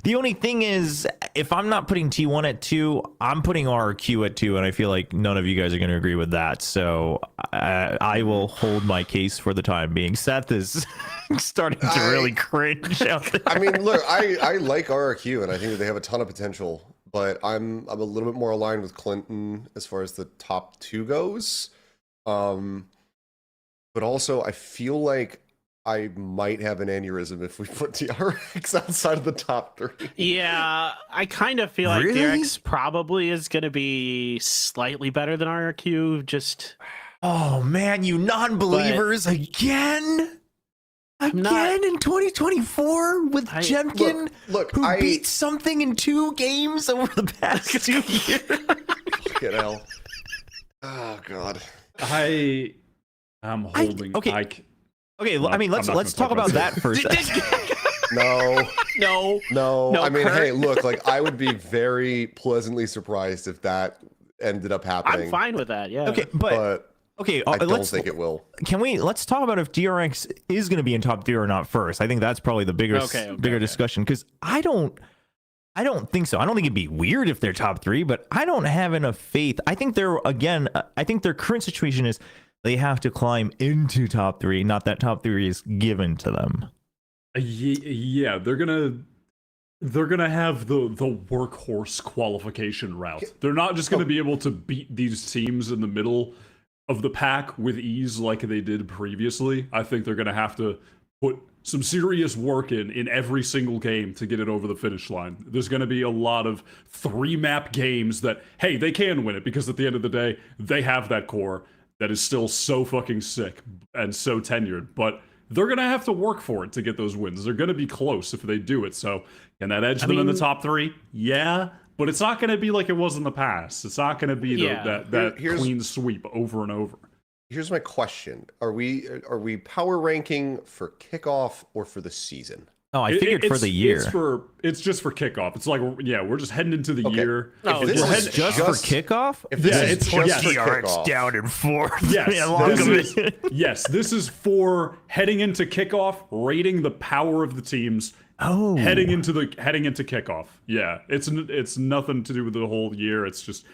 The only thing is, if I'm not putting T1 at 2, I'm putting RRQ at 2, and I feel like none of you guys are going to agree with that. So I will hold my case for the time being. Seth is starting to really cringe out there. I mean, look, I like RRQ, and I think that they have a ton of potential, but I'm a little bit more aligned with Clinton as far as the top 2 goes. But also, I feel like I might have an aneurysm if we put DRX outside of the top 3. Yeah, I kind of feel like Really? DRX probably is going to be slightly better than RRQ. Just Oh man, you non-believers again? I'm Again not- in 2024 with Jemkin, Look, who I beat something in 2 games over the past 2 years. get hell. Oh god. I'm holding. okay. Okay, I mean, I'm not let's gonna talk about that. that first. No. no. No. I mean, Kurt. hey, look, like I would be very pleasantly surprised if that ended up happening. I'm fine with that. Yeah. Okay, but okay, I don't let's think it will. let's talk about if DRX is going to be in top 3 or not first. I think that's probably the bigger discussion, because I don't think so. I don't think it'd be weird if they're top 3, but I don't have enough faith. I think I think their current situation is they have to climb into top 3, not that top 3 is given to them. Yeah, they're gonna have the workhorse qualification route. They're not just gonna be able to beat these teams in the middle of the pack with ease like they did previously. I think they're gonna have to put some serious work in every single game to get it over the finish line. There's gonna be a lot of 3-map games that, hey, they can win it because at the end of the day, they have that core. that is still so fucking sick and so tenured, but they're going to have to work for it to get those wins. They're going to be close if they do it. So can that edge them in the top 3? Yeah, but it's not going to be like it was in the past. It's not going to be that clean sweep over and over. Here's my question: Are we power ranking for kickoff or for the season? Oh, I figured for the year. It's just for kickoff. It's like, yeah, we're just heading into the year. Oh, If this this is just for kickoff? If this is it's just for DRX kickoff, down in 4th. Yes, this is for heading into kickoff, rating the power of the teams. Oh, Heading into kickoff. Yeah, it's nothing to do with the whole year. It's just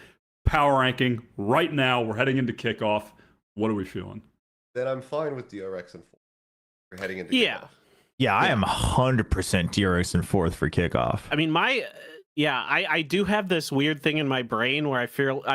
power ranking. Right now, we're heading into kickoff. What are we feeling? then I'm fine with DRX and 4. We're heading into Yeah. kickoff. yeah, I am 100% DRX in 4th for kickoff. I mean, I do have this weird thing in my brain where I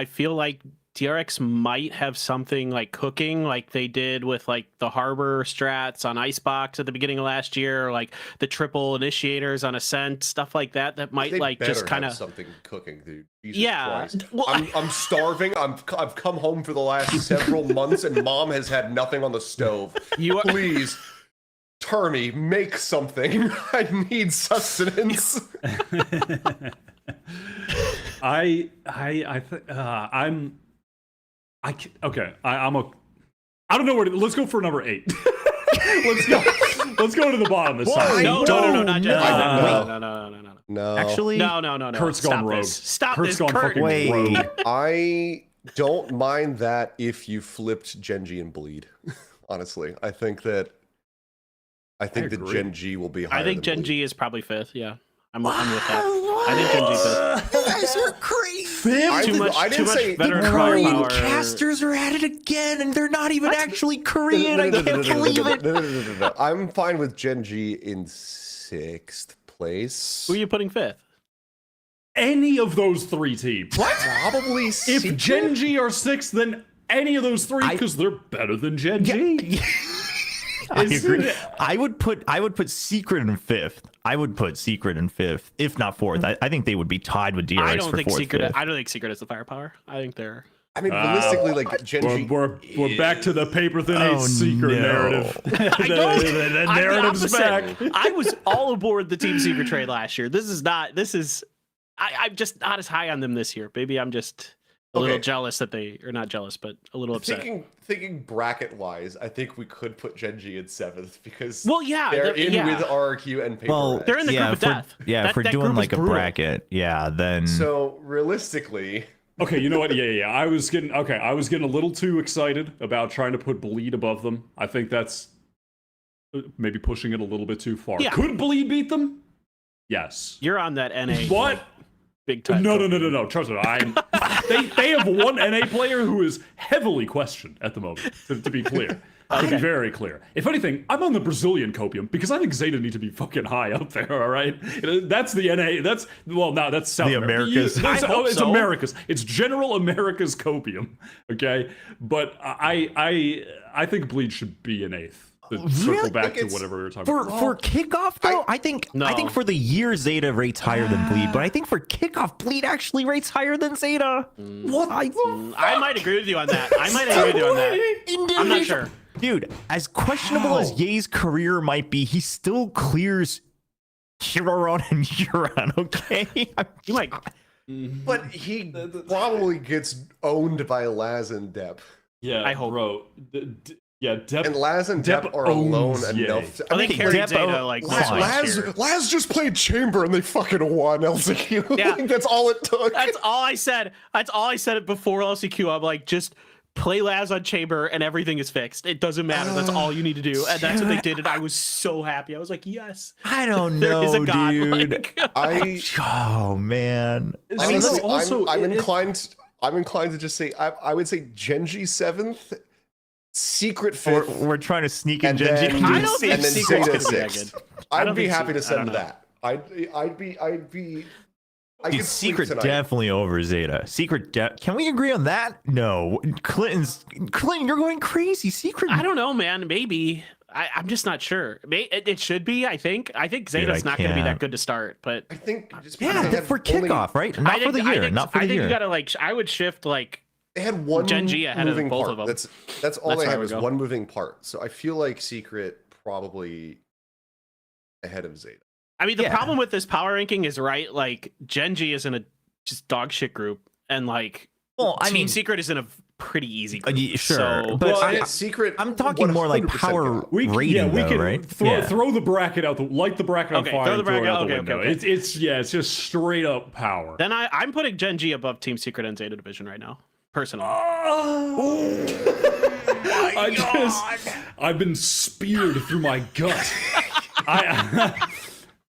feel like DRX might have something like cooking, like they did with like the Harbor strats on Icebox at the beginning of last year, or like the triple initiators on Ascent, stuff like that. That might They like better just kind have of something cooking, dude. Jesus Yeah. Christ. Well, I'm starving. I've come home for the last several months, and Mom has had nothing on the stove. You are- Please, Termy, make something. I need sustenance. I don't know where to, let's go for number 8. Let's go to the bottom this time. no, not No. no. No. Actually, No. Kurt's gone rogue. Stop Kurt's this, gone Kurt. fucking Wait. rogue. I don't mind that if you flipped Gen.G and Bleed. Honestly, I think that agree. Gen.G will be higher. I think than Gen.G is probably 5th. Yeah, I'm with that. I think Gen.G 5th. You guys are crazy. I Too much say veteran The Korean firepower. casters are at it again, and they're not even actually Korean. I can't believe it. No. I'm fine with Gen.G in 6th place. Who are you putting 5th? Any of those 3 teams. Probably If Secret? Gen.G are 6th, then any of those 3 because they're better than Gen.G. I agree. I would put Secret in 5th. I would put Secret in 5th, if not 4th. I think they would be tied with DRX I don't for think 4th. Secret. 5th. I don't think Secret has the firepower. I think they're. I mean, realistically, like Gen.G. We're back to the paper than Oh, 8 secret no. narrative. I don't. the I'm the narrative's opposite. back. I was all aboard the Team Secret trade last year. This is not. This is. I'm just not as high on them this year. Maybe I'm just a little jealous that they are not jealous, but a little upset. Thinking bracket wise, I think we could put Gen.G in 7th because Well, yeah, they're in yeah. with RRQ and Paper Well, Red. They're in the group of death. Yeah, if we're That doing group is like a brutal. bracket, yeah, then So realistically, Okay, you know what? Yeah. I was getting a little too excited about trying to put Bleed above them. I think that's maybe pushing it a little bit too far. Yeah. Could Bleed beat them? Yes. You're on that NA. But Big time. no. Trust me. They have one NA player who is heavily questioned at the moment. To be clear, to be very clear. If anything, I'm on the Brazilian copium because I think ZETA need to be fucking high up there. All right, that's the NA. That's South The Americas. It's so. Americas. It's general America's copium. Okay, but I think Bleed should be an 8th. To circle Really? back to It's- whatever we were talking for about. for kickoff though, I think for the year ZETA rates higher than Bleed, but I think for kickoff Bleed actually rates higher than ZETA. What? I might agree with you on that. I'm not sure. Dude, as questionable as Ye's career might be, he still clears Huron and Huron, okay? You might. but he probably gets owned by Laz and Depp. Yeah, I hope. bro. Depp. And Laz and Depp Depp are alone owns Ye. enough. I think carried Depp- ZETA like Laz- last year. Laz just played Chamber and they fucking won LCQ. Yeah. Like, that's all it took. That's all I said. That's all I said before LCQ. I'm like, just play Laz on Chamber and everything is fixed. It doesn't matter. That's all you need to do. And that's what they did. And I was so happy. I was like, yes. I don't There is know, a god. dude. Like, Oh man. Honestly, also, I'm inclined to just say I would say Gen.G 7th, Secret 5th, We're trying to sneak in and Gen.G. then, I don't think and then Secret's ZETA gonna be that 6th. good. I I'd don't be think happy to I don't send know. that. I Dude, could sleep Secret tonight. definitely over ZETA. Secret, can we agree on that? No, Clinton, you're going crazy. Secret, I don't know, man. Maybe. I'm just not sure. It should be, I think. I think Dude, Zeta's I not going to be that can't. good to start, but I think just because they yeah, have for only- kickoff, right? Not for the year, not for the I think year. you gotta I would shift like they had one Gen.G ahead of moving both part. of them. That's all That's they where I had would was go. one moving part. So I feel like Secret probably ahead of Zeta. I mean, the Yeah. problem with this power ranking is right. Like Gen.G is in a just dog shit group, and like Well, I Team mean, Secret is in a pretty easy group. sure, So, but Well, Secret. I'm talking more like 100% power got. rating, we though, can right? throw the bracket out, light the bracket on Okay, fire, throw and the throw it bracket- out the okay, window. okay. It's just straight up power. then I'm putting Gen.G above Team Secret and Zeta Division right now, personally. I've been speared through my gut.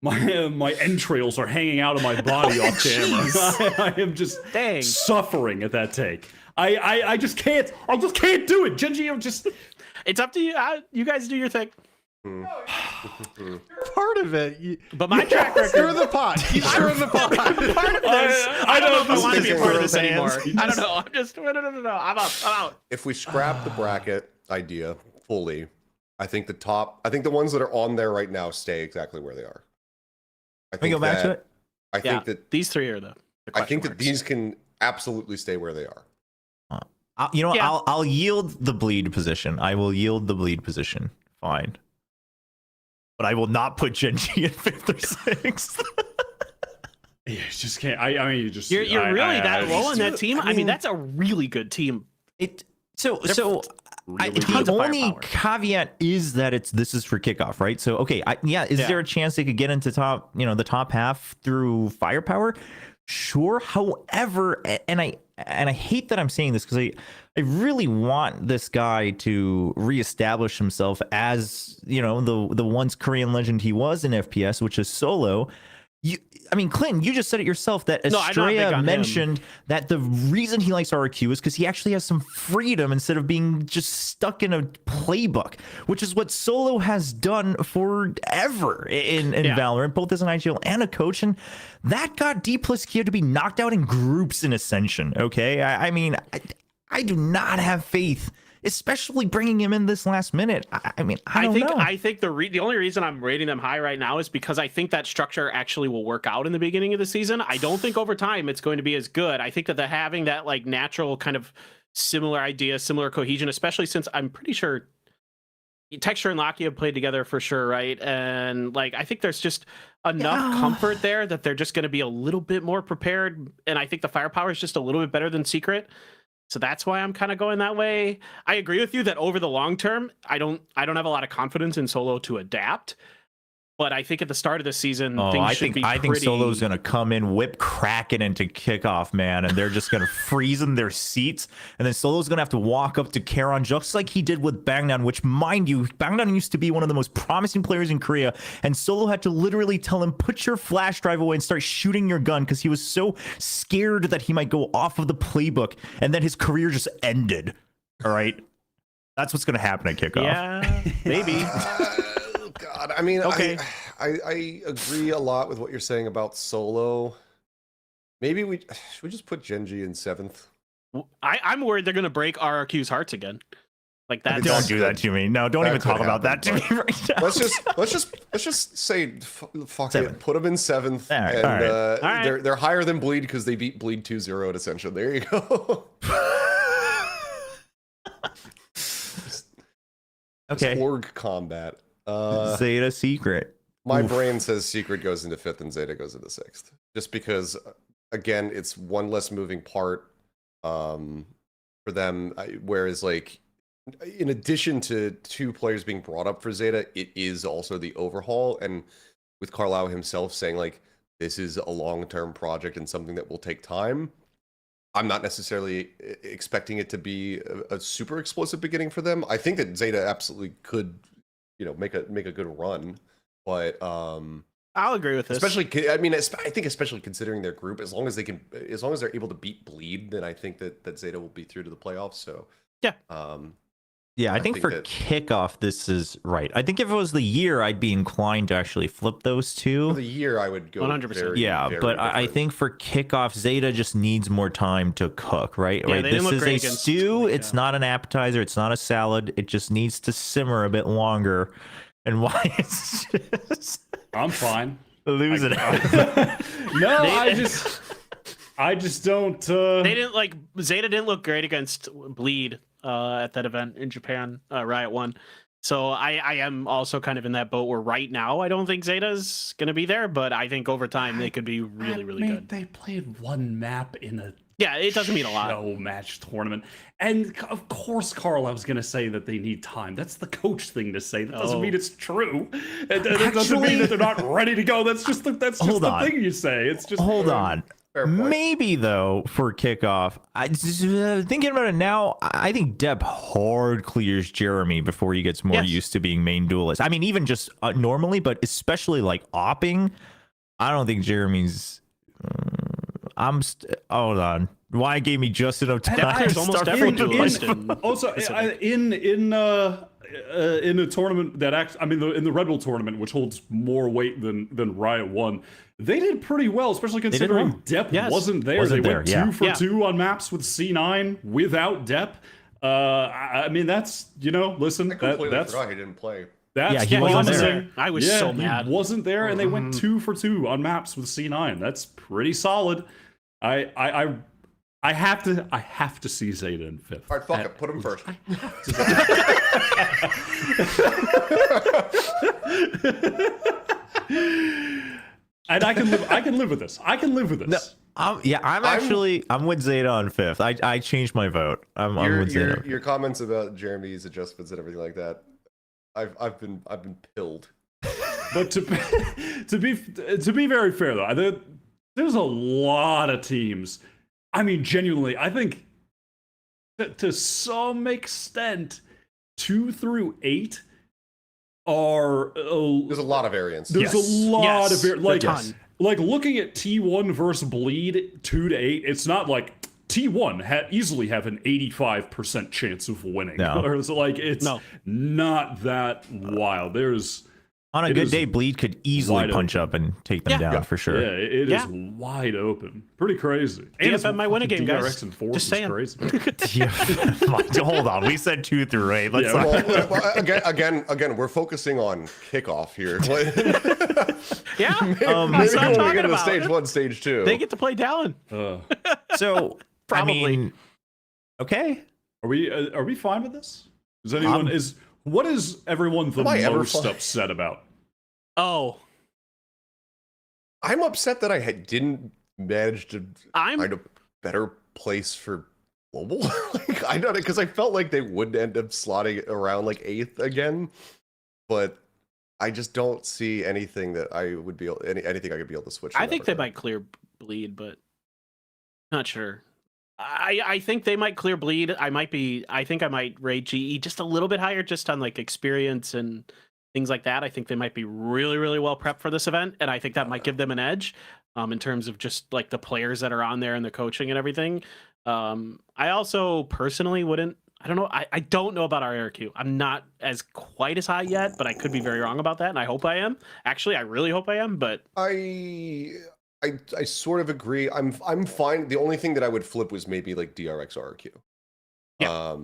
My entrails are hanging out of my body off camera. I am just Dang. suffering at that take. I just can't do it. Gen.G, I'm just. It's up to you. You guys do your thing. Part of it. But my track Stir record. the pot. Keep stirring the pot. Part of this. I don't know if I want to be a part of this Fans. anymore. I don't know. I'm just. No. I'm up. I'm out. If we scrap the bracket idea fully, I think the ones that are on there right now stay exactly where they are. I Can we go back to it? I Yeah, think that these three are the I think that marks. these can absolutely stay where they are. You know what? Yeah. I'll yield the bleed position. I will yield the bleed position. Fine. But I will not put Gen.G in 5th or 6th. You just can't. I mean, you just. You're really that low on that just- team. I I mean, mean- that's a really good team. So Really tons the of only firepower. caveat is that this is for kickoff, right? So okay, is there a chance they could get into the top half through firepower? Sure. However, and I hate that I'm saying this because I really want this guy to reestablish himself as the once Korean legend he was in FPS, which is Solo. Clinton, you just said it yourself that No, I'm not big Estrella on mentioned that the reason he likes RQ is because he actually has some freedom instead of being just stuck in a playbook, which is what Solo has done forever in Valorant, both as an IGL and a coach. And that got D plus Kia to be knocked out in groups in Ascension. Okay. I do not have faith, especially bringing him in this last minute. I don't know. I think the only reason I'm rating them high right now is because I think that structure actually will work out in the beginning of the season. I don't think over time it's going to be as good. I think that having that like natural kind of similar idea, similar cohesion, especially since I'm pretty sure Texture and Locky have played together for sure, right? And like I think there's just enough comfort there that they're just going to be a little bit more prepared. And I think the firepower is just a little bit better than Secret. So that's why I'm kind of going that way. I agree with you that over the long term, I don't have a lot of confidence in Solo to adapt. But I think at the start of the season, things should be I think pretty... Solo's gonna come in, whip Kraken into kickoff, man, and they're just gonna freeze in their seats, and then Solo's gonna have to walk up to Karon just like he did with Bangnan, which, mind you, Bangnan used to be one of the most promising players in Korea, and Solo had to literally tell him, put your flash drive away and start shooting your gun, because he was so scared that he might go off of the playbook, and then his career just ended. All right, that's what's gonna happen at kickoff. Yeah, maybe. God, I mean, Okay. I agree a lot with what you're saying about Solo. Maybe should we just put Gen.G in 7th? I'm worried they're going to break RRQ's hearts again. Like that. Don't do that to me. No, don't That even talk could about that happen, to me right now. Let's just say fuck Seventh. it. Put them in 7th, All right, and all right. they're higher than Bleed because they beat Bleed 2-0 at Ascension. There you go. Okay. Org combat. Zeta Secret. My brain says Secret goes into 5th and Zeta goes into 6th. Just because, again, it's one less moving part for them. Whereas, like, in addition to 2 players being brought up for Zeta, it is also the overhaul. And with Carlisle himself saying, like, this is a long-term project and something that will take time, I'm not necessarily expecting it to be a super explosive beginning for them. I think that Zeta absolutely could, make a good run. But I'll agree with this. especially, I mean, I think especially considering their group, as long as they're able to beat Bleed, then I think that Zeta will be through to the playoffs. So Yeah. Yeah, I think for that- kickoff, this is right. I think if it was the year, I'd be inclined to actually flip those for two. the year, I would go 100%. very, Yeah, very but I different. think for kickoff, Zeta just needs more time to cook, right? Yeah, Right. they This didn't look is a great against stew. Bleed, It's yeah. not an appetizer. It's not a salad. It just needs to simmer a bit longer. And why it's just I'm fine. losing it. No, I just. I just don't. They didn't like Zeta didn't look great against Bleed at that event in Japan. Riot won. So I am also kind of in that boat where right now I don't think Zeta's going to be there, but I think over time they could be really, really good. They played one map in a Yeah, it doesn't mean a lot. show match tournament. And of course, Carl, I was going to say that they need time. That's the coach thing to say. That doesn't mean it's true. It doesn't mean that they're not ready to go. That's just the thing you say. It's just Hold on. Fair point. Maybe though for kickoff, I just thinking about it now. I think Depp hard clears Jeremy before he gets more used to being main duelist. I mean, even just normally, but especially like opping. I don't think Jeremy's. Hold on. Why gave me just enough time? Depp clears almost every duelist. Also, in a tournament that in the Red Bull tournament, which holds more weight than Riot won, they did pretty well, especially considering Depp wasn't there. They went 2 for 2 on maps with C9 without Depp. I mean, that's listen. I completely That's forgot he didn't play. That's he wasn't promising. there. I was so mad. He wasn't there, and they went 2 for 2 on maps with C9. That's pretty solid. I have to see Zeta in 5th. All right, fuck it. Put him first. And I can live with this. I can live with this. I'm with Zeta on 5th. I changed my vote. I'm with Zeta. Your comments about Jeremy's adjustments and everything like that, I've been pilled. But to be very fair though, there's a lot of teams. I mean, genuinely, I think that to some extent, 2 through 8 are. There's a lot of variants. There's a lot of Like looking at T1 versus Bleed 2 to 8. It's not like T1 easily have an 85% chance of winning. No. Or it's not that wild. There's. On a good day, Bleed could easily punch up and take them down for sure. Yeah, it is wide open. Pretty crazy. DFM might win a game, guys. DRX and 4 Just is saying. crazy. Hold on, we said 2 through 8. Let's Well, again, we're focusing on kickoff here. Yeah, Maybe that's what I'm when we talking get into about. stage 1, stage 2. They get to play Talon. So Probably. I mean, okay. Are we fine with this? Is anyone what is everyone the Am I ever most fine? upset about? Oh, I'm upset that I didn't manage to find a better place for global. I don't know, because I felt like they would end up slotting around like 8th again, but I just don't see anything that I would be anything I could be able to switch. I think they might clear Bleed, but not sure. I think they might clear Bleed. I think I might rate GE just a little bit higher, just on like experience and things like that. I think they might be really, really well prepped for this event, and I think that might give them an edge in terms of just like the players that are on there and the coaching and everything. I also personally wouldn't. I don't know. I don't know about our RRQ. I'm not as quite as high yet, but I could be very wrong about that, and I hope I am. Actually, I really hope I am. But I sort of agree. I'm fine. The only thing that I would flip was maybe like DRX RRQ. Yeah.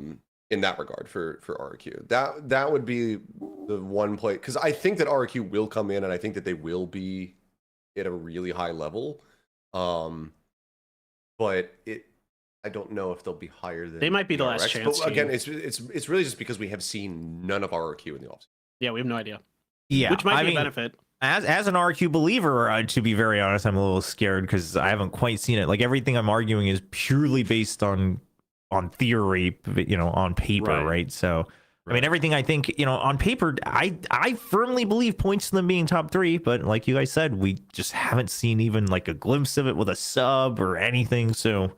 In that regard for RRQ. That would be the one play, because I think that RRQ will come in and I think that they will be at a really high level. But I don't know if they'll be higher than they might be the last DRX. chance. But again, team. it's really just because we have seen none of RRQ in the offseason. Yeah, we have no idea. Yeah, Which might I be mean, a benefit. As an RQ believer, to be very honest, I'm a little scared because I haven't quite seen it. Like everything I'm arguing is purely based on theory, on paper, right? So, I mean, everything I think, on paper, I firmly believe points to them being top 3. But like you guys said, we just haven't seen even like a glimpse of it with a sub or anything. So,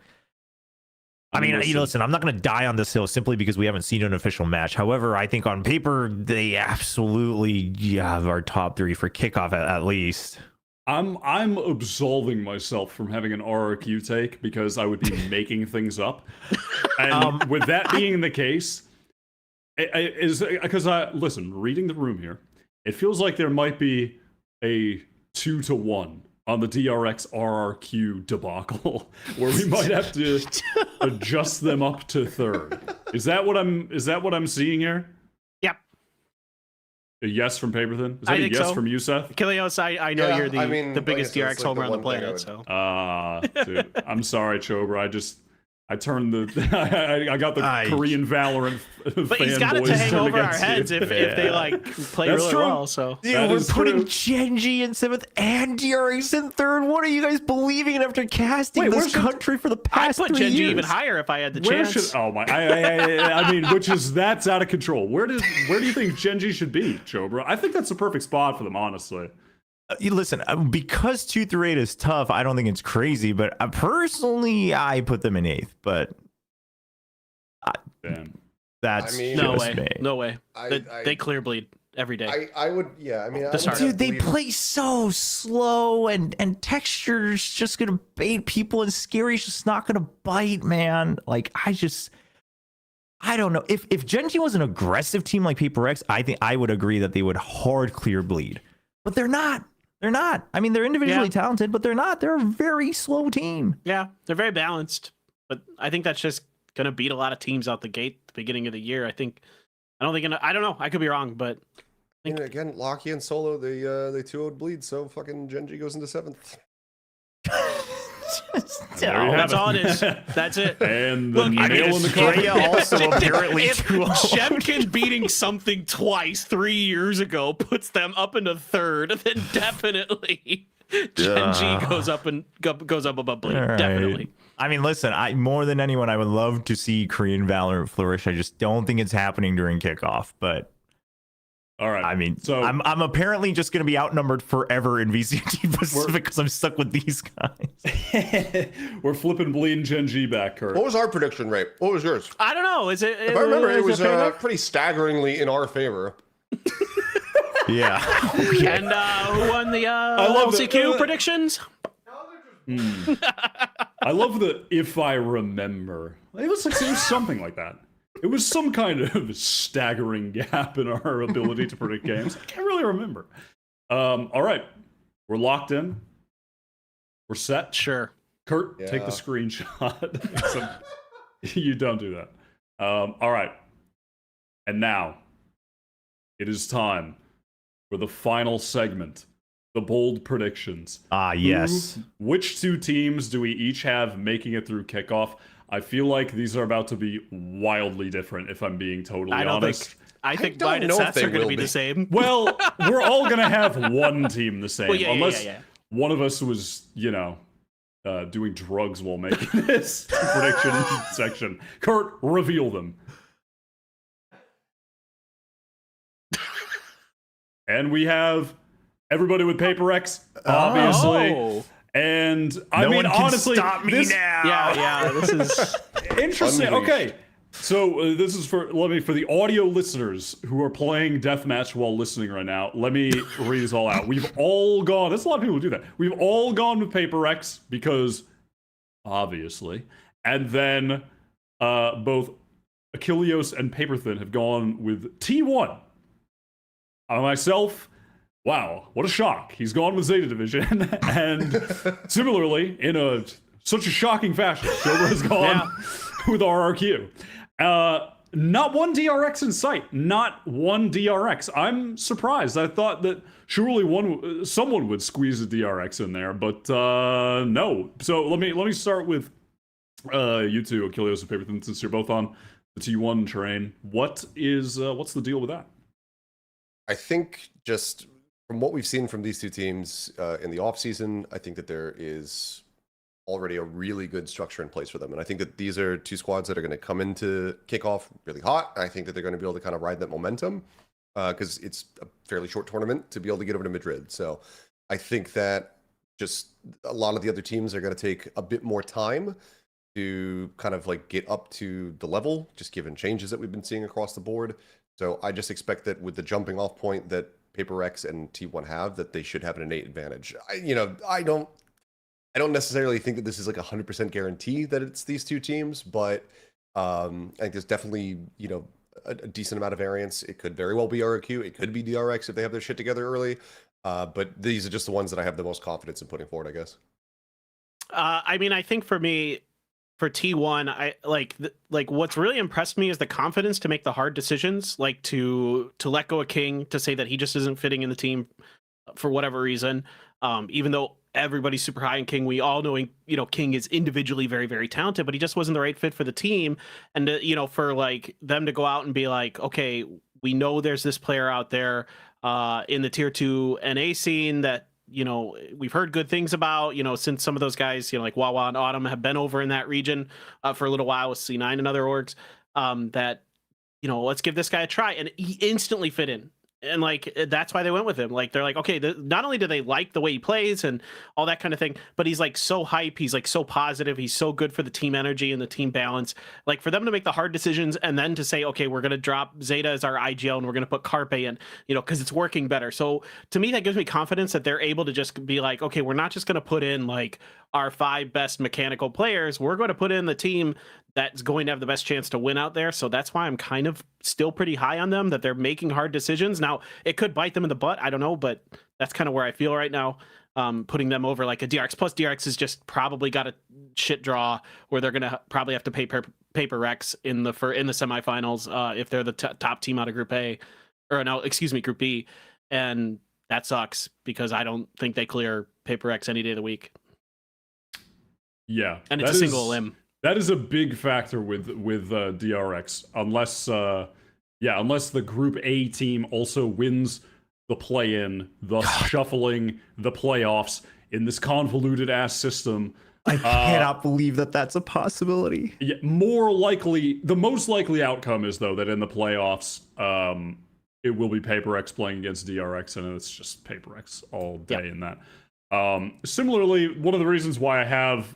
I mean, listen, I'm not going to die on this hill simply because we haven't seen an official match. However, I think on paper, they absolutely have our top 3 for kickoff at least. I'm absolving myself from having an RRQ take because I would be making things up. And with that being the case, listen, reading the room here, it feels like there might be a 2-1 on the DRX RRQ debacle, where we might have to adjust them up to 3rd. Is that what I'm seeing here? Yep. A yes from Paperthin? Is I that a think yes so. from you, Seth? Kilios, I know Yeah, you're the, I mean, the like I biggest said, it's DRX like the homer on the one thing I planet. would- So Dude, I'm sorry, Chobra. I turned the I got the Korean Valorant but he's got it to hang over our heads if they like play That's really true. well. So Dude, That we're is putting true. Gen.G in 7th and DRX in 3rd. What are you guys believing in after casting Wait, where this should- country for the I past put 3 Gen.G years? even higher if I had the Where chance. should? Oh my! I mean, that's out of control. Where do you think Gen.G should be, Chobra? I think that's the perfect spot for them, honestly. Listen, because 2 through 8 is tough, I don't think it's crazy, but personally, I put them in 8th. But Damn. that's I mean- No just way. me. No way. I- They clear bleed every day. I would, yeah. I mean, I This would hard. Dude, they believe- play so slow, and texture's just gonna bait people, and Scary's just not gonna bite, man. Like, I don't know. If Gen.G was an aggressive team like Paper X, I think I would agree that they would hard clear bleed. But they're not. They're not. I mean, they're individually talented, but they're not. They're a very slow team. Yeah, they're very balanced, but I think that's just gonna beat a lot of teams out the gate at the beginning of the year. I don't know. I could be wrong, but And again, Locky and Solo, they 2-0'd bleed, so fucking Gen.G goes into 7th. There you have that's all it is. That's it. And the Look, I mean, nail in the Australia coffin. also apparently if 2-0. Shemkin beating something twice 3 years ago puts them up into 3rd, then definitely Gen.G goes up above Bleed. All right. Definitely. I mean, listen, more than anyone, I would love to see Korean Valorant flourish. I just don't think it's happening during kickoff. But All right. I mean, so I'm apparently just going to be outnumbered forever in VCT Pacific because I'm stuck with these guys. we're flipping bleeding Gen.G back, Kurt. What was our prediction rate? What was yours? I don't know. Is it? If I remember, it was fair enough? pretty staggeringly in our favor. Yeah. And who won the love the- LCQ predictions? I love the if I remember. It was something like that. It was some kind of staggering gap in our ability to predict games. I can't really remember. All right. We're locked in. We're set. Sure. Kurt, take Yeah. the screenshot. Except you don't do that. All right. And now it is time for the final segment, the bold predictions. Yes. Which 2 teams do we each have making it through kickoff? I feel like these are about to be wildly different, if I'm being totally I don't honest. think. I think don't mine and know if Seth's they are going to will be be. the same. Well, we're all gonna have one team the same, Well, yeah, unless yeah. one of us was, doing drugs while making this prediction section. Kurt, reveal them. And we have everybody with Paper X, obviously. Oh. And I No mean, one can honestly, stop me this, now. Yeah. This is. interesting. Unleashed. Okay, so this is for the audio listeners who are playing deathmatch while listening right now. Let me read this all out. We've all gone. There's a lot of people who do that. We've all gone with Paper X because, obviously, and then both Achilleos and Paperthin have gone with T1. Myself. Wow, what a shock. He's gone with Zeta Division. And similarly, in such a shocking fashion, Shogun has gone with RRQ. Not one DRX in sight. Not one DRX. I'm surprised. I thought that surely someone would squeeze a DRX in there, but no. So let me start with you two, Achilleos and Paperthin, since you're both on the T1 train. What's the deal with that? I think just from what we've seen from these 2 teams in the offseason, I think that there is already a really good structure in place for them. And I think that these are 2 squads that are going to come into kickoff really hot. I think that they're going to be able to kind of ride that momentum because it's a fairly short tournament to be able to get over to Madrid. So I think that just a lot of the other teams are going to take a bit more time to kind of like get up to the level, just given changes that we've been seeing across the board. So I just expect that with the jumping off point that Paper X and T1 have, that they should have an innate advantage. I don't necessarily think that this is like 100% guarantee that it's these 2 teams, but I think there's definitely, a decent amount of variance. It could very well be RQ. It could be DRX if they have their shit together early. But these are just the ones that I have the most confidence in putting forward, I guess. I mean, I think for for T1, I like what's really impressed me is the confidence to make the hard decisions, like to let go of King, to say that he just isn't fitting in the team for whatever reason. Even though everybody's super high in King, we all know, King is individually very, very talented, but he just wasn't the right fit for the team. And for like them to go out and be like, okay, we know there's this player out there in the tier 2 NA scene that we've heard good things about, since some of those guys, like Wawa and Autumn have been over in that region for a little while with C9 and other orgs, that, let's give this guy a try. And he instantly fit in. And like, that's why they went with him. Like, they're like, okay, not only do they like the way he plays and all that kind of thing, but he's like so hype. He's like so positive. He's so good for the team energy and the team balance. Like, for them to make the hard decisions and then to say, okay, we're going to drop ZETA as our IGL and we're going to put Carpe in, because it's working better. So to me, that gives me confidence that they're able to just be like, okay, we're not just going to put in like our 5 best mechanical players. We're going to put in the team that's going to have the best chance to win out there. So that's why I'm kind of still pretty high on them, that they're making hard decisions. Now, it could bite them in the butt. I don't know, but that's kind of where I feel right now, putting them over like a DRX. Plus, DRX has just probably got a shit draw where they're going to probably have to pay paper Rex in the semifinals if they're the top team out of Group A. Or no, excuse me, Group B. And that sucks because I don't think they clear paper Rex any day of the week. Yeah. And it's a single limb. That is a big factor with DRX, unless the Group A team also wins the play-in, thus shuffling the playoffs in this convoluted ass system. I cannot believe that that's a possibility. Yeah, the most likely outcome is though that in the playoffs, it will be Paper X playing against DRX, and it's just Paper X all day in that. Similarly, one of the reasons why I have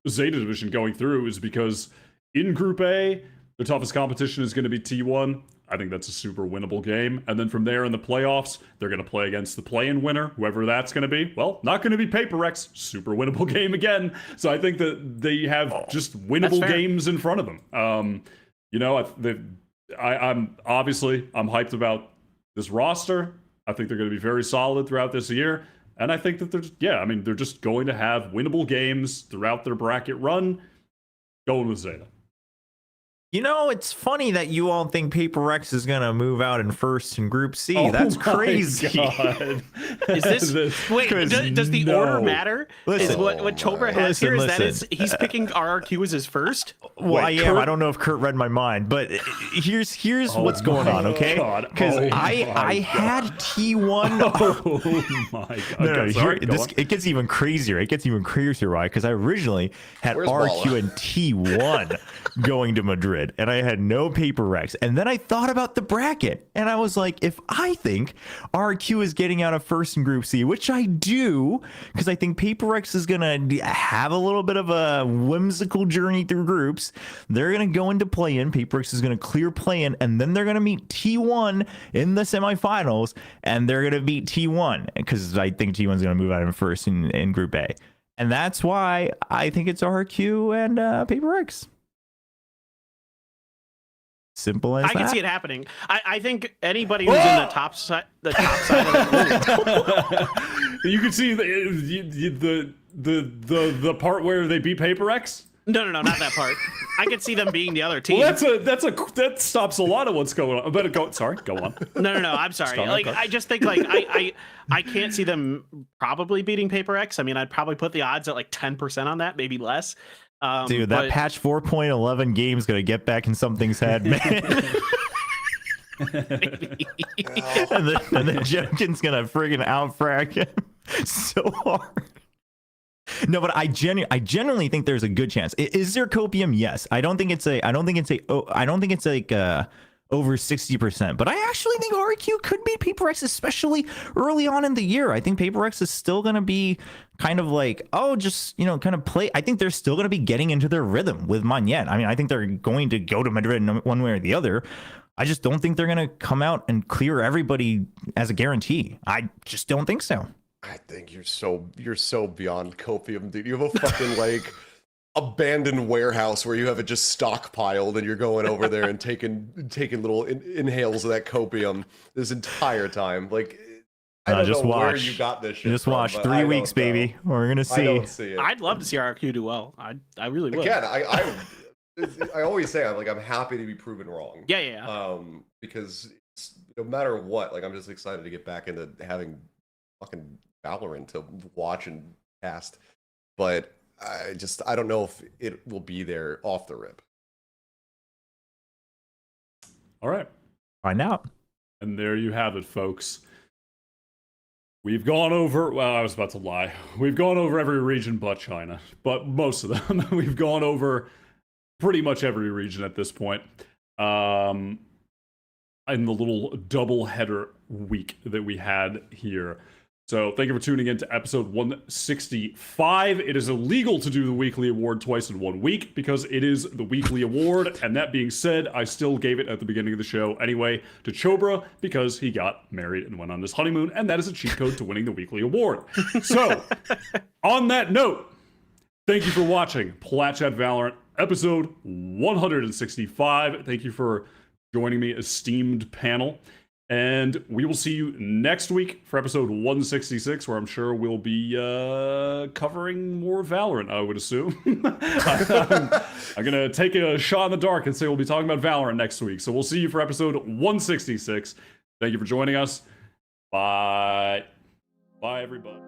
ZETA division going through is because in Group A, the toughest competition is going to be T1. I think that's a super winnable game. And then from there in the playoffs, they're going to play against the play-in winner, whoever that's going to be. Well, not going to be Paper X, super winnable game again. So I think that they have just winnable games in front of them. I'm hyped about this roster. I think they're going to be very solid throughout this year. And I think that they're just going to have winnable games throughout their bracket run. Going with ZETA. It's funny that you all think Paper X is going to move out in first in Group C. That's crazy. God. Is this... Wait, does the order matter? Listen, is what Chobra has here is that he's picking RRQ as his first? Well, I am. I don't know if Kurt read my mind, but here's what's going on, okay? Because I had T1. Oh my God. No, it gets even crazier. It gets even crazier, right? Because I originally had RQ and T1 going to Madrid. And I had no Paper X. And then I thought about the bracket. And I was like, if I think RQ is getting out of first in Group C, which I do, because I think Paper X is going to have a little bit of a whimsical journey through groups. They're going to go into play-in. Paper X is going to clear play-in. And then they're going to meet T1 in the semifinals. And they're going to beat T1. Because I think T1 is going to move out in first in Group A. And that's why I think it's RQ and Paper X. Simple as that. I can see it happening. I think anybody who's in the top side of the you can see the part where they beat Paper X. No, not that part. I could see them being the other team. Well, that stops a lot of what's going on. But go on. No. I'm sorry. I just think I can't see them probably beating Paper X. I mean, I'd probably put the odds at like 10% on that, maybe less. Dude, that patch 4.11 game is gonna get back in something's head, man. and then Jenkins gonna friggin' outfrag him so hard. No, but I genuinely think there's a good chance. Is there copium? Yes. I don't think it's like over 60%, but I actually think RQ could beat Paper X, especially early on in the year. I think Paper X is still going to be kind of like, kind of play. I think they're still going to be getting into their rhythm with Magnet. I mean, I think they're going to go to Madrid one way or the other. I just don't think they're going to come out and clear everybody as a guarantee. I just don't think so. I think you're so beyond copium, dude. You have a fucking abandoned warehouse where you have it just stockpiled and you're going over there and taking little inhales of that copium this entire time. I don't just know where watch. you got this shit Just from, watch but 3 I don't weeks, know. baby. We're gonna I see. don't see it. I'd love to see RQ do well. I really would. Again, I always say I'm happy to be proven wrong. Yeah. Because no matter what, like I'm just excited to get back into having fucking Valorant to watch and cast. But I don't know if it will be there off the rip. All right. Find out. And there you have it, folks. We've gone over, well, I was about to lie. We've gone over every region but China, but most of them. We've gone over pretty much every region at this point. In the little double header week that we had here. So thank you for tuning in to episode 165. It is illegal to do the weekly award twice in 1 week because it is the weekly award. And that being said, I still gave it at the beginning of the show anyway to Chobra because he got married and went on his honeymoon. And that is a cheat code to winning the weekly award. So on that note, thank you for watching Plat Chat Valorant episode 165. Thank you for joining me, esteemed panel. And we will see you next week for episode 166, where I'm sure we'll be covering more Valorant, I would assume. I'm going to take a shot in the dark and say we'll be talking about Valorant next week. So we'll see you for episode 166. Thank you for joining us. Bye. Bye, everybody.